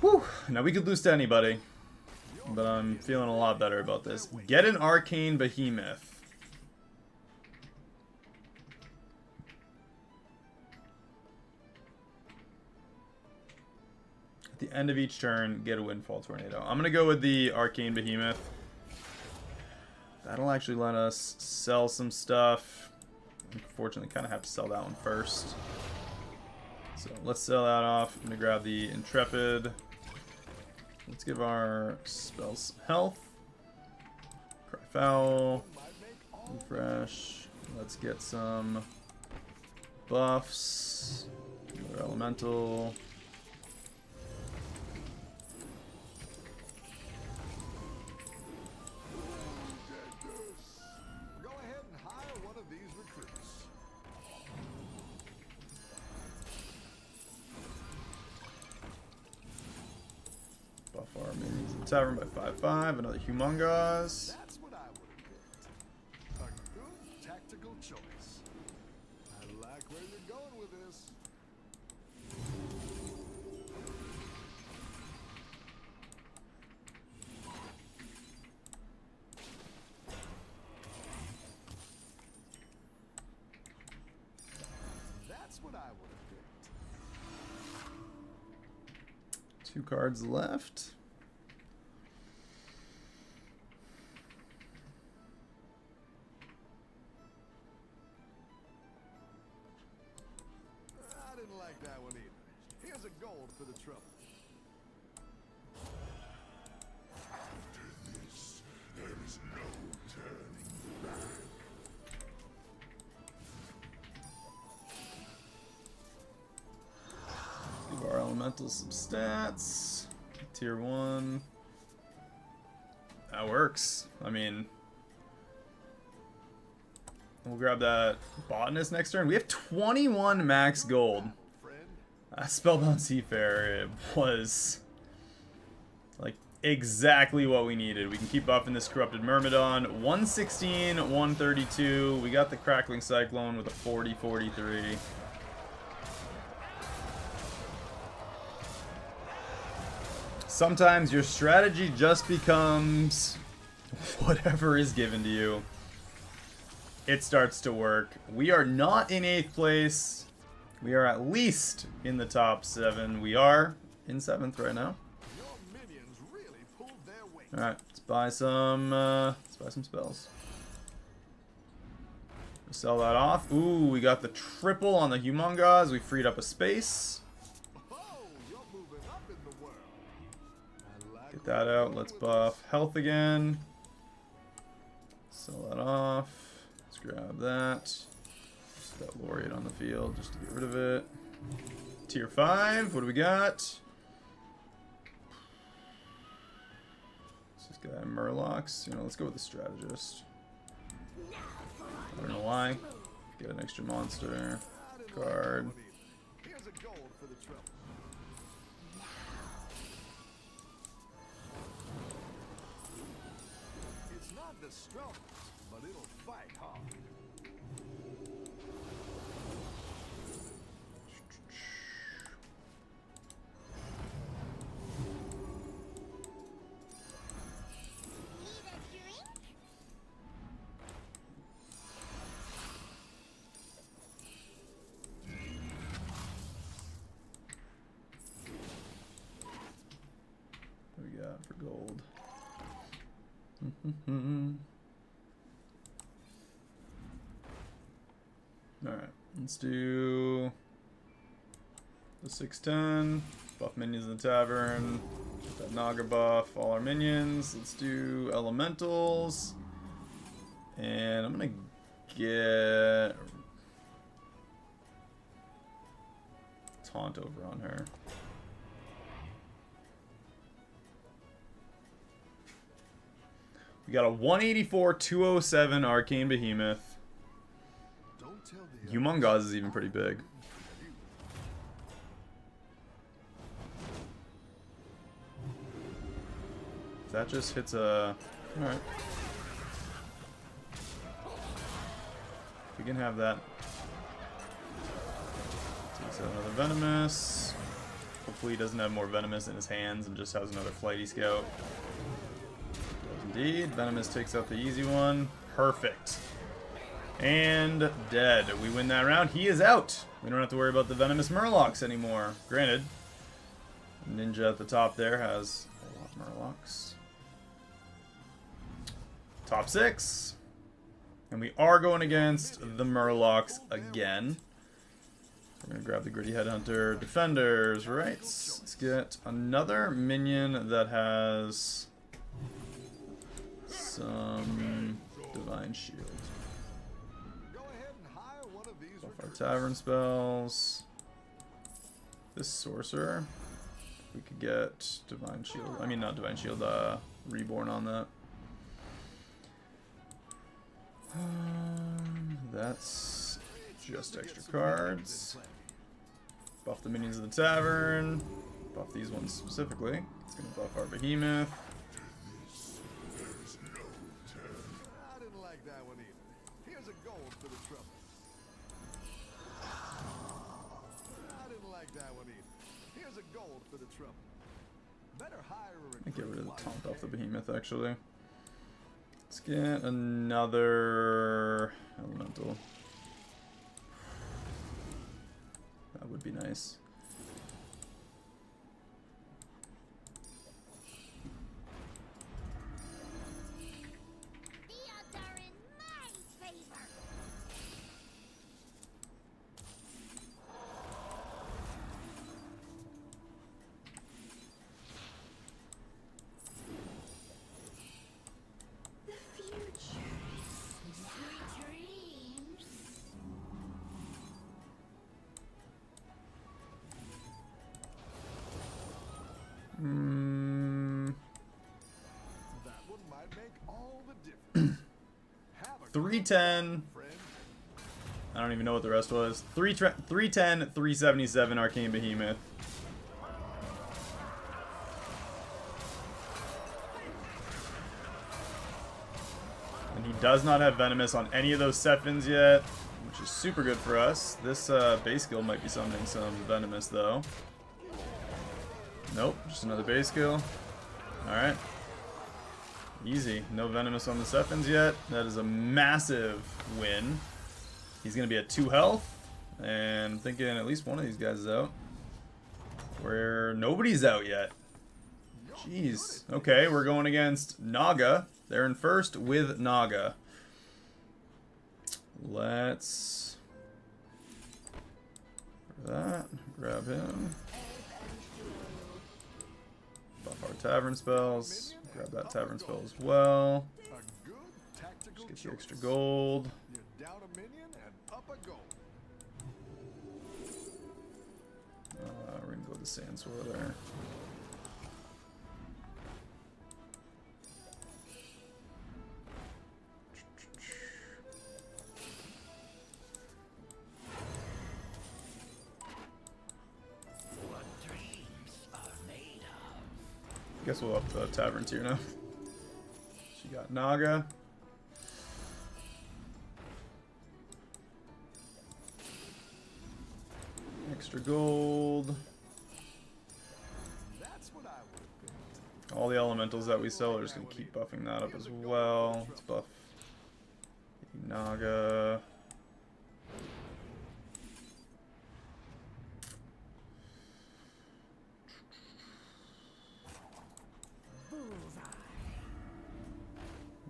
Whew. Now we could lose to anybody, but I'm feeling a lot better about this. Get an Arcane Behemoth. At the end of each turn, get a Windfall Tornado. I'm going to go with the Arcane Behemoth. That'll actually let us sell some stuff. Unfortunately, kind of have to sell that one first. So let's sell that off. I'm going to grab the Intrepid. Let's give our spells some health. Cry Foul. Refresh. Let's get some buffs. Another Elemental. Go ahead and hire one of these recruits. Buff our minions in the tavern by 5/5. Another Humongous. That's what I would have picked. A good tactical choice. I like where you're going with this. That's what I would have picked. 2 cards left. gold for the trouble. Give our elementals some stats. Tier 1. That works. I mean, we'll grab that botanist next turn. We have 21 max gold. Spellbound Seafarer was like exactly what we needed. We can keep buffing this Corrupted Myrmidon. 116, 132. We got the Crackling Cyclone with a 40-43. Sometimes your strategy just becomes whatever is given to you. It starts to work. We are not in 8th place. We are at least in the top 7. We are in 7th right now. Your minions really pulled their weight. All right, let's buy some spells. Sell that off. Ooh, we got the triple on the Humongous. We freed up a space. Oh, you're moving up in the world. I like Get that out. Let's buff health again. Sell that off. Let's grab that. That Laureate on the field just to get rid of it. Tier 5. What do we got? This guy Murlocs. You know, let's go with the strategist. I don't know why. Get an extra monster card. Here's a gold for the trouble. It's not the strongest, but it'll fight hard. Need a drink? What do we got for gold? Alright, let's do the 610. Buff minions in the tavern. Get that Naga buff, all our minions. Let's do elementals. And I'm gonna get Taunt over on her. We got a 184-207 Arcane Behemoth. Don't tell the Humongous is even pretty big. If that just hits a... Alright. We can have that. Takes out another Venomous. Hopefully he doesn't have more Venomous in his hands and just has another Flighty Scout. Indeed, Venomous takes out the easy one. Perfect. And dead. We win that round. He is out. We don't have to worry about the Venomous Murlocs anymore. Granted, Ninja at the top there has a lot of Murlocs. Top 6. And we are going against the Murlocs again. We're going to grab the Gritty Headhunter. Defenders, right? Let's get another minion that has some Divine Shield. Go ahead and hire one of these Buff our recruits. tavern spells. This Sorcerer. We could get Divine Shield. I mean, not Divine Shield, Reborn on that. That's just extra cards. Buff the minions of the tavern. Buff these ones specifically. It's going to buff our Behemoth. I didn't like that one either. Here's a gold for the trouble. I didn't like that one either. Here's a gold for the trouble. Better hire a recruit. Get rid of the taunt off the Behemoth, actually. Let's get another elemental. That would be nice. The odds are in my favor. That one might make all the difference. Have a 310. friend. I don't even know what the rest was. 310, 377 Arcane Behemoth. And he does not have Venomous on any of those Sephins yet, which is super good for us. This base skill might be summoning some Venomous though. Nope, just another base skill. Alright. Easy. No Venomous on the Sephins yet. That is a massive win. He's going to be at 2 health. And I'm thinking at least one of these guys is out. Where nobody's out yet. Jeez. Okay, we're going against Naga. They're in first with Naga. Let's... that. Grab him. Buff our Tavern spells. Grab that Tavern spell as well. A good tactical Just get the choice. extra gold. You're down a minion and up a goal. We're gonna go with the Sand Swirler. What dreams are made of. Guess we'll up the Tavern tier now. She got Naga. Extra gold. That's what I would have picked. All the elementals that we sell are just going to keep buffing that up as well. Let's buff Naga.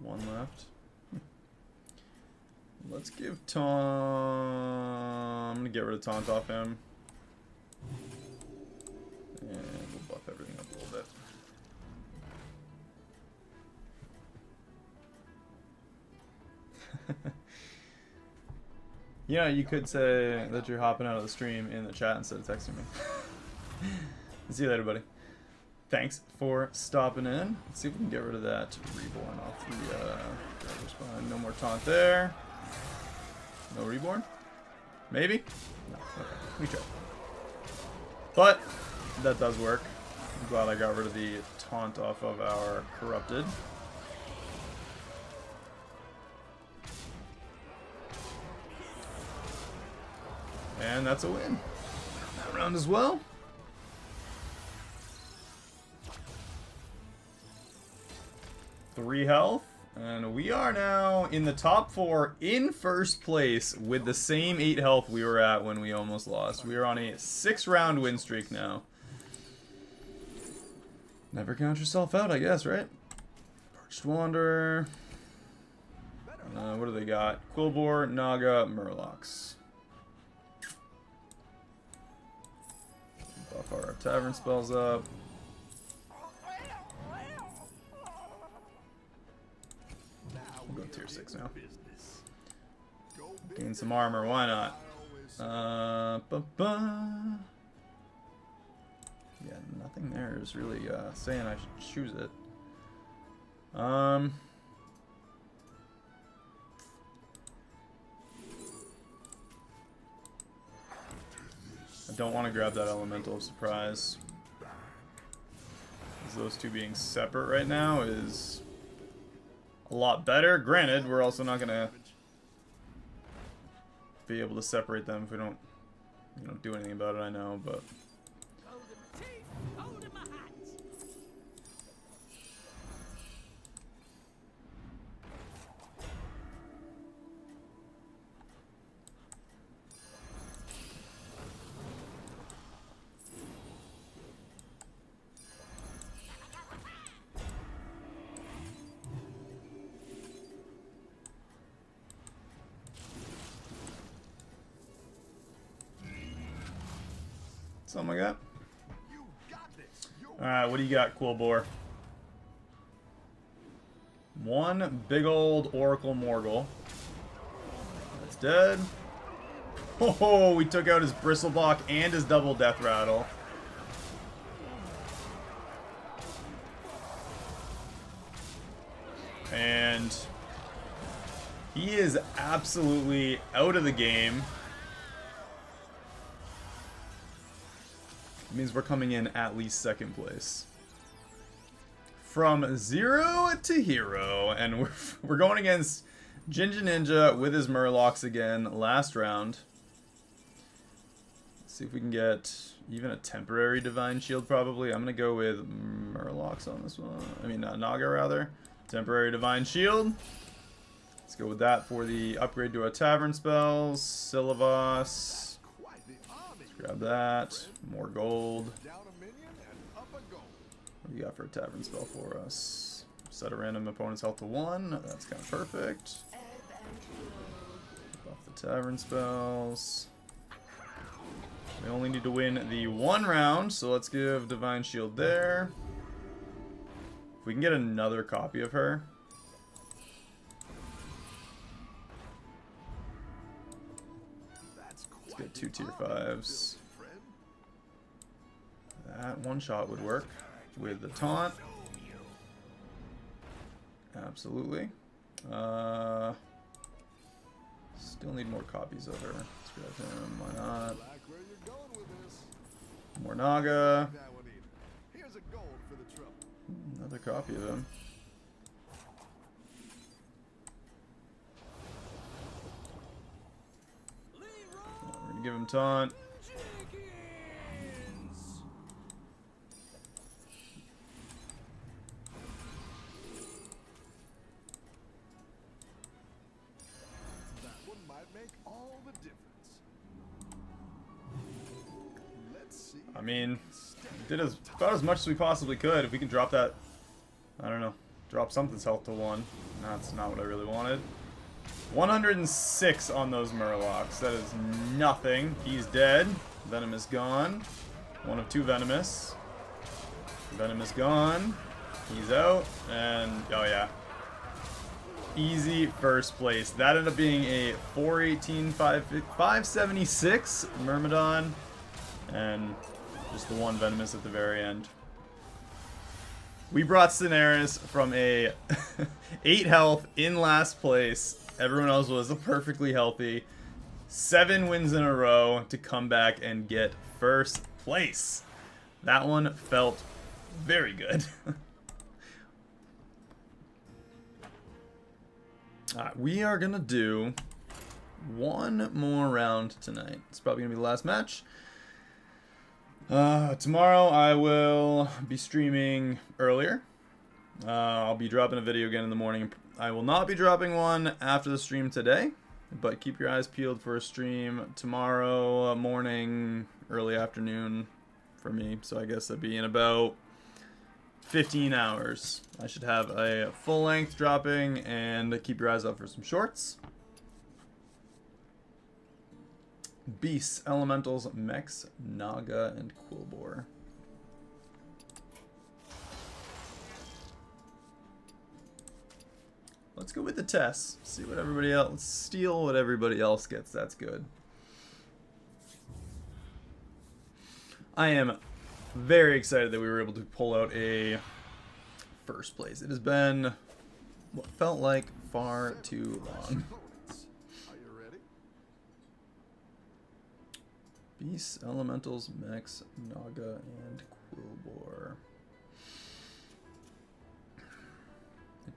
One left. Let's give Tom... I'm going to get rid of Taunt off him. And we'll buff everything up a little bit. Yeah, you could say that you're hopping out of the stream in the chat instead of texting me. See you later, buddy. Thanks for stopping in. Let's see if we can get rid of that Reborn off the driver's spine. No more taunt there. No Reborn? Maybe? No. Okay. We tried. But that does work. I'm glad I got rid of the taunt off of our Corrupted. And that's a win. That round as well. Three health. And we are now in the top 4 in first place with the same 8 health we were at when we almost lost. We are on a 6-round win streak now. Never count yourself out, I guess, right? Parched Wanderer. What do they got? Quillbore, Naga, Murlocs. Buff our Tavern spells up. We'll go tier 6 now. Gain some armor, why not? Yeah, nothing there is really saying I should choose it. I don't want to grab that Elemental of Surprise. Because those two being separate right now is a lot better. Granted, we're also not going to be able to separate them if we don't, do anything about it, I know, but... Something like that. Alright, what do you got, Quillbore? One big old Oracle Morgul. That's dead. Oh, we took out his Bristleblock and his double Death Rattle. And he is absolutely out of the game. It means we're coming in at least second place. From 0 to hero, and we're going against Ginger Ninja with his Murlocs again last round. Let's see if we can get even a temporary Divine Shield probably. I'm going to go with Murlocs on this one. I mean, Naga rather. Temporary Divine Shield. Let's go with that for the upgrade to our Tavern spells. Silivos. Let's grab that. More gold. What do you got for a Tavern spell for us? Set a random opponent's health to 1. That's kind of perfect. Off the Tavern spells. We only need to win the 1 round, so let's give Divine Shield there. If we can get another copy of her. Let's get 2 tier 5s. That one shot would work. With the taunt. Absolutely. Still need more copies of her. Let's grab him. Why not? More Naga. Another copy of him. We're gonna give him taunt. I mean, did about as much as we possibly could. If we can drop that, I don't know, drop something's health to 1. That's not what I really wanted. 106 on those Murlocs. That is nothing. He's dead. Venom is gone. 1 of 2 Venomous. Venom is gone. He's out. And, oh yeah. Easy first place. That ended up being a 418, 576 Myrmidon. And just the 1 Venomous at the very end. We brought Cineris from a 8 health in last place. Everyone else was perfectly healthy. 7 wins in a row to come back and get first place. That one felt very good. Alright, we are going to do 1 more round tonight. It's probably going to be the last match. Tomorrow I will be streaming earlier. I'll be dropping a video again in the morning. I will not be dropping one after the stream today, but keep your eyes peeled for a stream tomorrow morning, early afternoon for me. So I guess that'd be in about 15 hours. I should have a full length dropping, and keep your eyes out for some shorts. Beasts, Elementals, Mechs, Naga, and Quillbore. Let's go with the tests. See what everybody else... Steal what everybody else gets. That's good. I am very excited that we were able to pull out a first place. It has been what felt like far too long. Beasts, Elementals, Mechs, Naga, and Quillbore.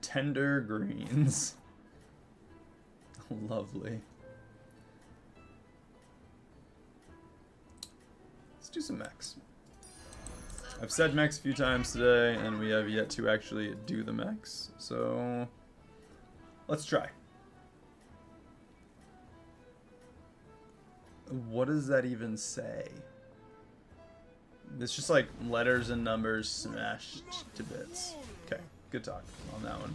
Tender greens. Lovely. Let's do some mechs. I've said mechs a few times today, and we have yet to actually do the mechs. So, let's try. What does that even say? It's just like letters and numbers smashed to bits. Okay, good talk on that one.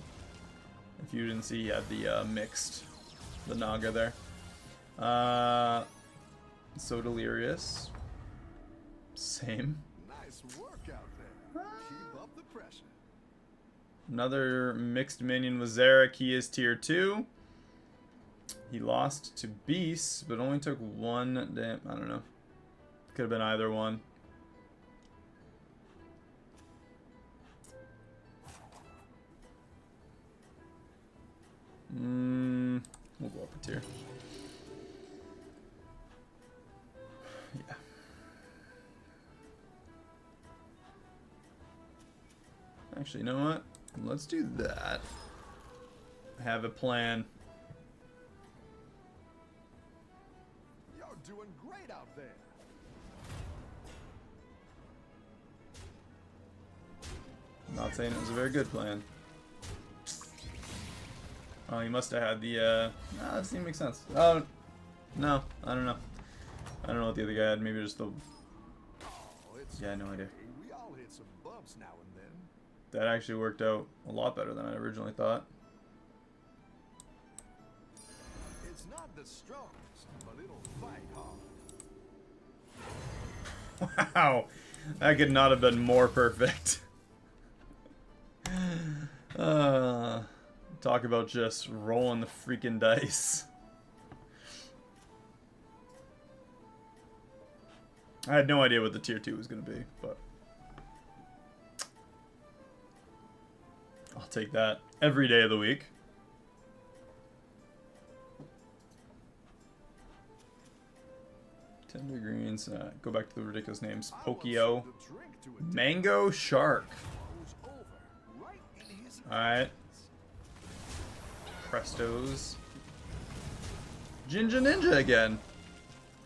If you didn't see, you had the mixed, the Naga there. So Delirious. Same. Nice work out there. Keep up the pressure. Another mixed minion was Zarek. He is tier 2. He lost to Beast, but only took 1 damn. I don't know. Could have been either one. tier. Yeah. Actually, you know what? Let's do that. I have a plan. You're doing great out there. I'm not saying it was a very good plan. Oh, he must have had the, nah, that doesn't even make sense. Oh, no, I don't know. I don't know what the other guy had. Maybe just the... Oh, it's Yeah, no idea. okay. We all hit some bumps now and then. That actually worked out a lot better than I originally thought. It's not the strongest, but it'll fight hard. Wow, that could not have been more perfect. Talk about just rolling the freaking dice. I had no idea what the tier 2 was going to be, but I'll take that every day of the week. Tender greens. Go back to the ridiculous names. I want Pokio. something to drink to it. Mango Shark. Goes over right in his Alright. Prestos. Jinja Ninja again.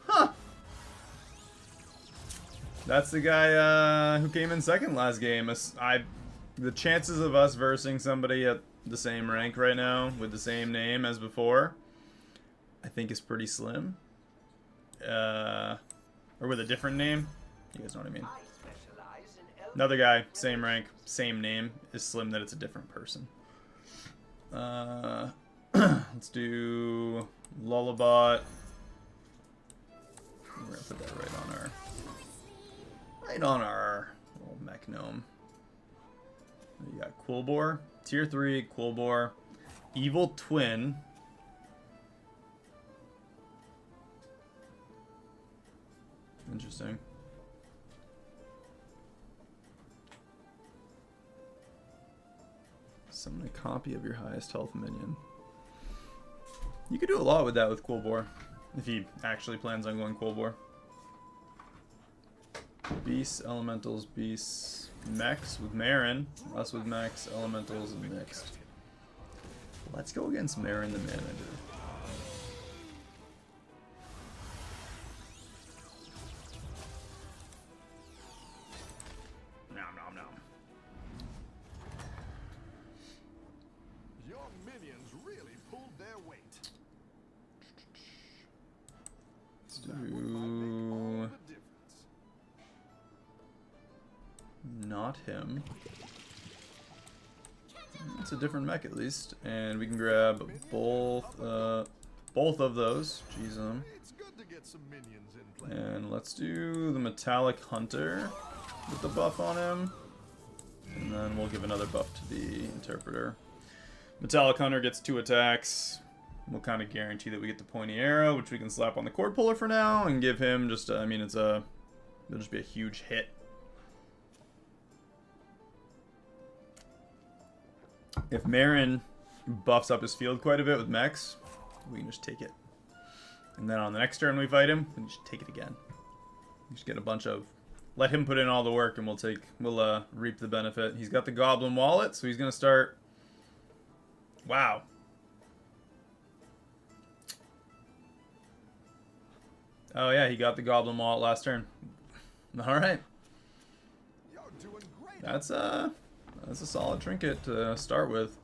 Huh. That's the guy who came in second last game. The chances of us versing somebody at the same rank right now with the same name as before, I think is pretty slim. Or with a different name. You guys know what I mean. Another guy, same rank, same name, is slim that it's a different person. Let's do Lullabot. We're gonna put that right on our little mech gnome. You got Quillbore, tier 3, Quillbore, Evil Twin. Interesting. Summon a copy of your highest health minion. You could do a lot with that with Quillbore, if he actually plans on going Quillbore. Beasts, Elementals, Beasts, Mechs with Marin, us with Mechs, Elementals, and Mixed. Let's go against Marin the Manager. Nom nom nom. Your minions really pulled their weight. Let's That one might make all do the difference. not him. It's a different mech at least, and we can grab both of those. Jeez, It's good to get some minions in play. and let's do the Metallic Hunter with the buff on him, and then we'll give another buff to the Interpreter. Metallic Hunter gets 2 attacks. We'll kind of guarantee that we get the pointy arrow, which we can slap on the Cord Puller for now, and give him just, I mean, it'll just be a huge hit. If Marin buffs up his field quite a bit with mechs, we can just take it. And then on the next turn we fight him, we can just take it again. Just get a bunch of... Let him put in all the work and we'll reap the benefit. He's got the Goblin Wallet, so he's going to start... Wow. Oh yeah, he got the Goblin Wallet last turn. Alright. You're doing great. That's a solid trinket to start with.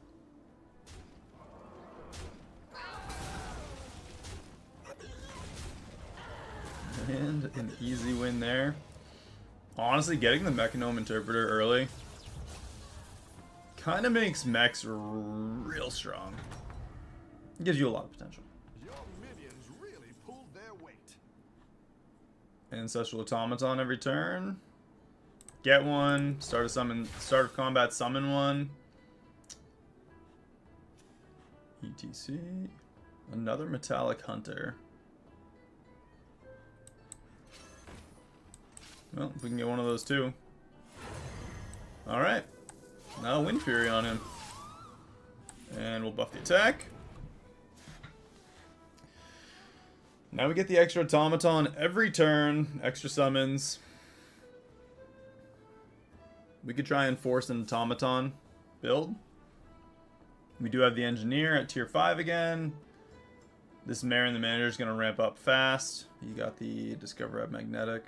And an easy win there. Honestly, getting the Mechanome Interpreter early kind of makes mechs real strong. It gives you a lot of potential. Your minions really pulled their weight. Ancestral Automaton every turn. Get one. Start of combat, summon one. ETC. Another Metallic Hunter. Well, if we can get one of those too. Alright. Now Wind Fury on him. And we'll buff the attack. Now we get the extra automaton every turn, extra summons. We could try and force an automaton build. We do have the engineer at tier 5 again. This Marin the Manager is going to ramp up fast. You got the Discover at Magnetic.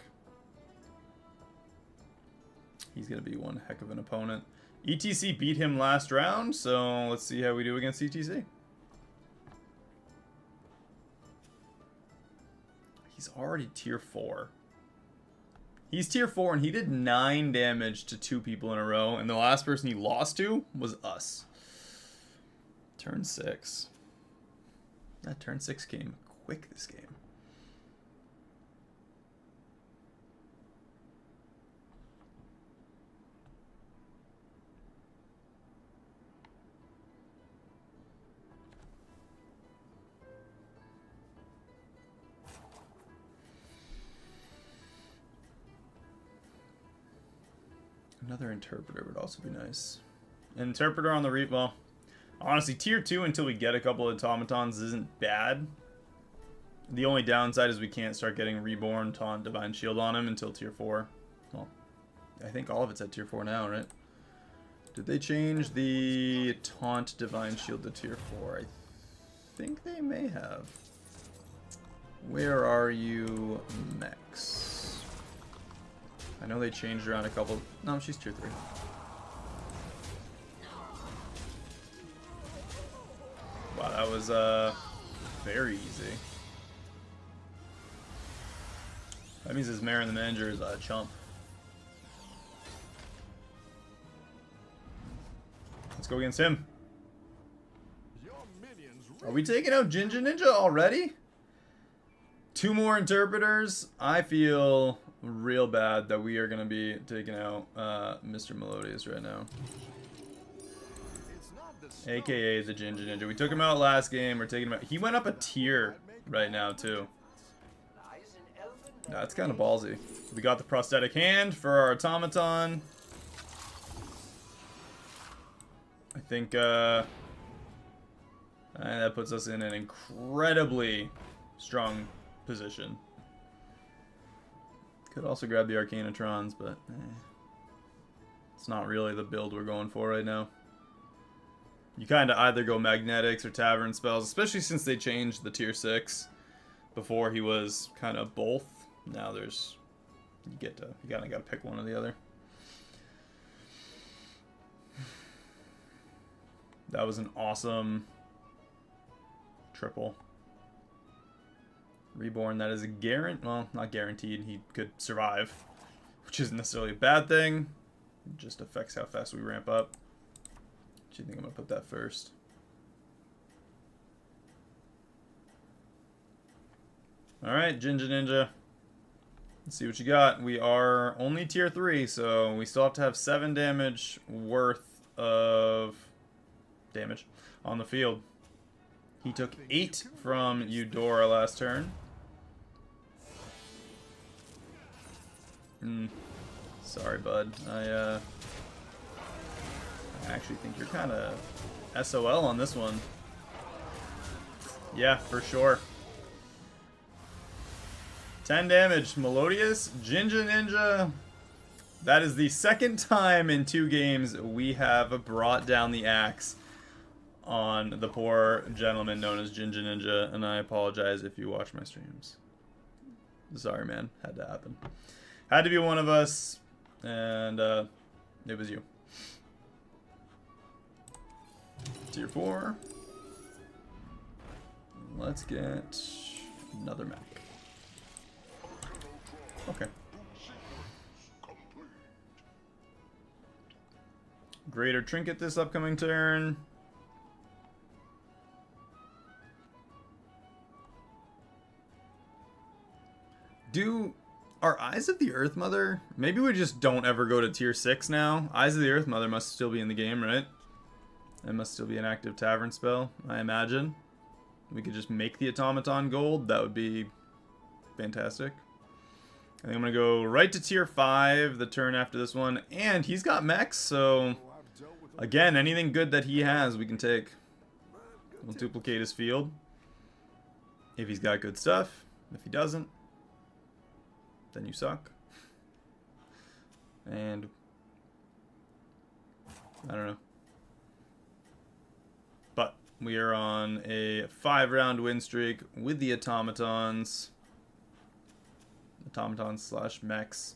He's going to be one heck of an opponent. ETC beat him last round, so let's see how we do against ETC. He's already tier 4. He's tier 4 and he did 9 damage to 2 people in a row, and the last person he lost to was us. Turn 6. That turn 6 came quick this game. Another interpreter would also be nice. An interpreter on the well, honestly, tier 2 until we get a couple of automatons isn't bad. The only downside is we can't start getting Reborn, Taunt, Divine Shield on him until tier 4. Well, I think all of it's at tier 4 now, right? Did they change the Taunt, Divine Shield to tier 4? I think they may have. Where are you, Mex? I know they changed around a couple. No, she's tier 3. Wow, that was very easy. That means his Marin the Manager is a chump. Let's go against him. Are we taking out Ginger Ninja already? 2 more interpreters. I feel real bad that we are going to be taking out Mr. Melodious right now. AKA the Ginger Ninja. We took him out last game. We're taking him out. He went up a tier right now, too. That's kind of ballsy. We got the prosthetic hand for our automaton. I think that puts us in an incredibly strong position. Could also grab the Arcanatrons, but it's not really the build we're going for right now. You kind of either go Magnetics or Tavern spells, especially since they changed the tier 6. Before he was kind of both. Now there's, you kind of got to pick one or the other. That was an awesome triple. Reborn, that is a well, not guaranteed. He could survive, which isn't necessarily a bad thing. It just affects how fast we ramp up. Do you think I'm going to put that first? Alright, Ginger Ninja. Let's see what you got. We are only tier 3, so we still have to have 7 damage worth of damage on the field. He took 8 from Eudora last turn. Sorry, bud. I actually think you're kind of SOL on this one. Yeah, for sure. 10 damage. Melodious, Ginger Ninja. That is the second time in 2 games we have brought down the axe on the poor gentleman known as Ginger Ninja, and I apologize if you watch my streams. Sorry, man. Had to happen. Had to be one of us, and it was you. Tier 4. Let's get another mech. Okay. Greater Trinket this upcoming turn. Are Eyes of the Earth Mother? Maybe we just don't ever go to tier 6 now. Eyes of the Earth Mother must still be in the game, right? It must still be an active tavern spell, I imagine. We could just make the automaton gold. That would be fantastic. I think I'm going to go right to tier 5 the turn after this one. And he's got mechs, so again, anything good that he has we can take. We'll duplicate his field if he's got good stuff. If he doesn't, then you suck. And I don't know. But we are on a 5-round win streak with the automatons. Automatons slash mechs.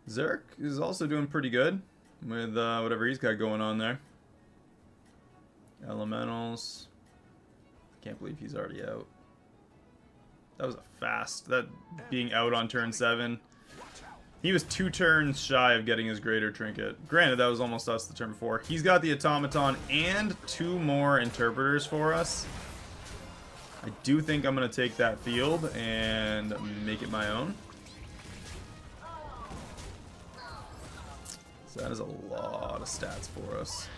Zerk is also doing pretty good with whatever he's got going on there. Elementals. Can't believe he's already out. That was a fast. That being out on turn 7. He was 2 turns shy of getting his greater trinket. Granted, that was almost us the turn before. He's got the automaton and 2 more interpreters for us. I do think I'm going to take that field and make it my own. So that is a lot of stats for us.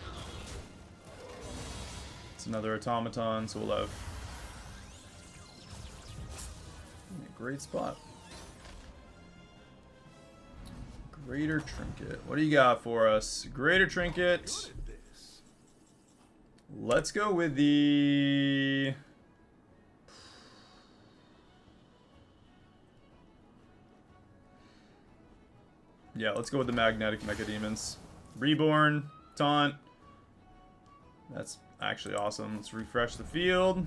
It's another automaton, so we'll have a great spot. Greater trinket. What do you got for us? Greater trinket. Let's go with the... Yeah, let's go with the magnetic mecha demons. Reborn, taunt. That's actually awesome. Let's refresh the field.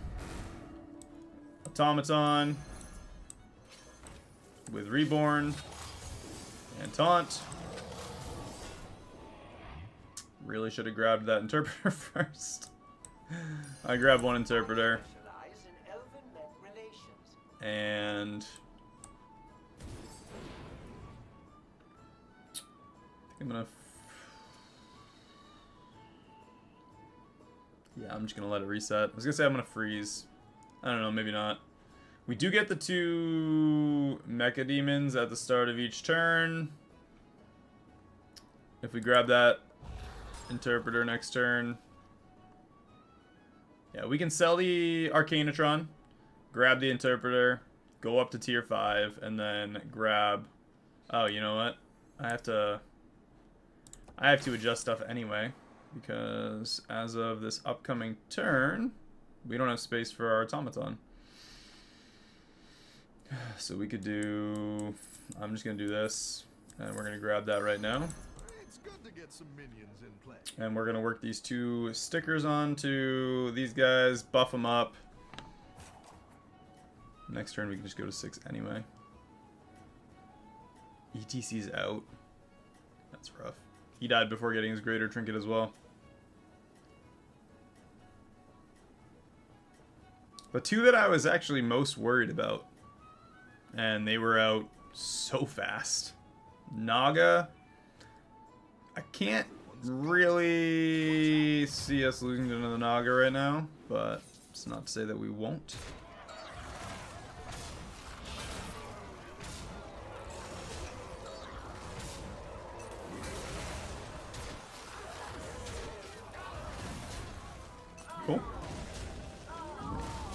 Automaton with reborn and taunt. Really should have grabbed that interpreter first. I grabbed one interpreter. And I'm gonna... Yeah, I'm just gonna let it reset. I was gonna say I'm gonna freeze. I don't know, maybe not. We do get the 2 mecha demons at the start of each turn. If we grab that interpreter next turn. Yeah, we can sell the Arcanatron, grab the interpreter, go up to tier 5, and then grab... Oh, you know what? I have to adjust stuff anyway, because as of this upcoming turn, we don't have space for our automaton. So we could do... I'm just going to do this, and we're going to grab that right now. It's good to get some minions in play. And we're going to work these 2 stickers onto these guys, buff them up. Next turn we can just go to 6 anyway. ETC's out. That's rough. He died before getting his greater trinket as well. But 2 that I was actually most worried about, and they were out so fast. Naga. I can't really see us losing to another Naga right now, but it's not to say that we won't. Cool.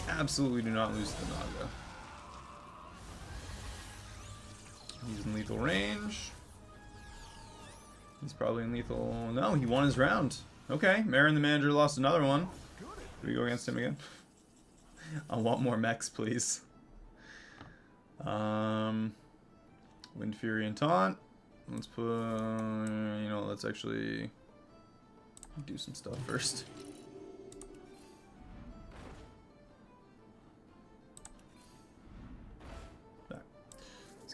Absolutely do not lose to the Naga. He's in lethal range. He's probably in lethal... No, he won his round. Okay, Marin the manager lost another one. Do we go against him again? I want more mechs, please. Wind Fury and Taunt. Let's put... you know, let's actually do some stuff first.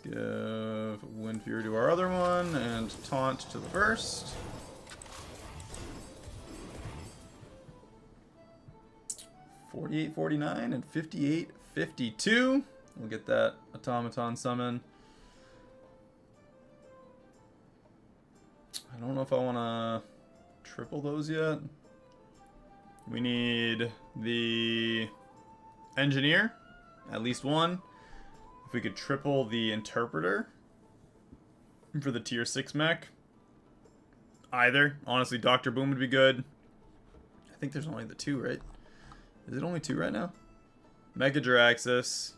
Give Wind Fury to our other one, and Taunt to the first. $48.49 and $58.52. We'll get that automaton summon. I don't know if I want to triple those yet. We need the engineer, at least one. If we could triple the interpreter for the tier 6 mech. Either. Honestly, Dr. Boom would be good. I think there's only the 2, right? Is it only 2 right now? Mega Jiraxis,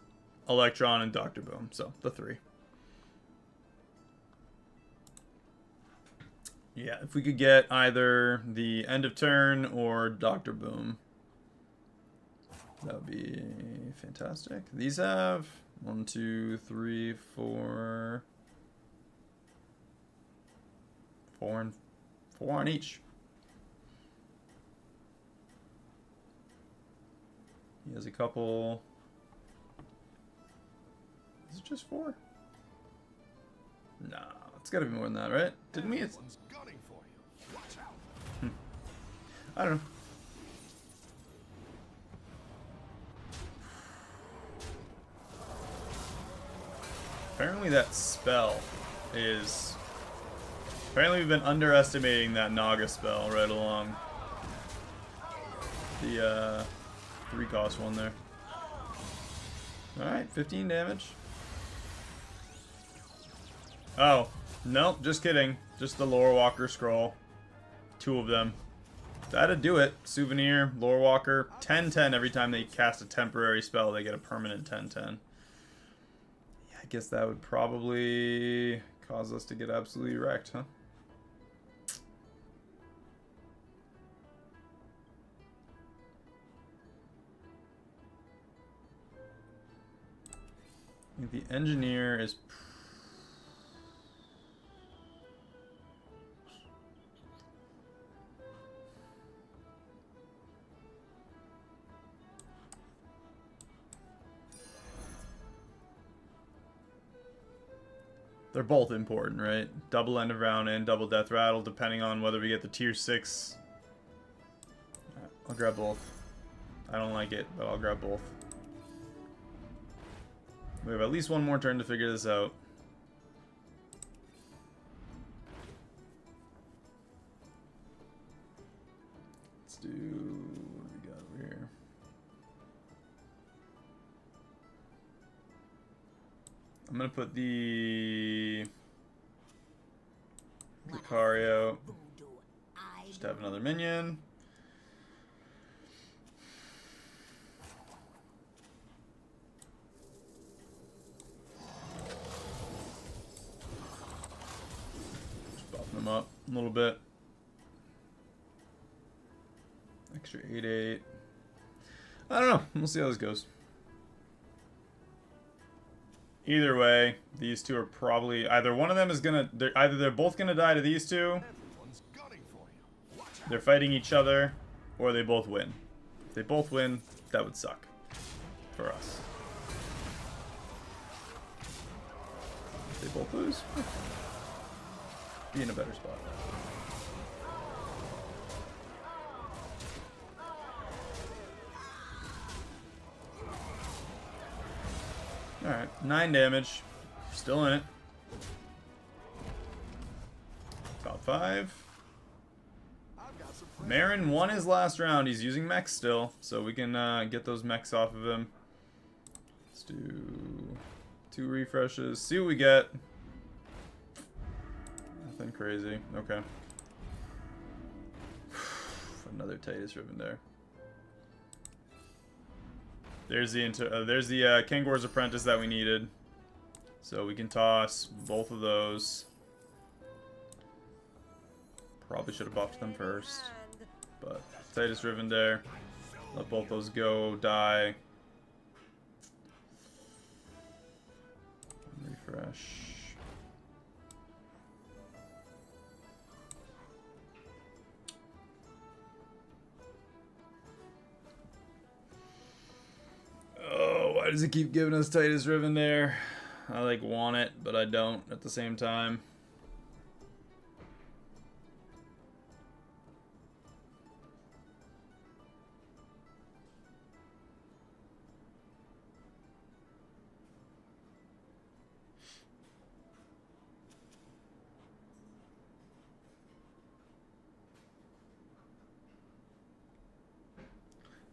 Electron, and Dr. Boom. So, the 3. Yeah, if we could get either the end of turn or Dr. Boom, that would be fantastic. These have 1, 2, 3, 4. 4 on each. He has a couple. Is it just 4? Nah, it's gotta be more than that, right? Didn't we? One's gunning for you. Watch out. I don't know. Apparently that spell is... Apparently we've been underestimating that Naga spell right along. The 3-cost one there. Alright, 15 damage. Oh, nope, just kidding. Just the Lore Walker scroll. 2 of them. That'd do it. Souvenir, Lore Walker, 10/10 every time they cast a temporary spell, they get a permanent 10/10. Yeah, I guess that would probably cause us to get absolutely wrecked, huh? I think the engineer is... They're both important, right? Double end of round and double death rattle, depending on whether we get the tier 6. I'll grab both. I don't like it, but I'll grab both. We have at least one more turn to figure this out. Let's do... what do we got over here? I'm gonna put the Lucario. Just have another minion. Just buffing them up a little bit. Extra 8/8. I don't know. We'll see how this goes. Either way, these two are probably... Either one of them is gonna... Either they're both gonna die to these two. They're fighting each other. Or they both win. If they both win, that would suck. For us. If they both lose, be in a better spot. Alright, 9 damage. Still in it. Top 5. Marin won his last round. He's using mechs still, so we can get those mechs off of him. Let's do 2 refreshes. See what we get. Nothing crazy. Okay. Another Titus Ribbon there. There's the Kangor's Apprentice that we needed. So we can toss both of those. Probably should have buffed them first. But Titus Riven there. Let both those go, die. Refresh. Oh, why does it keep giving us Titus Riven there? I like want it, but I don't at the same time.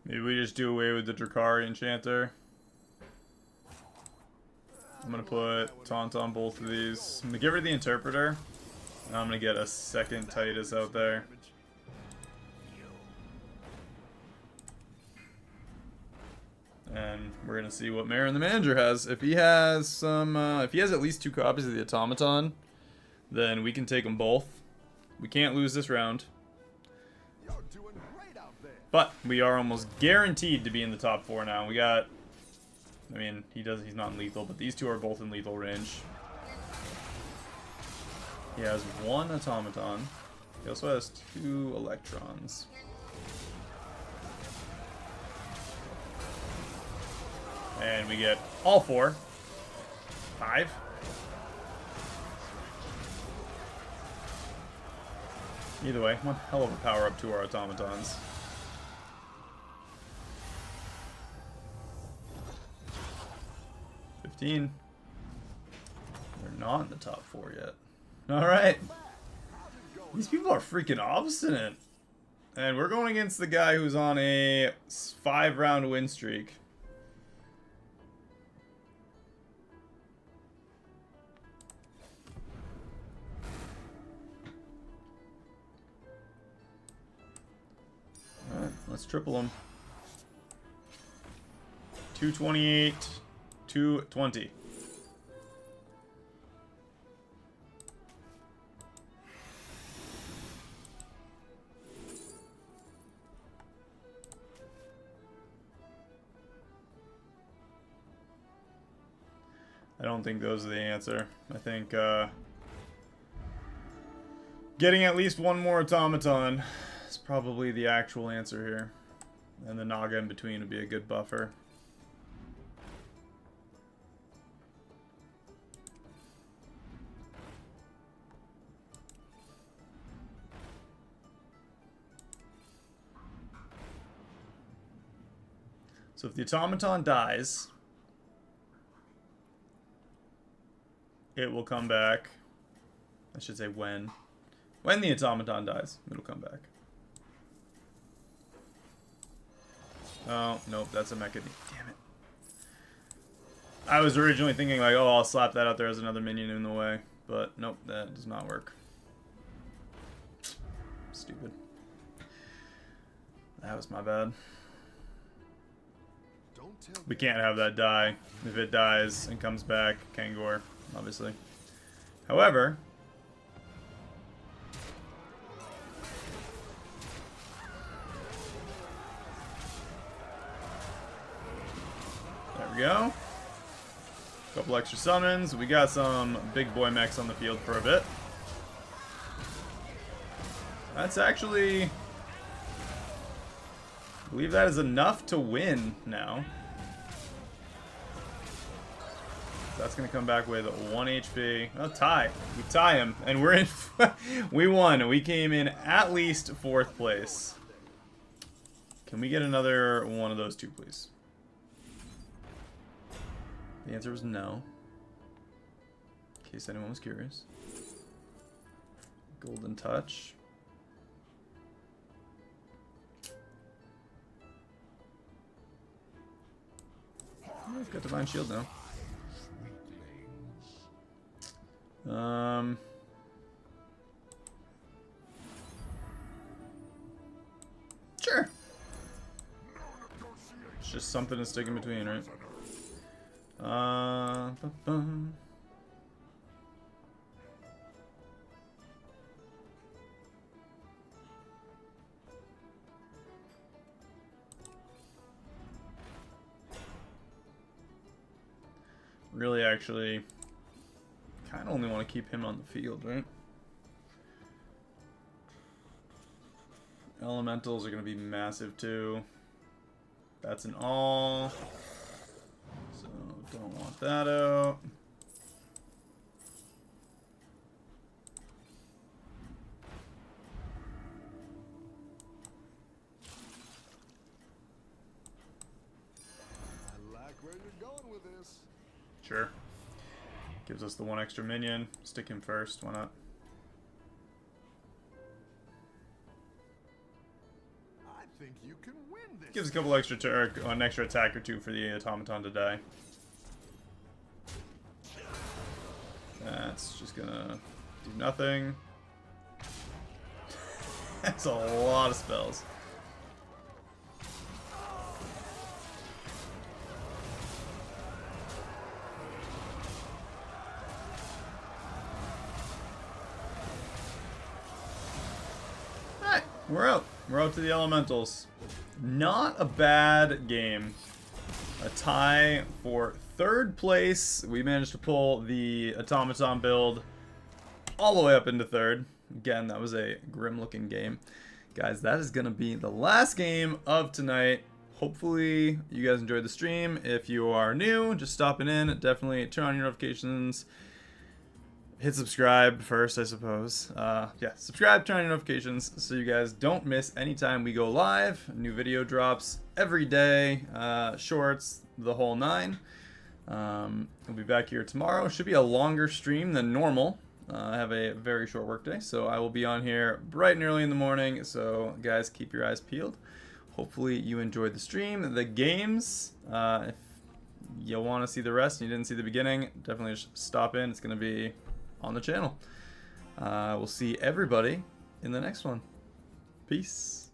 Maybe we just do away with the Drakari Enchanter. I'm gonna put Taunt on both of these. I'm gonna get rid of the Interpreter. And I'm gonna get a second Titus out there. And we're gonna see what Marin the Manager has. If he has some, if he has at least 2 copies of the Automaton, then we can take them both. We can't lose this round. But we are almost guaranteed to be in the top 4 now. We got I mean, he's not lethal, but these two are both in lethal range. He has 1 automaton. He also has 2 electrons. And we get all 4. 5. Either way, one hell of a power up to our automatons. We're not in the top 4 yet. Alright. These people are freaking obstinate. And we're going against the guy who's on a 5-round win streak. Alright, let's triple him. 228, 220. I don't think those are the answer. I think getting at least 1 more automaton is probably the actual answer here. And the Naga in between would be a good buffer. So if the automaton dies, it will come back. I should say when. When the automaton dies, it'll come back. Oh, nope, that's a mecha. Damn it. I was originally thinking like, oh, I'll slap that out there as another minion in the way. But nope, that does not work. Stupid. That was my bad. We can't have that die. If it dies and comes back, Kangor, obviously. However, there we go. Couple extra summons. We got some big boy mechs on the field for a bit. That's actually, I believe that is enough to win now. That's going to come back with 1 HP. Oh, tie. We tie him. And we're in. We won. We came in at least 4th place. Can we get another one of those 2, please? The answer was no. In case anyone was curious. Golden Touch. Oh, we've got Divine Shield now. Sure. It's just something to stick in between, right? Really, actually, kind of only want to keep him on the field, right? Elementals are going to be massive too. That's an all. So don't want that out. I like where you're going with this. Sure. Gives us the 1 extra minion. Stick him first. Why not? I think you can win this. Gives a couple extra an extra attack or 2 for the automaton to die. That's just gonna do nothing. That's a lot of spells. Alright, we're out. We're out to the elementals. Not a bad game. a tie for third place. We managed to pull the automaton build all the way up into third. Again, that was a grim looking game. Guys, that is going to be the last game of tonight. Hopefully you guys enjoyed the stream. If you are new, just stopping in, definitely turn on your notifications. Hit subscribe first, I suppose. Yeah, subscribe, turn on your notifications so you guys don't miss any time we go live. New video drops every day, shorts, the whole nine. We'll be back here tomorrow. Should be a longer stream than normal. I have a very short workday, so I will be on here bright and early in the morning. So guys, keep your eyes peeled. Hopefully you enjoyed the stream. The games, if you want to see the rest and you didn't see the beginning, definitely just stop in. It's going to be on the channel. We'll see everybody in the next one. Peace.